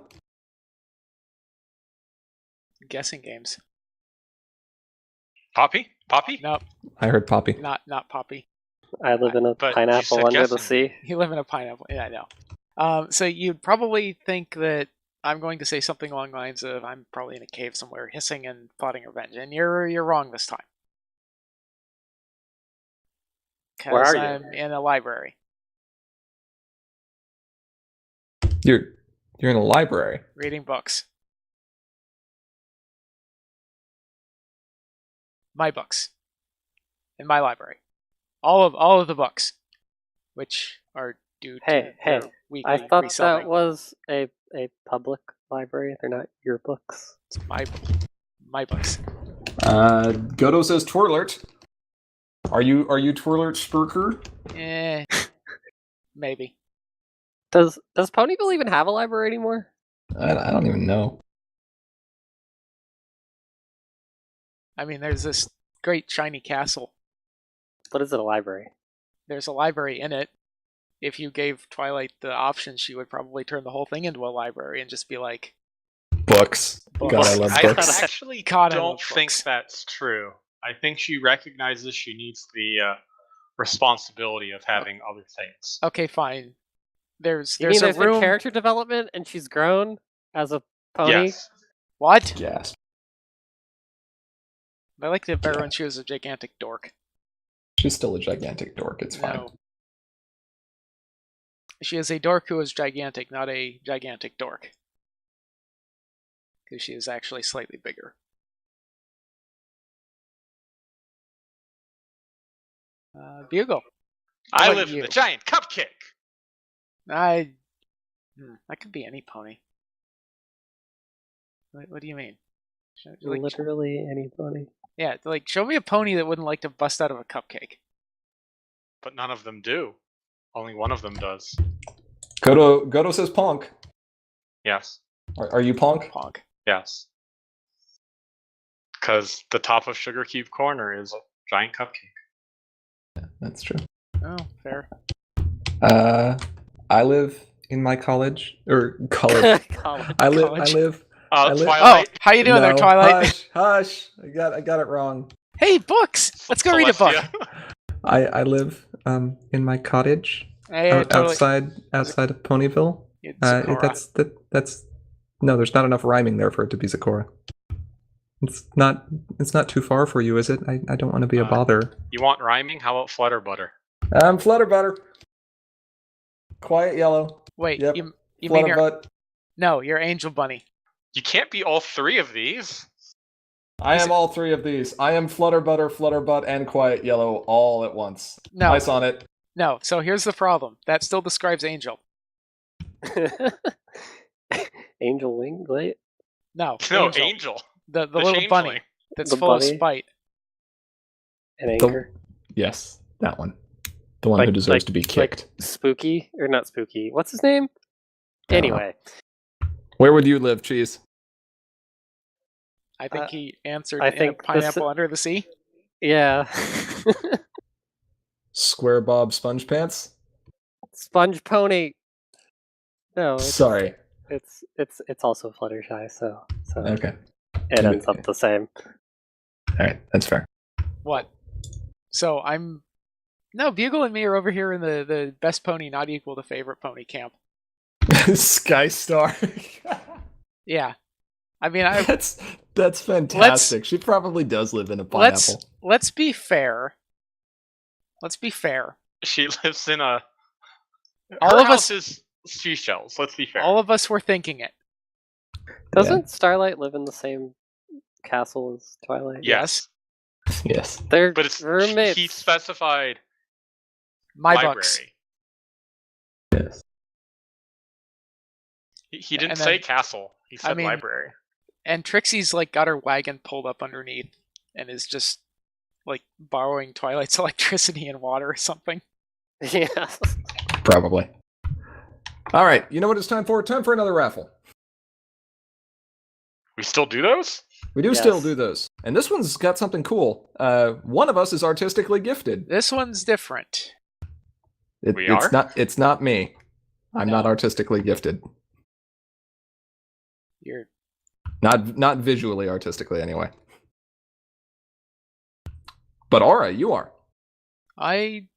Guessing games. Poppy? Poppy? Nope, I heard Poppy. not Poppy. I live in a But you pineapple said under the guessing. sea. You live in a pineapple. Yeah, I know. So you'd probably think that I'm going to say something along the lines of I'm probably in a cave somewhere, hissing and plotting revenge, and you're wrong this time. Where Because are you? I'm in a library, You're in a library. reading books. My books. In my library. All of the books. Which are due to Hey, their hey, weekly I thought reselling. that was a public library. They're not your books. It's my books. Godo says Twirlert. Are you Twirlert Spurker? Maybe. Does Ponyville even have a library anymore? I don't even know. I mean, there's this great shiny castle. What is it, a library? There's a library in it. If you gave Twilight the option, she would probably turn the whole thing into a library and just be like, Books. Books. God, I love I books. actually God, I don't love think books. that's true. I think she recognizes she needs the responsibility of having other things. okay, fine. There's You mean a there's been room. character development and she's grown as a pony? Yes. What? Yes. I liked it better when she was a gigantic dork. She's still a gigantic dork. It's fine. No. She is a dork who is gigantic, not a gigantic dork. Because she is actually slightly bigger. Bugle. How I about live in you? the giant cupcake. That could be any pony. What do you mean? Like, Literally any pony. yeah, like show me a pony that wouldn't like to bust out of a cupcake. But none of them do. Only one of them does. Godo says Ponk. Yes. Are you Ponk? Ponk. Yes. Because the top of Sugar Cube Corner is a giant cupcake. That's true. Oh, fair. I live in my college college. College. I College. live. I live- Oh, Twilight. how you doing there, No, Twilight? Hush. I got it wrong. Hey, books. Let's go read a book. Celestia. I live in my cottage Hey, totally. outside of Ponyville. It's Sakura. That's no. There's not enough rhyming there for it to be Sakura. It's not too far for you, is it? I don't want to be a bother. You want rhyming? How about Flutterbutter? I'm Flutterbutter. Quiet Yellow. Wait, Yep. you mean you're Flutterbutt. no, you're Angel Bunny. You can't be all three of these. I am all three of these. I am Flutterbutter, Flutterbutt, and Quiet Yellow all at once. No. Nice on it. No, so here's the problem. That still describes Angel. Angel Winglet? No, No, Angel. Angel. The The little changeling. bunny that's The full of bunny? spite. An anchor? Yes, that one. The one who deserves to be kicked. Spooky? Or not Spooky. What's his name? Anyway. Where would you live, Cheese? I think he answered I in a think this- pineapple under the sea. Yeah. Square Bob Sponge Pants? Sponge Pony. No, Sorry. it's also Fluttershy, so Okay. it ends up the same. All right, that's fair. What? So no, Bugle and me are over here in the best pony not equal to favorite pony camp. Skystar. Yeah, I mean, that's fantastic. She probably does live in a pineapple. Let's be fair. Let's be fair. She lives in a. All Her of house us is seashells. Let's be fair. All of us were thinking it. Doesn't Starlight live in the same castle as Twilight? Yes. Yes. They're But it's roommates. he specified My library. books. Yes. He didn't And say then- castle. He said library. And Trixie's like got her wagon pulled up underneath and is just like borrowing Twilight's electricity and water or something. Yeah. Probably. All right. You know what it's time for? Time for another raffle. We still do those? We do Yes. still do those. And this one's got something cool. One of us is artistically gifted. This one's different. It's not me. I'm No. not artistically gifted. You're Not visually artistically anyway. But Aura, you are. I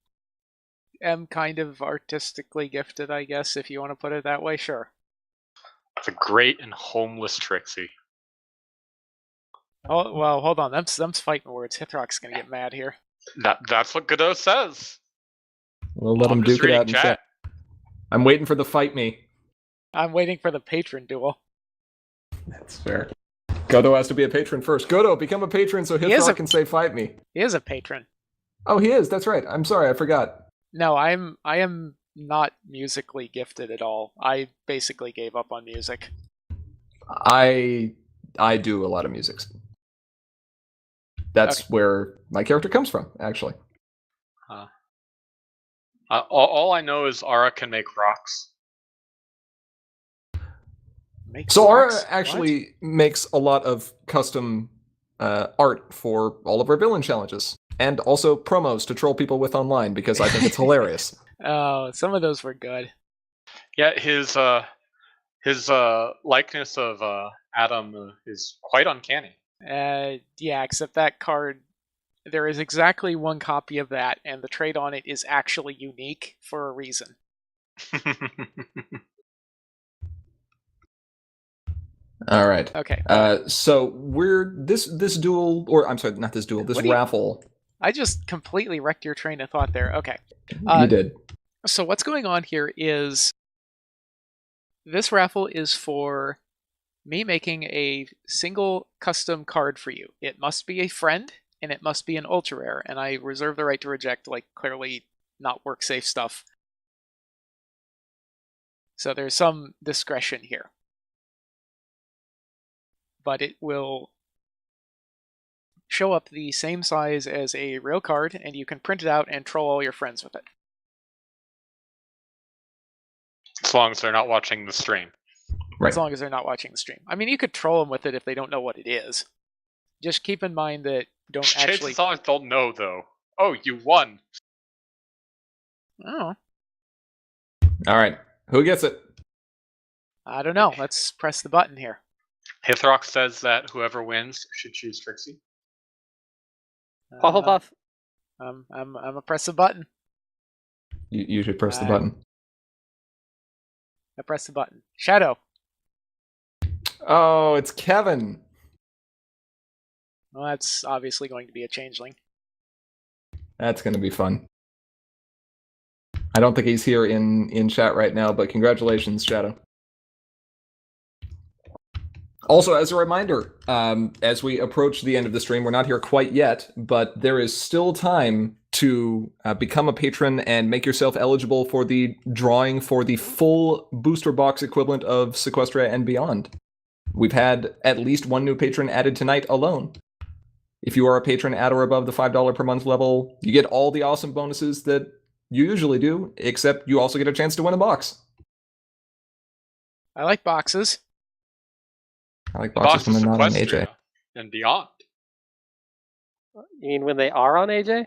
am kind of artistically gifted, I guess, if you want to put it that way, sure. The great and homeless Trixie. Oh well, hold on. Them's fighting words. Hithrock's gonna get mad here. That's what Godot says. We'll let I'm him just duke it out reading in chat. I'm waiting for the fight me. I'm waiting for the patron duel. That's fair. Godot has to be a patron first. Godot, become a patron so He is Hithrock can say fight me. He is a patron. Oh, he is. That's right. I'm sorry. I forgot. No, I am not musically gifted at all. I basically gave up on music. I do a lot of music. That's where my character comes from, actually. All I know is Ara can make rocks. So Aura What? actually makes a lot of custom art for all of our villain challenges. And also promos to troll people with online because I think it's hilarious. Oh, some of those were good. Yeah, his likeness of Adam is quite uncanny. Yeah, except that card, there is exactly one copy of that, and the trait on it is actually unique for a reason. All right. Okay. So we're this duel, or I'm sorry, not this duel, this What do you- raffle. I just completely wrecked your train of thought there. Okay. You did. So what's going on here is this raffle is for me making a single custom card for you. It must be a friend, and it must be an ultra rare, and I reserve the right to reject like clearly not work safe stuff. So there's some discretion here. But it will show up the same size as a real card, and you can print it out and troll all your friends with it. As long as they're not watching the stream. Right. As long as they're not watching the stream. I mean, you could troll them with it if they don't know what it is. Just keep in mind that don't actually... Chances are they'll know, though. Oh, you won. Oh, All right. Who gets it? I don't know. Let's press the button here. Hithrock says that whoever wins should choose Trixie. Hufflepuff. I'm gonna press the button. You should press the I- button. I press the button. Shadow. Oh, it's Kevin. Well, that's obviously going to be a changeling. That's going to be fun. I don't think he's here in chat right now, but congratulations, Shadow. Also, as a reminder, as we approach the end of the stream, we're not here quite yet, but there is still time to become a patron and make yourself eligible for the drawing for the full booster box equivalent of Sequestria and beyond. We've had at least one new patron added tonight alone. If you are a patron at or above the $5 per month level, you get all the awesome bonuses that you usually do, except you also get a chance to win a box. I like boxes. I like The boxes box when is they're not on AJ. Sequestria and beyond. You mean when they are on AJ?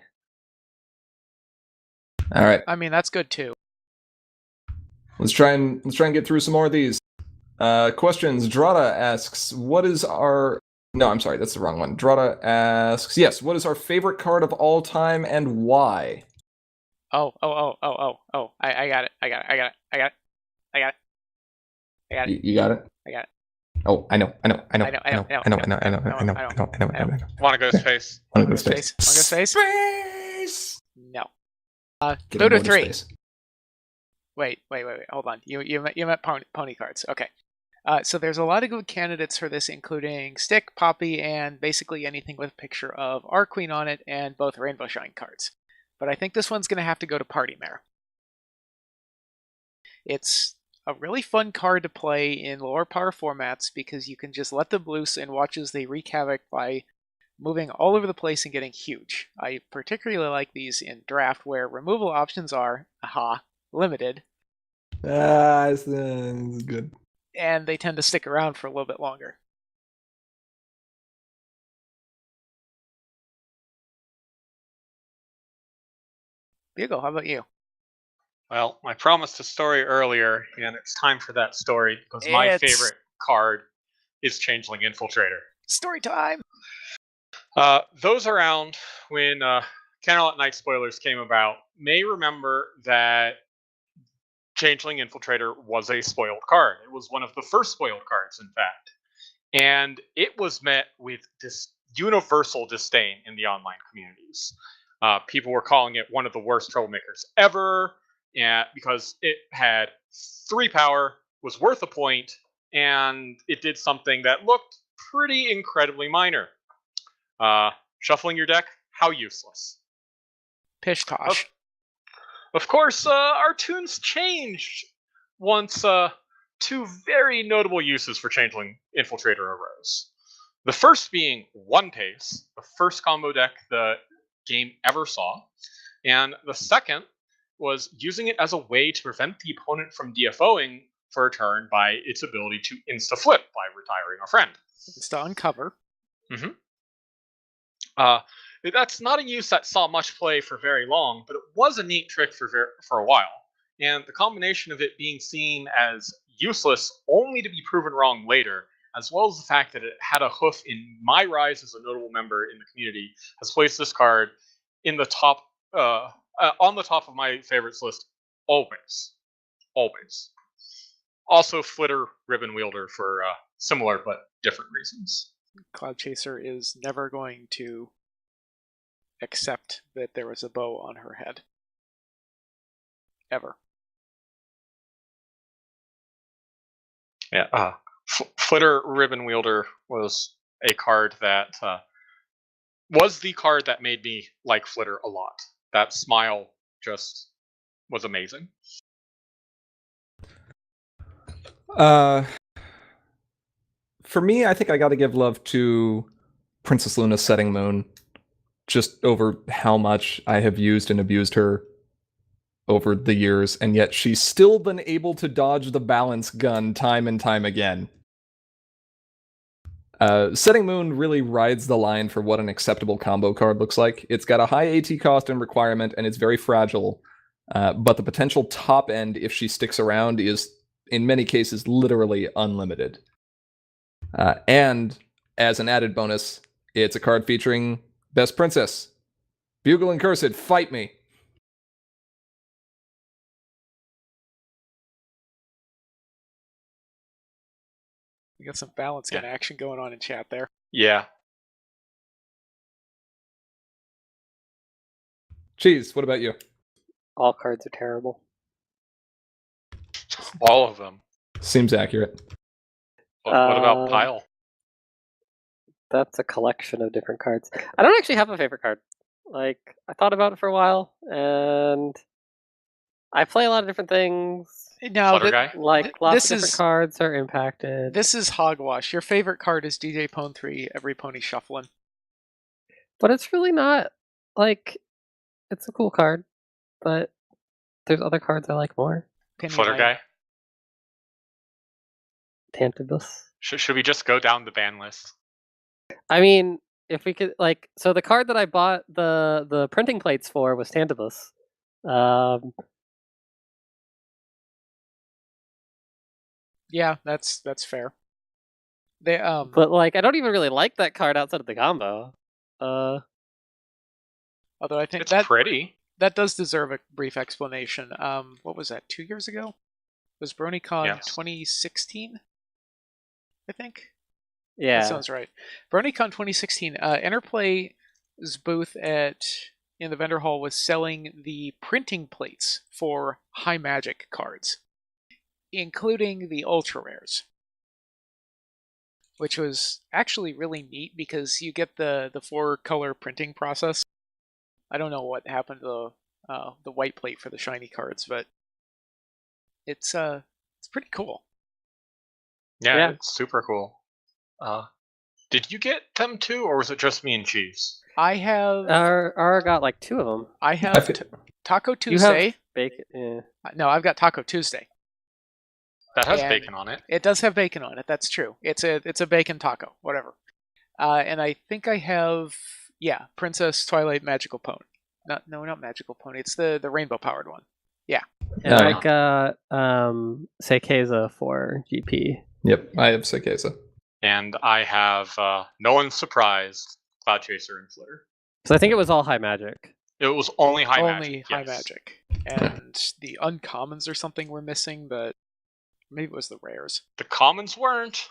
All right. I mean, that's good too. Let's try and get through some more of these. Questions. Drada asks, what is our... No, I'm sorry, that's the wrong one. Drada asks, yes, what is our favorite card of all time and why? Oh. I got it. I got it. You got it? I got it. Oh, I know. Want to go to space? Want to go to space? Want to go to space? Space! No. Get Go him to going 3. space. Wait. Hold on. You meant pony cards. Okay. So there's a lot of good candidates for this, including Stick, Poppy, and basically anything with a picture of our queen on it, and both Rainbow Shine cards. But I think this one's going to have to go to Party Mare. It's a really fun card to play in lower power formats because you can just let them loose and watch as they wreak havoc by moving all over the place and getting huge. I particularly like these in draft where removal options are, limited. It's good. And they tend to stick around for a little bit longer. Bugle, how about you? Well, I promised a story earlier, and it's time for that story because my favorite card is Changeling Infiltrator. Story time! Those around when Candlelit Night spoilers came about may remember that Changeling Infiltrator was a spoiled card. It was one of the first spoiled cards, in fact. And it was met with this universal disdain in the online communities. People were calling it one of the worst troublemakers ever, because it had 3 power, was worth a point, and it did something that looked pretty incredibly minor. Shuffling your deck, how useless. Pish tosh. Of course, our tunes changed once 2 very notable uses for Changeling Infiltrator arose. The first being One Pace, the first combo deck the game ever saw, and the second was using it as a way to prevent the opponent from DFOing for a turn by its ability to insta-flip by retiring a friend. Insta uncover. Mm-hmm. That's not a use that saw much play for very long, but it was a neat trick for a while. And the combination of it being seen as useless only to be proven wrong later, as well as the fact that it had a hoof in my rise as a notable member in the community, has placed this card in the top, on the top of my favorites list always. Also, Flitter Ribbon Wielder for similar but different reasons. Cloud Chaser is never going to accept that there was a bow on her head. Ever. Yeah, Flitter Ribbon Wielder was a card that was the card that made me like Flitter a lot. That smile just was amazing. For me, I think I got to give love to Princess Luna's Setting Moon, just over how much I have used and abused her over the years, and yet she's still been able to dodge the balance gun time and time again. Setting Moon really rides the line for what an acceptable combo card looks like. It's got a high AT cost and requirement, and it's very fragile, but the potential top end, if she sticks around, is, in many cases, literally unlimited. And, as an added bonus, it's a card featuring Best Princess. Bugle and Cursed, fight me! We got some balance gun action going on in chat there. Yeah. Cheese, what about you? All cards are terrible. All of them. Seems accurate. What about Pile? That's a collection of different cards. I don't actually have a favorite card. Like, I thought about it for a while, and I play a lot of different things. No, like lots of different cards are impacted. This is hogwash. Your favorite card is DJ Pone 3, every pony shuffling. But it's really not, like, it's a cool card, but there's other cards I like more. Flutter Guy? Tantibus. Should we just go down the ban list? I mean, if we could, like, so the card that I bought the printing plates for was Tantibus. Yeah, that's fair. They But like, I don't even really like that card outside of the combo. although I think It's pretty. that does deserve a brief explanation. What was that? 2 years ago? Was BronyCon Yes. 2016? I think. Yeah. That sounds right. BronyCon 2016. Interplay's booth in the vendor hall was selling the printing plates for high magic cards, including the ultra rares, which was actually really neat because you get the 4-color printing process. I don't know what happened to the white plate for the shiny cards, but it's pretty cool. Yeah, it's super cool. Did you get them too, or was it just me and Cheese? I have Ara got like 2 of them. I have Taco You Tuesday. have bacon. Yeah. No, I've got Taco Tuesday. That has And bacon on it. It does have bacon on it. That's true. It's a bacon taco, whatever. And I think I have Princess Twilight Magical Pony. Not Magical Pony. It's the rainbow powered one. Yeah. And I got Seikeza for GP. Yep, I have Seikeza. And I have No One's Surprised, Cloud Chaser, and Flitter. So I think it was all high magic. It was only high Only magic. high yes. magic. And the uncommons or something were missing, but maybe it was the rares. The commons weren't.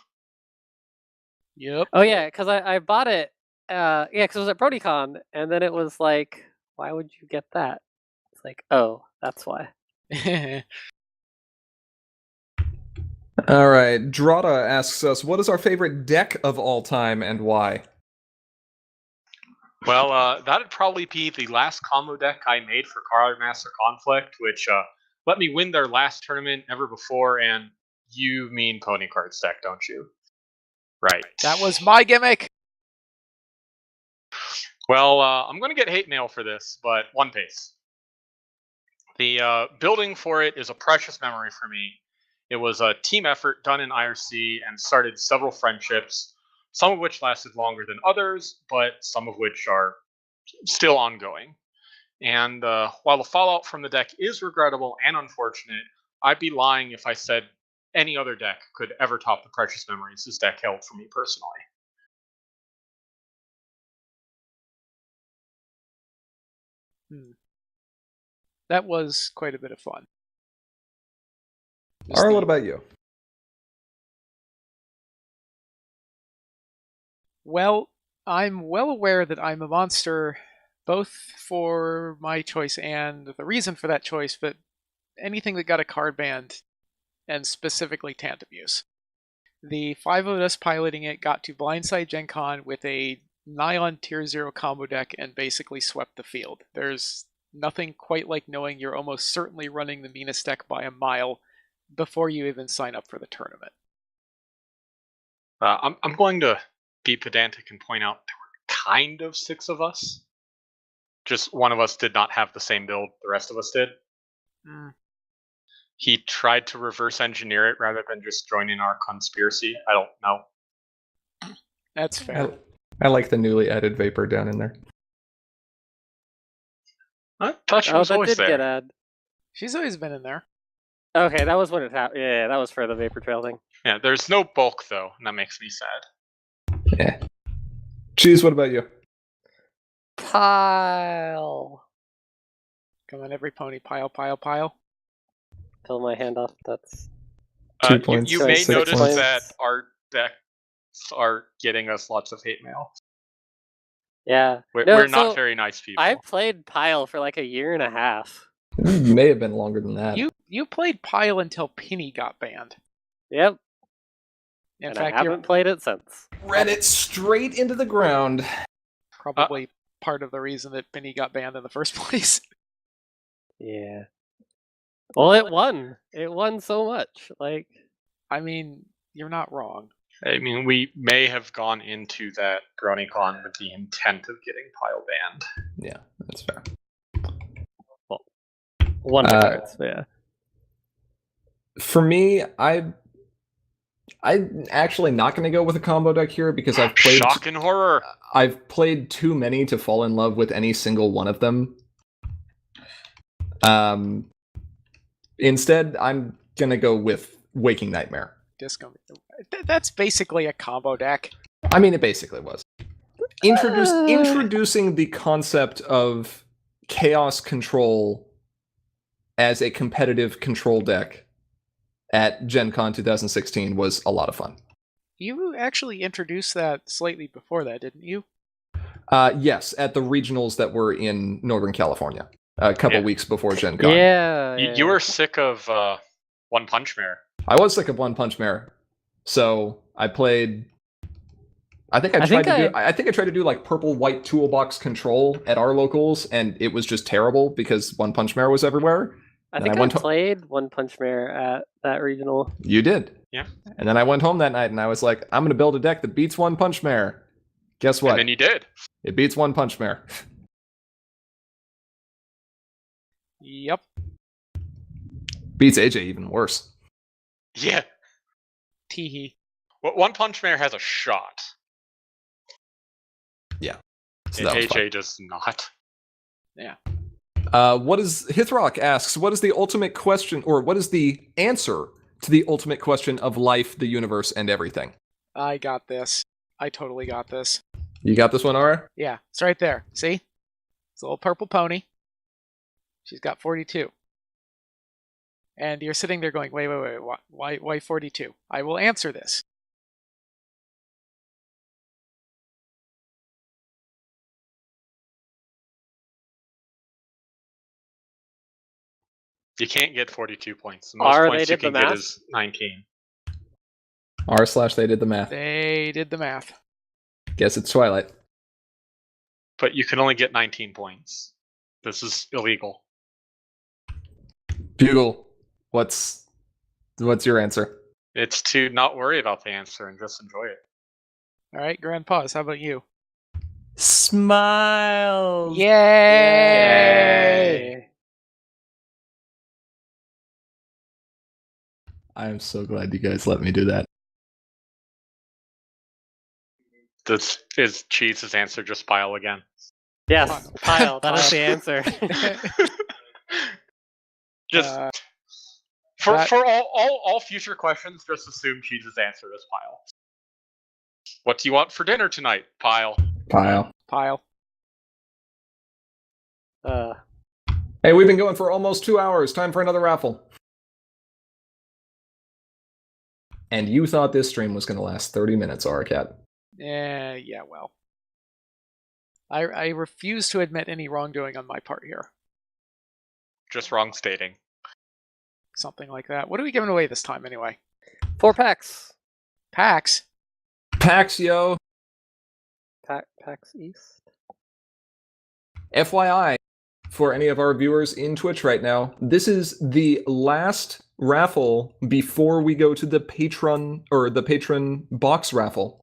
Yep. Oh yeah, because I bought it. Yeah, because it was at BronyCon, and then it was like, why would you get that? It's like, oh, that's why. All right, Drata asks us, what is our favorite deck of all time and why? Well, that'd probably be the last combo deck I made for Card Master Conflict, which let me win their last tournament ever before, and you mean Pony Cards deck, don't you? Right. That was my gimmick! Well, I'm going to get hate mail for this, but One Piece. The building for it is a precious memory for me. It was a team effort done in IRC and started several friendships, some of which lasted longer than others, but some of which are still ongoing. And while the fallout from the deck is regrettable and unfortunate, I'd be lying if I said any other deck could ever top the precious memories this deck held for me personally. That was quite a bit of fun. Ara, what about you? Well, I'm well aware that I'm a monster, both for my choice and the reason for that choice, but anything that got a card banned, and specifically Tantabuse. The 5 of us piloting it got to Blindside Gen Con with a Nyan Tier 0 combo deck and basically swept the field. There's nothing quite like knowing you're almost certainly running the meanest deck by a mile before you even sign up for the tournament. I'm going to be pedantic and point out there were kind of 6 of us. Just one of us did not have the same build the rest of us did. He tried to reverse engineer it rather than just joining our conspiracy. I don't know. That's fair. I like the newly added Vapor down in there. I thought she was that always did there. get added. She's always been in there. Okay, that was when it happened. Yeah, that was for the Vapor Trail thing. Yeah, there's no bulk though, and that makes me sad. Yeah. Cheese, what about you? Pile. Come on, every pony, pile, pile, pile. Pull my hand off. That's 2 points. You may 6 notice points. that our decks are getting us lots of hate mail. yeah. We're not very nice people. I played Pile for like a year and a half. It may have been longer than that. You played Pile until Penny got banned. Yep. In and fact, I you're haven't played it since. Read it straight into the ground. probably part of the reason that Penny got banned in the first place. Yeah. Well, it won. It won so much. Like, I mean, you're not wrong. I mean, we may have gone into that BronyCon with the intent of getting Pile banned. Yeah, that's fair. one of the cards. Yeah. For me, I'm actually not going to go with a combo deck here because I've played Shock and horror. I've played too many to fall in love with any single one of them. Instead, I'm gonna go with Waking Nightmare. Disco. That's basically a combo deck. I mean, it basically was. Introducing the concept of chaos control as a competitive control deck at Gen Con 2016 was a lot of fun. You actually introduced that slightly before that, didn't you? Yes, at the regionals that were in Northern California a couple weeks before Gen Con. Yeah. You were sick of One Punch Mare. I was sick of One Punch Mare, so I played. I think I tried to do like purple white toolbox control at our locals, and it was just terrible because One Punch Mare was everywhere. I think I played One Punch Mare at that regional. You did, yeah. And then I went home that night, and I was like, I'm gonna build a deck that beats One Punch Mare. Guess what? And then you did. It beats One Punch Mare. Yep. Beats AJ even worse. Yeah. Teehee. Well, One Punch Mare has a shot. Yeah. So and AJ does not. Yeah. What is Hithrock asks? What is the ultimate question, or what is the answer to the ultimate question of life, the universe, and everything? I got this. I totally got this. You got this one, Aura? Yeah, it's right there. See? It's a little purple pony. She's got 42. And you're sitting there going, wait, why 42? I will answer this. You can't get 42 points. The most points you can get is 19. R/they did the math. They did the math. Guess it's Twilight. But you can only get 19 points. This is illegal. Bugle, what's your answer? It's to not worry about the answer and just enjoy it. All right, Grand Pause, how about you? Smiles! Yay! Yay! I am so glad you guys let me do that. This is Cheese's answer, just pile again. Yes, pile. That is the answer. Just for all future questions, just assume Cheese's answer is pile. What do you want for dinner tonight? Pile. Pile. Hey, we've been going for almost 2 hours. Time for another raffle. And you thought this stream was going to last 30 minutes, Aracat. Yeah, well. I refuse to admit any wrongdoing on my part here. Just wrong stating. Something like that. What are we giving away this time, anyway? 4 packs. Packs? Packs, yo! Packs East? FYI, for any of our viewers in Twitch right now, this is the last raffle before we go to the Patron box raffle.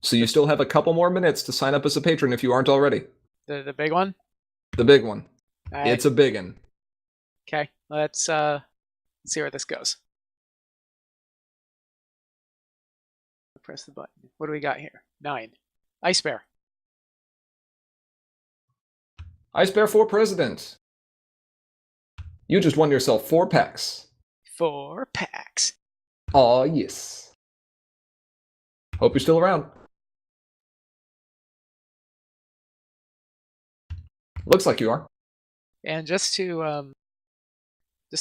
So you still have a couple more minutes to sign up as a patron if you aren't already. The big one? The big one. Right. It's a big one. Okay, let's see where this goes. Press the button. What do we got here? 9. Ice Bear. Ice Bear for president. You just won yourself 4 packs. 4 packs. Aw, yes. Hope you're still around. Looks like you are. And just to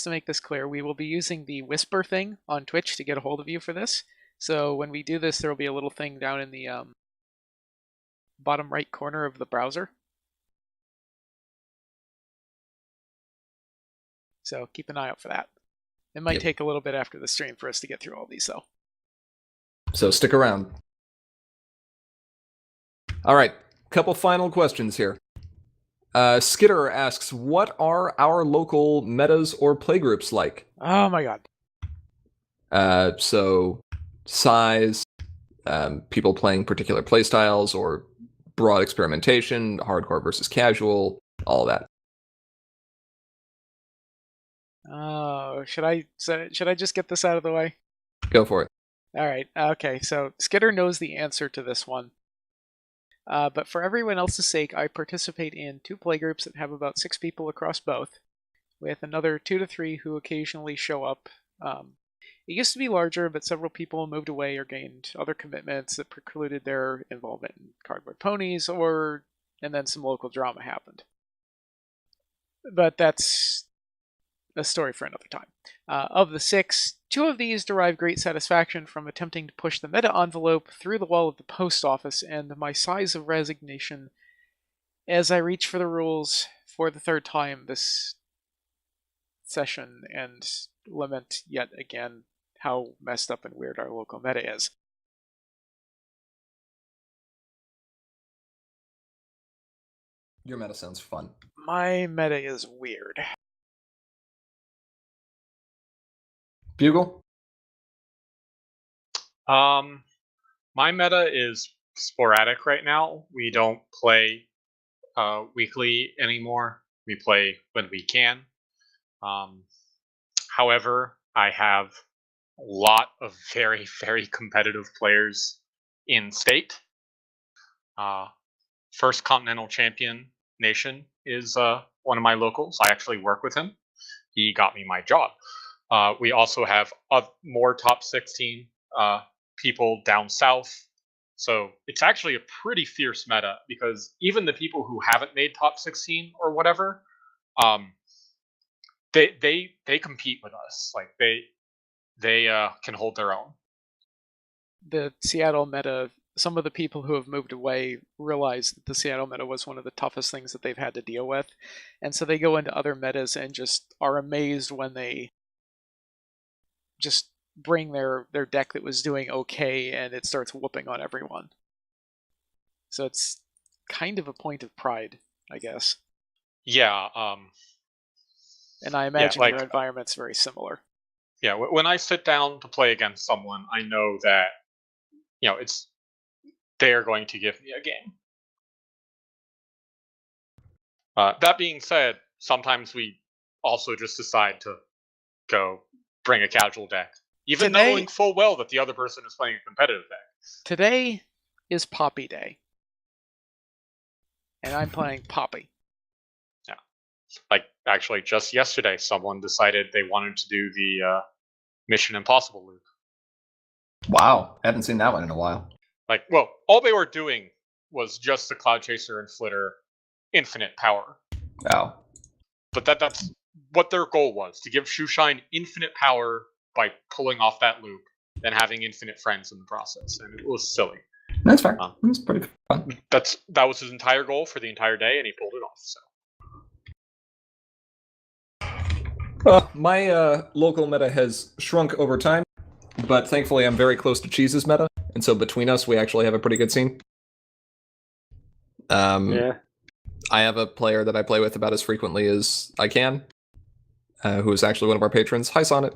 make this clear, we will be using the whisper thing on Twitch to get a hold of you for this. So when we do this, there will be a little thing down in the bottom right corner of the browser. So keep an eye out for that. It might take a little bit after the stream for us to get through all these, though. So stick around. All right, couple final questions here. Skitter asks, what are our local metas or playgroups like? Oh my god. So size, people playing particular playstyles, or broad experimentation, hardcore versus casual, all that. Oh, should I just get this out of the way? Go for it. All right. Okay. So Skitter knows the answer to this one. But for everyone else's sake, I participate in 2 playgroups that have about 6 people across both, with another 2 to 3 who occasionally show up. It used to be larger, but several people moved away or gained other commitments that precluded their involvement in cardboard ponies, and then some local drama happened. But that's a story for another time. Of the 6, 2 of these derive great satisfaction from attempting to push the meta envelope through the wall of the post office, and my sighs of resignation as I reach for the rules for the 3rd time this session and lament yet again how messed up and weird our local meta is. Your meta sounds fun. My meta is weird. Bugle? My meta is sporadic right now. We don't play weekly anymore. We play when we can. However, I have a lot of very, very competitive players in state. First Continental Champion Nation is one of my locals. I actually work with him. He got me my job. We also have more top 16 people down south. So it's actually a pretty fierce meta because even the people who haven't made top 16 or whatever, they compete with us. Like they can hold their own. The Seattle meta, some of the people who have moved away realize that the Seattle meta was one of the toughest things that they've had to deal with, and so they go into other metas and just are amazed when they just bring their deck that was doing okay and it starts whooping on everyone. So it's kind of a point of pride, I guess. Yeah. And I imagine like, your environment's very similar. Yeah, when I sit down to play against someone, I know that they're going to give me a game. That being said, sometimes we also just decide to go bring a casual deck, even knowing full well that the other person is playing a competitive deck. Today is Poppy Day, and I'm playing Poppy. Yeah, like actually just yesterday, someone decided they wanted to do the Mission Impossible loop. Wow, haven't seen that one in a while. Like, well, all they were doing was just the Cloud Chaser and Flitter infinite power. Wow. But that's what their goal was, to give Shoeshine infinite power by pulling off that loop, then having infinite friends in the process. And it was silly. That's fair. It's pretty fun. That was his entire goal for the entire day, and he pulled it off. So My local meta has shrunk over time, but thankfully I'm very close to Cheese's meta, and so between us we actually have a pretty good scene. Yeah. I have a player that I play with about as frequently as I can, who is actually one of our patrons. Hi, Sonnet.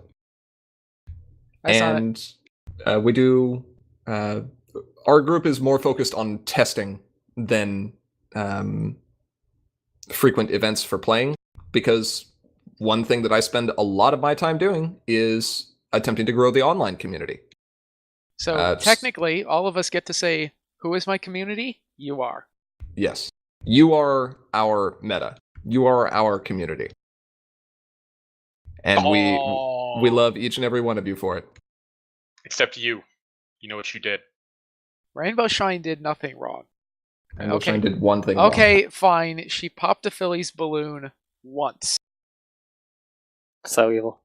Hi, Sonnet. And we do... our group is more focused on testing than frequent events for playing, because one thing that I spend a lot of my time doing is attempting to grow the online community. So technically, all of us get to say, who is my community? You are. Yes. You are our meta. You are our community. And we love each and every one of you for it. Except you. You know what you did. Rainbow Shine did nothing wrong. Rainbow Shine did one thing wrong. Okay, fine. She popped a Phillies balloon once. So evil.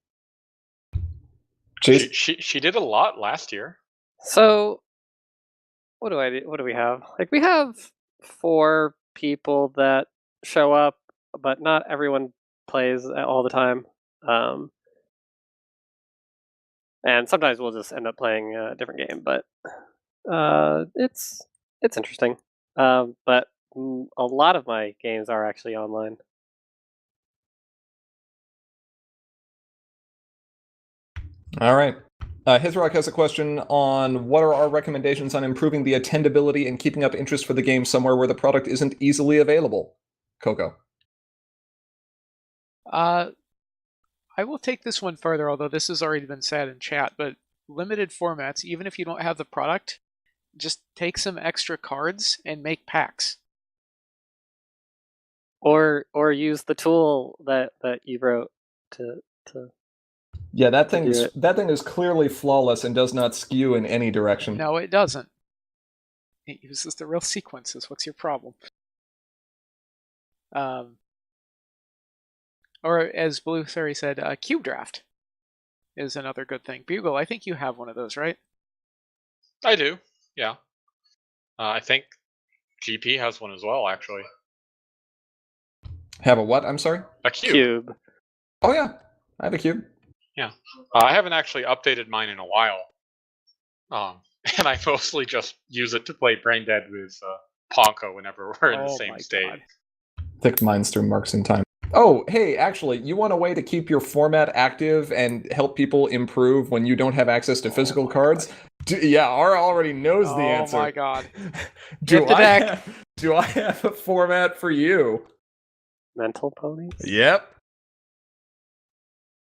She did a lot last year. So what do we have? Like, we have 4 people that show up, but not everyone plays all the time. And sometimes we'll just end up playing a different game, but it's interesting. But a lot of my games are actually online. All right. Hithrock has a question on what are our recommendations on improving the attendability and keeping up interest for the game somewhere where the product isn't easily available. Coco. I will take this one further, although this has already been said in chat, but limited formats, even if you don't have the product, just take some extra cards and make packs. Or use the tool that you wrote to Yeah, that To do thing is clearly flawless and does not skew in any direction. No, it doesn't. It uses the real sequences. What's your problem? Or as Blue Fairy said, Cube Draft is another good thing. Bugle, I think you have one of those, right? I do. Yeah. I think GP has one as well, actually. Have a what? I'm sorry? A cube. Cube. Oh yeah, I have a cube. Yeah. I haven't actually updated mine in a while. And I mostly just use it to play Brain Dead with Ponko whenever we're in the same state. God. Thick minds through marks in time. Oh, hey, actually, you want a way to keep your format active and help people improve when you don't have access to physical cards? Yeah, Ara already knows the answer. Oh my god. Do Hit the deck. Do I have a format for you? Mental ponies? Yep.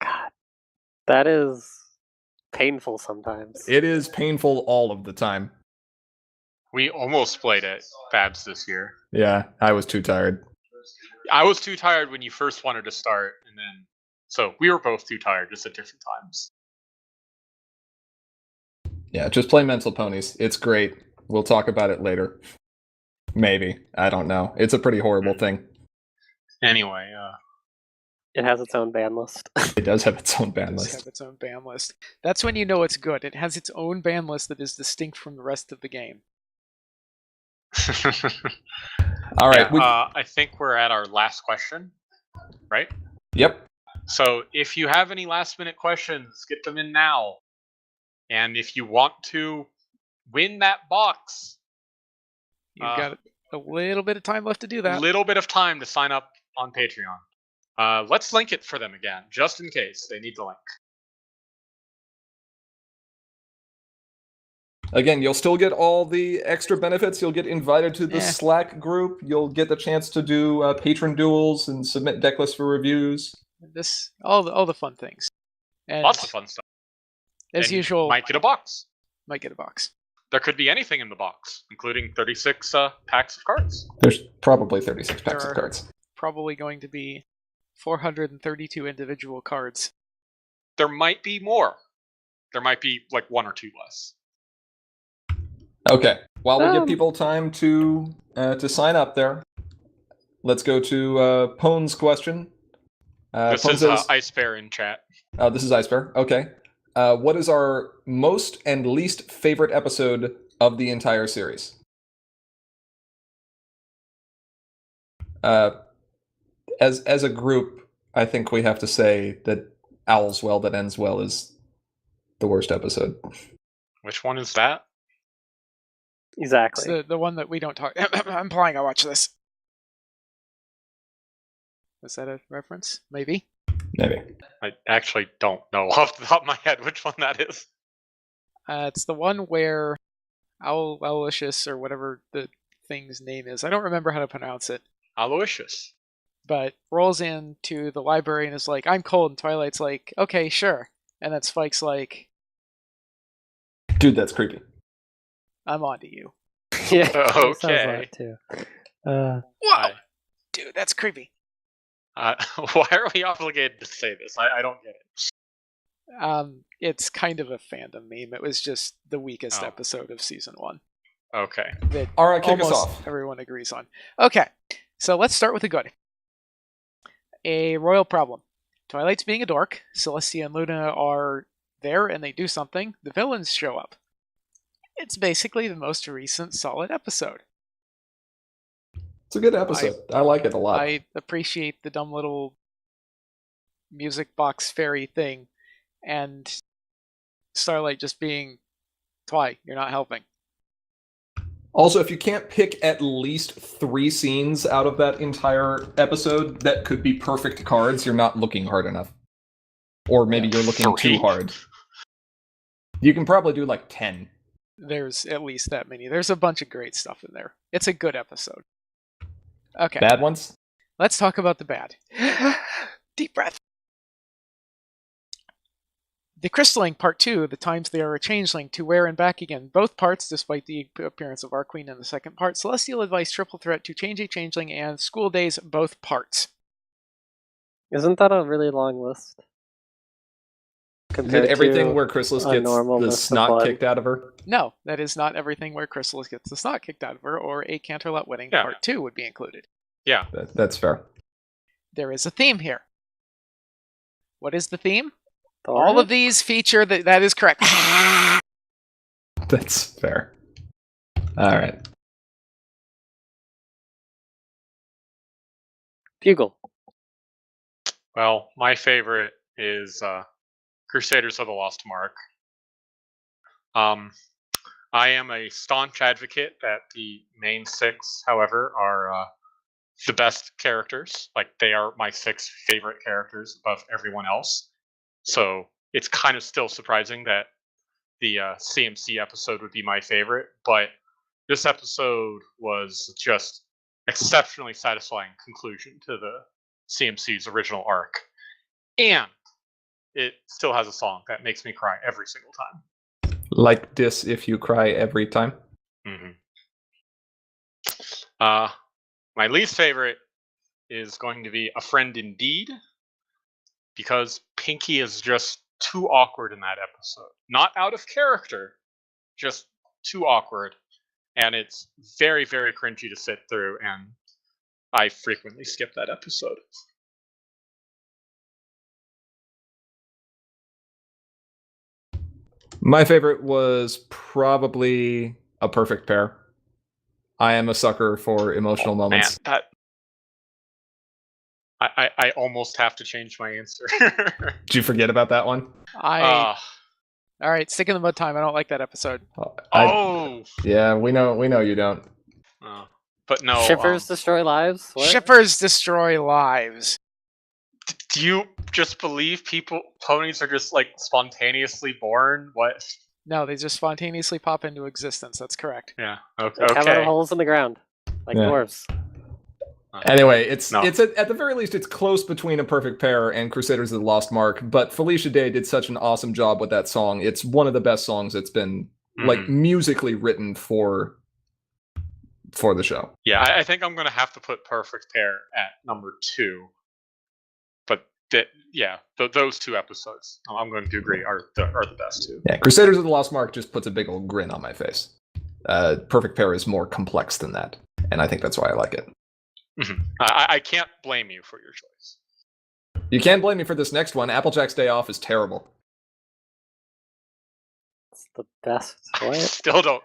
God. That is painful sometimes. It is painful all of the time. We almost played it, Fabs, this year. Yeah, I was too tired. I was too tired when you first wanted to start, and then so we were both too tired, just at different times. Yeah, just play Mental Ponies. It's great. We'll talk about it later. Maybe. I don't know. It's a pretty horrible thing. Anyway, It has its own ban list. It does have its own ban It does list. have its own ban list. That's when you know it's good. It has its own ban list that is distinct from the rest of the game. All right. yeah, I think we're at our last question, right? Yep. So if you have any last minute questions, get them in now. And if you want to win that box, You've got a little bit of time left to do a that. little bit of time to sign up on Patreon. Let's link it for them again, just in case they need the link. Again, you'll still get all the extra benefits. You'll get invited to the Yeah. Slack group. You'll get the chance to do patron duels and submit deck lists for reviews. This all the fun things. And Lots of fun stuff. as And you usual, might get a box. might get a box. There could be anything in the box, including 36 packs of cards. There's probably 36 packs There of are- cards. Probably going to be 432 individual cards. There might be more. There might be like one or two less. Okay. While we give Um, people time to sign up there, let's go to Pone's question. This Pone is says, Ice Bear in chat. this is Ice Bear. Okay. What is our most and least favorite episode of the entire series? As a group, I think we have to say that Owl's Well That Ends Well is the worst episode. Which one is that? It's Exactly. the one that we don't talk. I'm implying I watch this. Was that a reference? Maybe. Maybe. I actually don't know off the top of my head which one that is. It's the one where Owlicious or whatever the thing's name is. I don't remember how to pronounce it. Aloysius. But rolls into the library and is like, "I'm cold." And Twilight's like, "Okay, sure." And then Spike's like, Dude, that's creepy. "I'm onto you." Yeah. it sounds Okay. like too. Whoa, I- dude, that's creepy. Why are we obligated to say this? I don't get it. It's kind of a fandom meme. It was just the weakest Oh. episode of season 1 Okay. that All right, kick us almost off. everyone agrees on. Okay, so let's start with the good. A royal problem. Twilight's being a dork. Celestia and Luna are there and they do something. The villains show up. It's basically the most recent solid episode. It's a good episode. I like it a lot. I appreciate the dumb little music box fairy thing and Starlight just being, Twi, you're not helping. Also, if you can't pick at least 3 scenes out of that entire episode that could be perfect cards, you're not looking hard enough. Or maybe you're looking 3? too hard. You can probably do like 10. There's at least that many. There's a bunch of great stuff in there. It's a good episode. Okay, Bad ones? let's talk about the bad. Deep breath. The Crystalling Part 2, the times they are a changeling to where and back again. Both parts, despite the appearance of Arqueen in the second part. Celestial Advice Triple Threat to change a changeling and School Days, both parts. Isn't that a really long list? Is compared it everything to where Chrysalis a gets normal the Mist of snot Blood. kicked out of her? No, that is not everything where Chrysalis gets the snot kicked out of her, or a Canterlot Wedding Yeah. Part 2 would be included. Yeah. That's fair. There is a theme here. What is the theme? Thor? All of these feature that is correct. That's fair. All right. Bugle. Well, my favorite is Crusaders of the Lost Mark. I am a staunch advocate that the main 6, however, are the best characters. Like, they are my 6 favorite characters above everyone else. So it's kind of still surprising that the CMC episode would be my favorite, but this episode was just exceptionally satisfying conclusion to the CMC's original arc. And it still has a song that makes me cry every single time. Like this if you cry every time. Mm-hmm. My least favorite is going to be A Friend Indeed, because Pinky is just too awkward in that episode. Not out of character, just too awkward. And it's very, very cringy to sit through, and I frequently skip that episode. My favorite was probably A Perfect Pair. I am a sucker for emotional moments. Man, that I almost have to change my answer. Did you forget about that one? All right, stick in the mud time. I don't like that episode. Yeah, we know you don't. But no. Shippers destroy lives? What? Shippers destroy lives. Do you just believe ponies are just like spontaneously born? What? No, they just spontaneously pop into existence. That's correct. Yeah. Okay. They come out of holes in the ground, like dwarves. Anyway, it's at the very least, it's close between A Perfect Pair and Crusaders of the Lost Mark, but Felicia Day did such an awesome job with that song. It's one of the best songs that's been like musically written for the show. Yeah, I think I'm gonna have to put Perfect Pair at number 2. But those 2 episodes, I'm going to agree, are the best 2. Yeah, Crusaders of the Lost Mark just puts a big old grin on my face. Perfect Pair is more complex than that, and I think that's why I like it. Mm-hmm. I can't blame you for your choice. You can't blame me for this next one. Applejack's Day Off is terrible. It's the best. I still don't.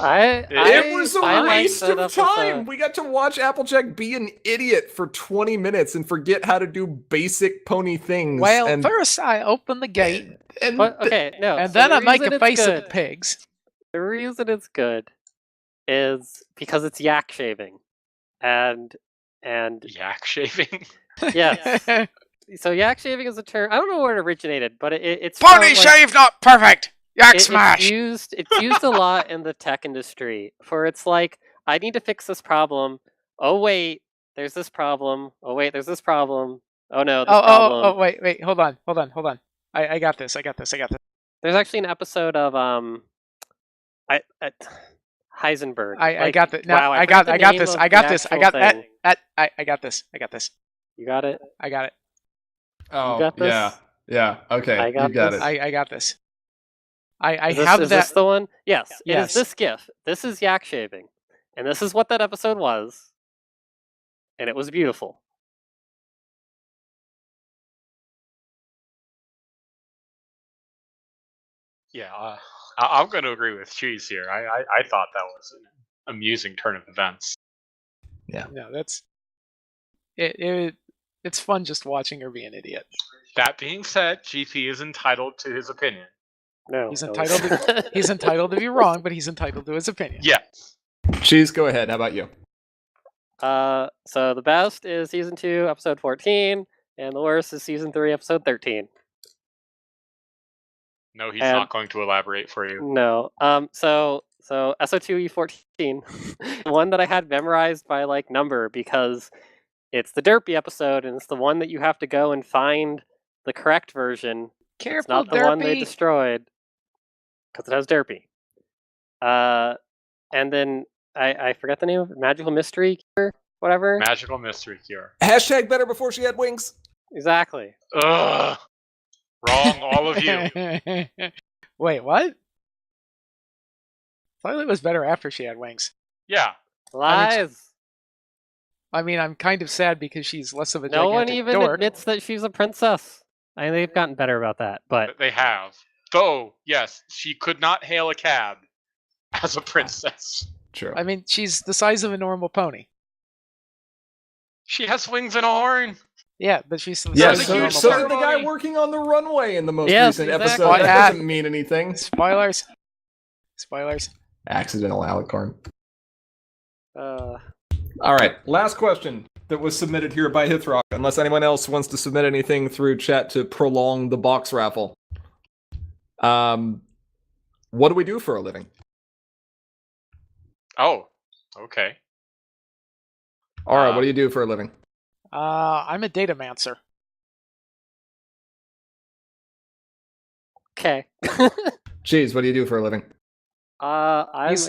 It was a waste of episode. time. We got to watch Applejack be an idiot for 20 minutes and forget how to do basic pony things. Well, first I open the gate, and then I make a face at the pigs. The reason it's good is because it's yak shaving. And yak shaving? Yes. So yak shaving is a term. I don't know where it originated, but it's pony shave, not perfect. Yak smash. It's used a lot in the tech industry. For it's like, I need to fix this problem. Oh wait, there's this problem. Oh wait, there's this problem. Oh no, this problem. Oh wait, hold on. I got this. There's actually an episode of Heisenberg. I got this. Wow, I got this. You got it? I got it. Oh, you got this? Yeah. Okay, I got it. I got this. I is have is that. This the one? Yes. It Yes. is this GIF. This is yak shaving, and this is what that episode was, and it was beautiful. Yeah, I'm going to agree with Cheese here. I thought that was an amusing turn of events. Yeah. No, that's it. It's fun just watching her be an idiot. That being said, GP is entitled to his opinion. No, he's entitled. He's entitled to be wrong, but he's entitled to his opinion. Yes. Cheese, go ahead. How about you? So the best is season 2, episode 14, and the worst is season 3, episode 13. No, he's not going to elaborate for you. No. So SO2E14, one that I had memorized by like number because it's the derpy episode, and it's the one that you have to go and find the correct version. Careful, it's not the derpy. one they destroyed because it has derpy. And then I forgot the name of it. Magical Mystery Cure, whatever. Magical Mystery Cure. Hashtag better before she had wings. Exactly. Ugh. Wrong, all of you. Wait, what? Twilight was better after she had wings. Yeah. Lies. I mean, I'm kind of sad because she's less of a No one gigantic even dork. admits that she's a princess. I mean, they've gotten better about that, but They have. Though, yes, she could not hail a cab as a princess. True. I mean, she's the size of a normal pony. She has wings and a horn. Yeah, but she's the Yeah, size of a so- normal so pony. did the guy working on the runway in the most Yes, recent exactly. episode. That Yeah. doesn't mean anything. Spoilers. Spoilers. Accidental alicorn. uh, All right, last question that was submitted here by Hithrock, unless anyone else wants to submit anything through chat to prolong the box raffle. What do we do for a living? Oh, okay. All right, what do you do for a living? I'm a datamancer. okay. Jeez, what do you do for a living?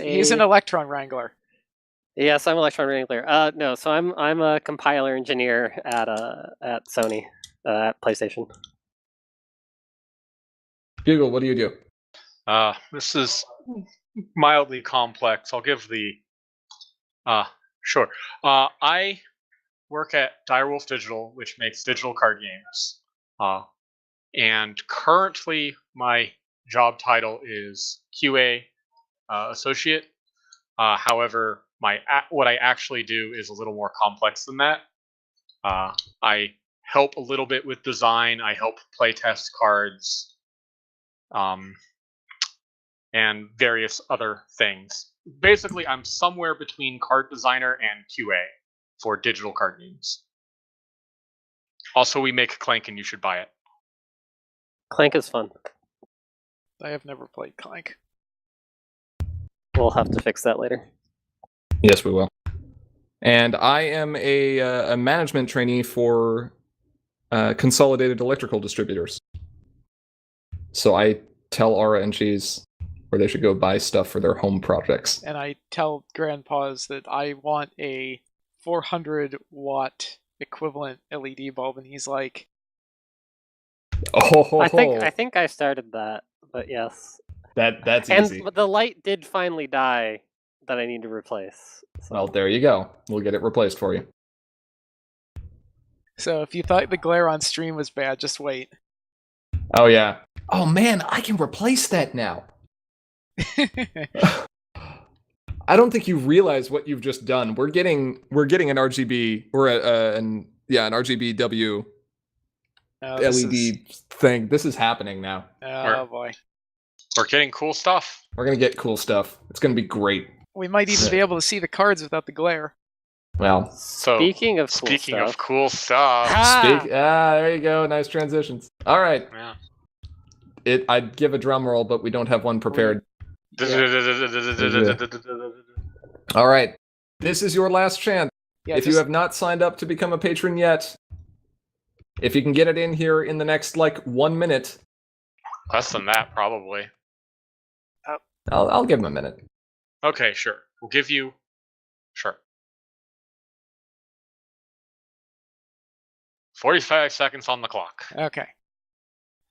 He's an electron wrangler. Yes, I'm Electron Wrangler. No, so I'm a compiler engineer at Sony, at PlayStation. Bugle, what do you do? This is mildly complex. I'll give the. Sure. I work at Direwolf Digital, which makes digital card games. And currently, my job title is QA associate. However, what I actually do is a little more complex than that. I help a little bit with design. I help playtest cards, and various other things. Basically, I'm somewhere between card designer and QA for digital card games. Also, we make Clank, and you should buy it. Clank is fun. I have never played Clank. We'll have to fix that later. Yes, we will. And I am a management trainee for Consolidated Electrical Distributors. So I tell Aura and Cheese where they should go buy stuff for their home projects. And I tell Grandpa's that I want a 400 watt equivalent LED bulb, and he's like, Oh, I think I started that, but yes. that's And easy. the light did finally die that I need to replace. So. Well, there you go. We'll get it replaced for you. so if you thought the glare on stream was bad, just wait. Oh yeah. Oh man, I can replace that now. I don't think you realize what you've just done. We're getting an RGB or an RGBW LED thing. This is happening now. Oh boy. We're getting cool stuff. We're gonna get cool stuff. It's gonna be great. We might even be able to see the cards without the glare. Well, So, Speaking of cool stuff. there you go. Nice transitions. All right. Yeah. I'd give a drum roll, but we don't have one prepared. All right. This is your last chance. Yeah, If you have not signed up to become a patron yet, if you can get it in here in the next 1 minute, Less than that, probably. I'll give him a minute. Okay, sure. We'll give you. Sure. 45 seconds on the clock. Okay.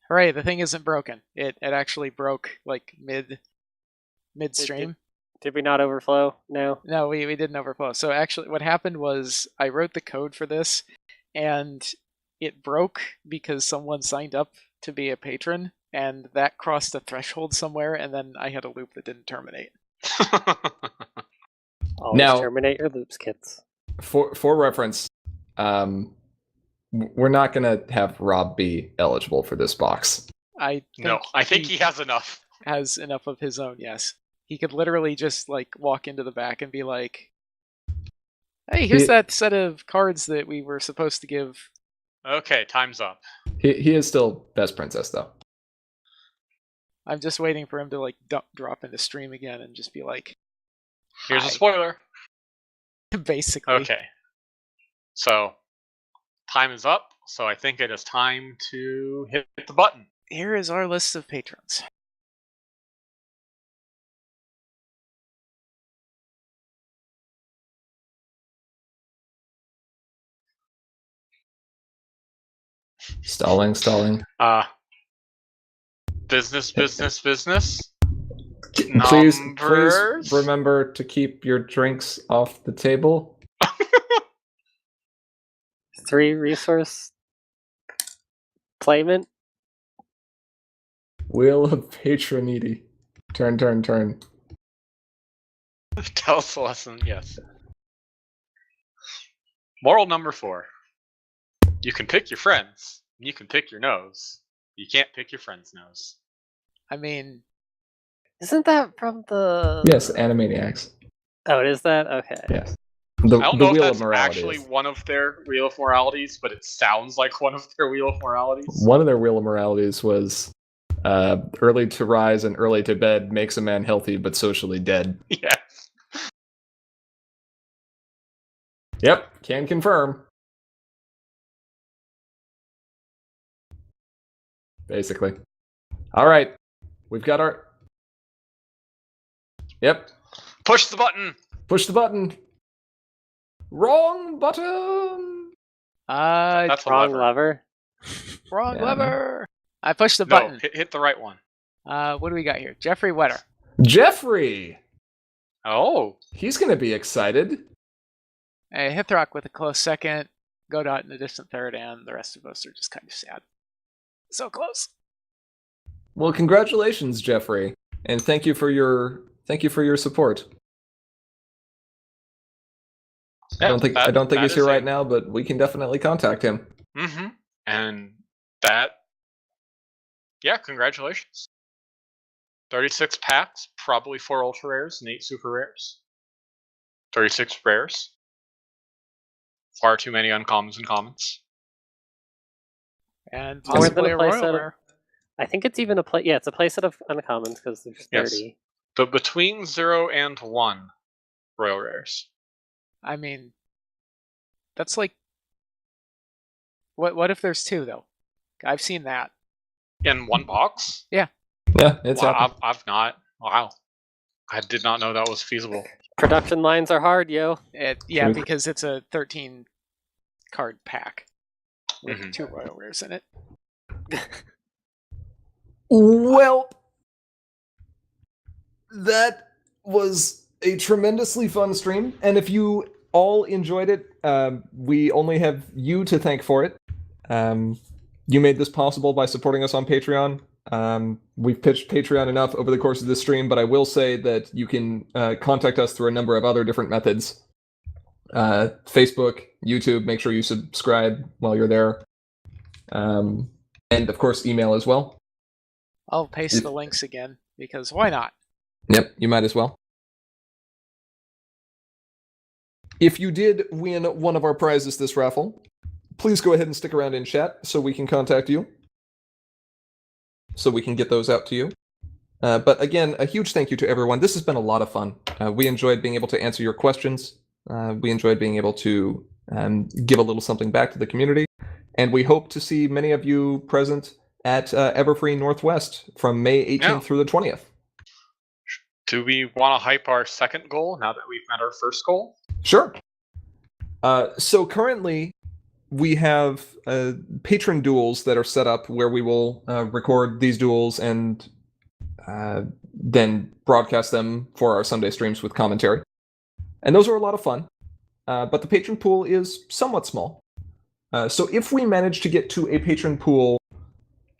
Hooray, the thing isn't broken. It actually broke midstream. Did we not overflow? No. No, we didn't overflow. So actually what happened was I wrote the code for this and it broke because someone signed up to be a patron and that crossed a threshold somewhere and then I had a loop that didn't terminate. Always Now- terminate your loops, kids. For reference, we're not gonna have Rob be eligible for this box. I think he has enough. has enough of his own, yes. He could literally just walk into the back and be like, hey, here's that set of cards that we were supposed to give. Okay, time's up. He is still best princess though. I'm just waiting for him to drop into stream again and just be like, Here's a "Hi." spoiler. Basically. Okay. So, time is up. So I think it is time to hit the button. Here is our list of patrons. Stalling. Business, business, business. Please Numbers. remember to keep your drinks off the table. 3 resource payment. Wheel of Patronity. Turn. Tell us a lesson, yes. Moral number 4. You can pick your friends. You can pick your nose. You can't pick your friend's nose. I mean, Isn't that from the? Yes, Animaniacs. Oh, it is that? Okay. Yes. The I don't the know if Wheel that's of Morality actually is. one of their Wheel of Moralities, but it sounds like one of their Wheel of Moralities. One of their Wheel of Moralities was early to rise and early to bed makes a man healthy but socially dead. Yes. Yep, can confirm. Basically. All right, we've got our. Yep, Push the button. push the button. Wrong button. That's a Wrong lever. lever. wrong Yeah. lever. I pushed the No, button. hit the right one. What do we got here? Jeffrey Wetter. Jeffrey. Oh. He's gonna be excited. Hey, Hithrock with a close second. Godot in a distant third, and the rest of us are just kind of sad. So close. Well, congratulations, Jeffrey, and thank you for your support. Yeah, I don't think that he's here is right now, but we can definitely contact him. Mm-hmm. And that. Yeah, congratulations. 36 packs, probably 4 ultra rares and 8 super rares. 36 rares. Far too many uncommons and commons. And More than possibly a a playset royal of- rare. I think it's even a play. Yeah, it's a playset of uncommons because there's 30. Yes. But between 0 and 1 royal rares. I mean, that's like. What if there's 2 though? I've seen that. In 1 box? Yeah, it's Wow, happened. I've not. Wow. I did not know that was feasible. Production lines are hard, yo. Yeah, True. because it's a 13 card pack with Mhm. 2 royal rares in it. Well, that was a tremendously fun stream, and if you all enjoyed it, we only have you to thank for it. You made this possible by supporting us on Patreon. We've pitched Patreon enough over the course of this stream, but I will say that you can contact us through a number of other different methods. Facebook, YouTube, make sure you subscribe while you're there. And of course, email as well. I'll paste the links again because why not? Yep, you might as well. If you did win one of our prizes this raffle, please go ahead and stick around in chat so we can contact you. So we can get those out to you. But again, a huge thank you to everyone. This has been a lot of fun. We enjoyed being able to answer your questions. We enjoyed being able to give a little something back to the community. And we hope to see many of you present at Everfree Northwest from May 18th Yeah. through the 20th. Do we want to hype our second goal now that we've met our first goal? Sure. So currently, we have patron duels that are set up where we will record these duels and then broadcast them for our Sunday streams with commentary. And those are a lot of fun. But the patron pool is somewhat small. So if we manage to get to a patron pool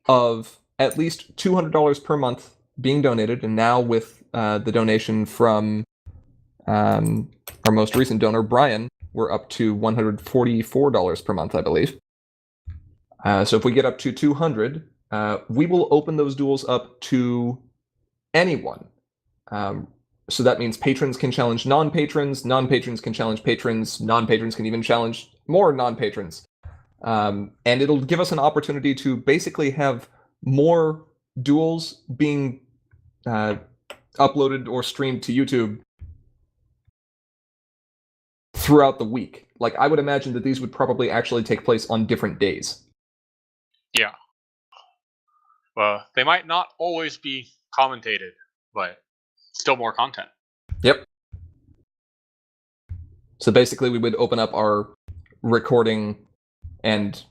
of at least $200 per month being donated, and now with the donation from our most recent donor, Brian, we're up to $144 per month, I believe. So if we get up to 200, we will open those duels up to anyone. So that means patrons can challenge non-patrons, non-patrons can challenge patrons, non-patrons can even challenge more non-patrons. And it'll give us an opportunity to basically have more duels being uploaded or streamed to YouTube throughout the week. Like, I would imagine that these would probably actually take place on different days. Yeah. Well, they might not always be commentated, but still more content. Yep. So basically, we would open up our recording and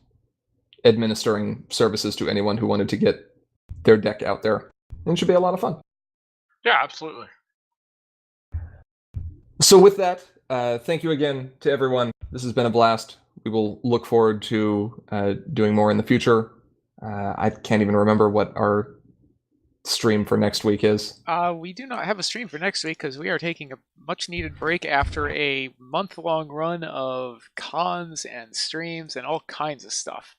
administering services to anyone who wanted to get their deck out there. And it should be a lot of fun. Yeah, absolutely. So with that, thank you again to everyone. This has been a blast. We will look forward to doing more in the future. I can't even remember what our stream for next week is. We do not have a stream for next week because we are taking a much-needed break after a month-long run of cons and streams and all kinds of stuff.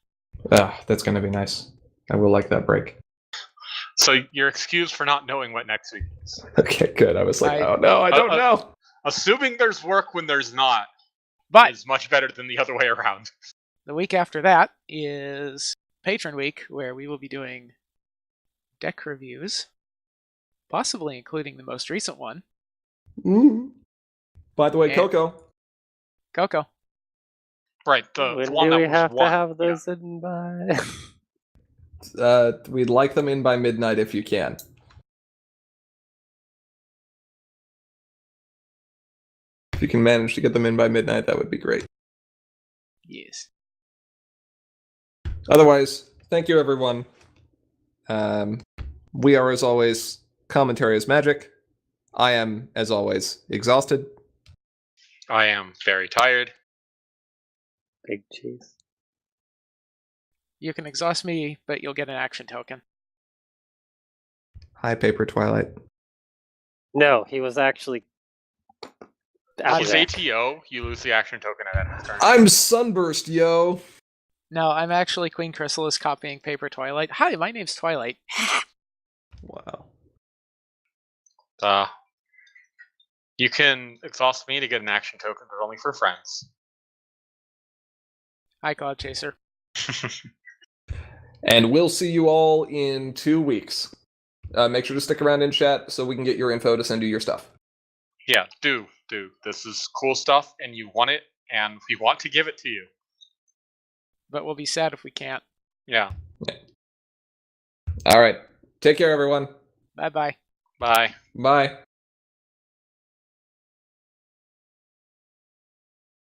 That's going to be nice. I will like that break. So you're excused for not knowing what next week is. Okay, good. I was like, oh no, I don't know. Assuming there's work when there's not But is much better than the other way around. the week after that is Patron Week, where we will be doing deck reviews, possibly including the most recent one. Mm. By the way, And- Coco. Right, the When one do that we was have won. to have those in by? We'd like them in by midnight if you can. If you can manage to get them in by midnight, that would be great. Yes. Otherwise, thank you, everyone. We are, as always, Commentary is Magic. I am, as always, exhausted. I am very tired. Big cheese. You can exhaust me, but you'll get an action token. Hi, Paper Twilight. No, he was actually. out He's there. ATO, you lose the action token at end of turn. I'm Sunburst, yo! No, I'm actually Queen Chrysalis copying Paper Twilight. Hi, my name's Twilight. Wow. You can exhaust me to get an action token, but only for friends. Hi, Cloud Chaser. And we'll see you all in 2 weeks. Make sure to stick around in chat so we can get your info to send you your stuff. Yeah, do. This is cool stuff, and you want it, and we want to give it to you. But we'll be sad if we can't. Yeah. All right. Take care, everyone. Bye-bye. Bye. Bye.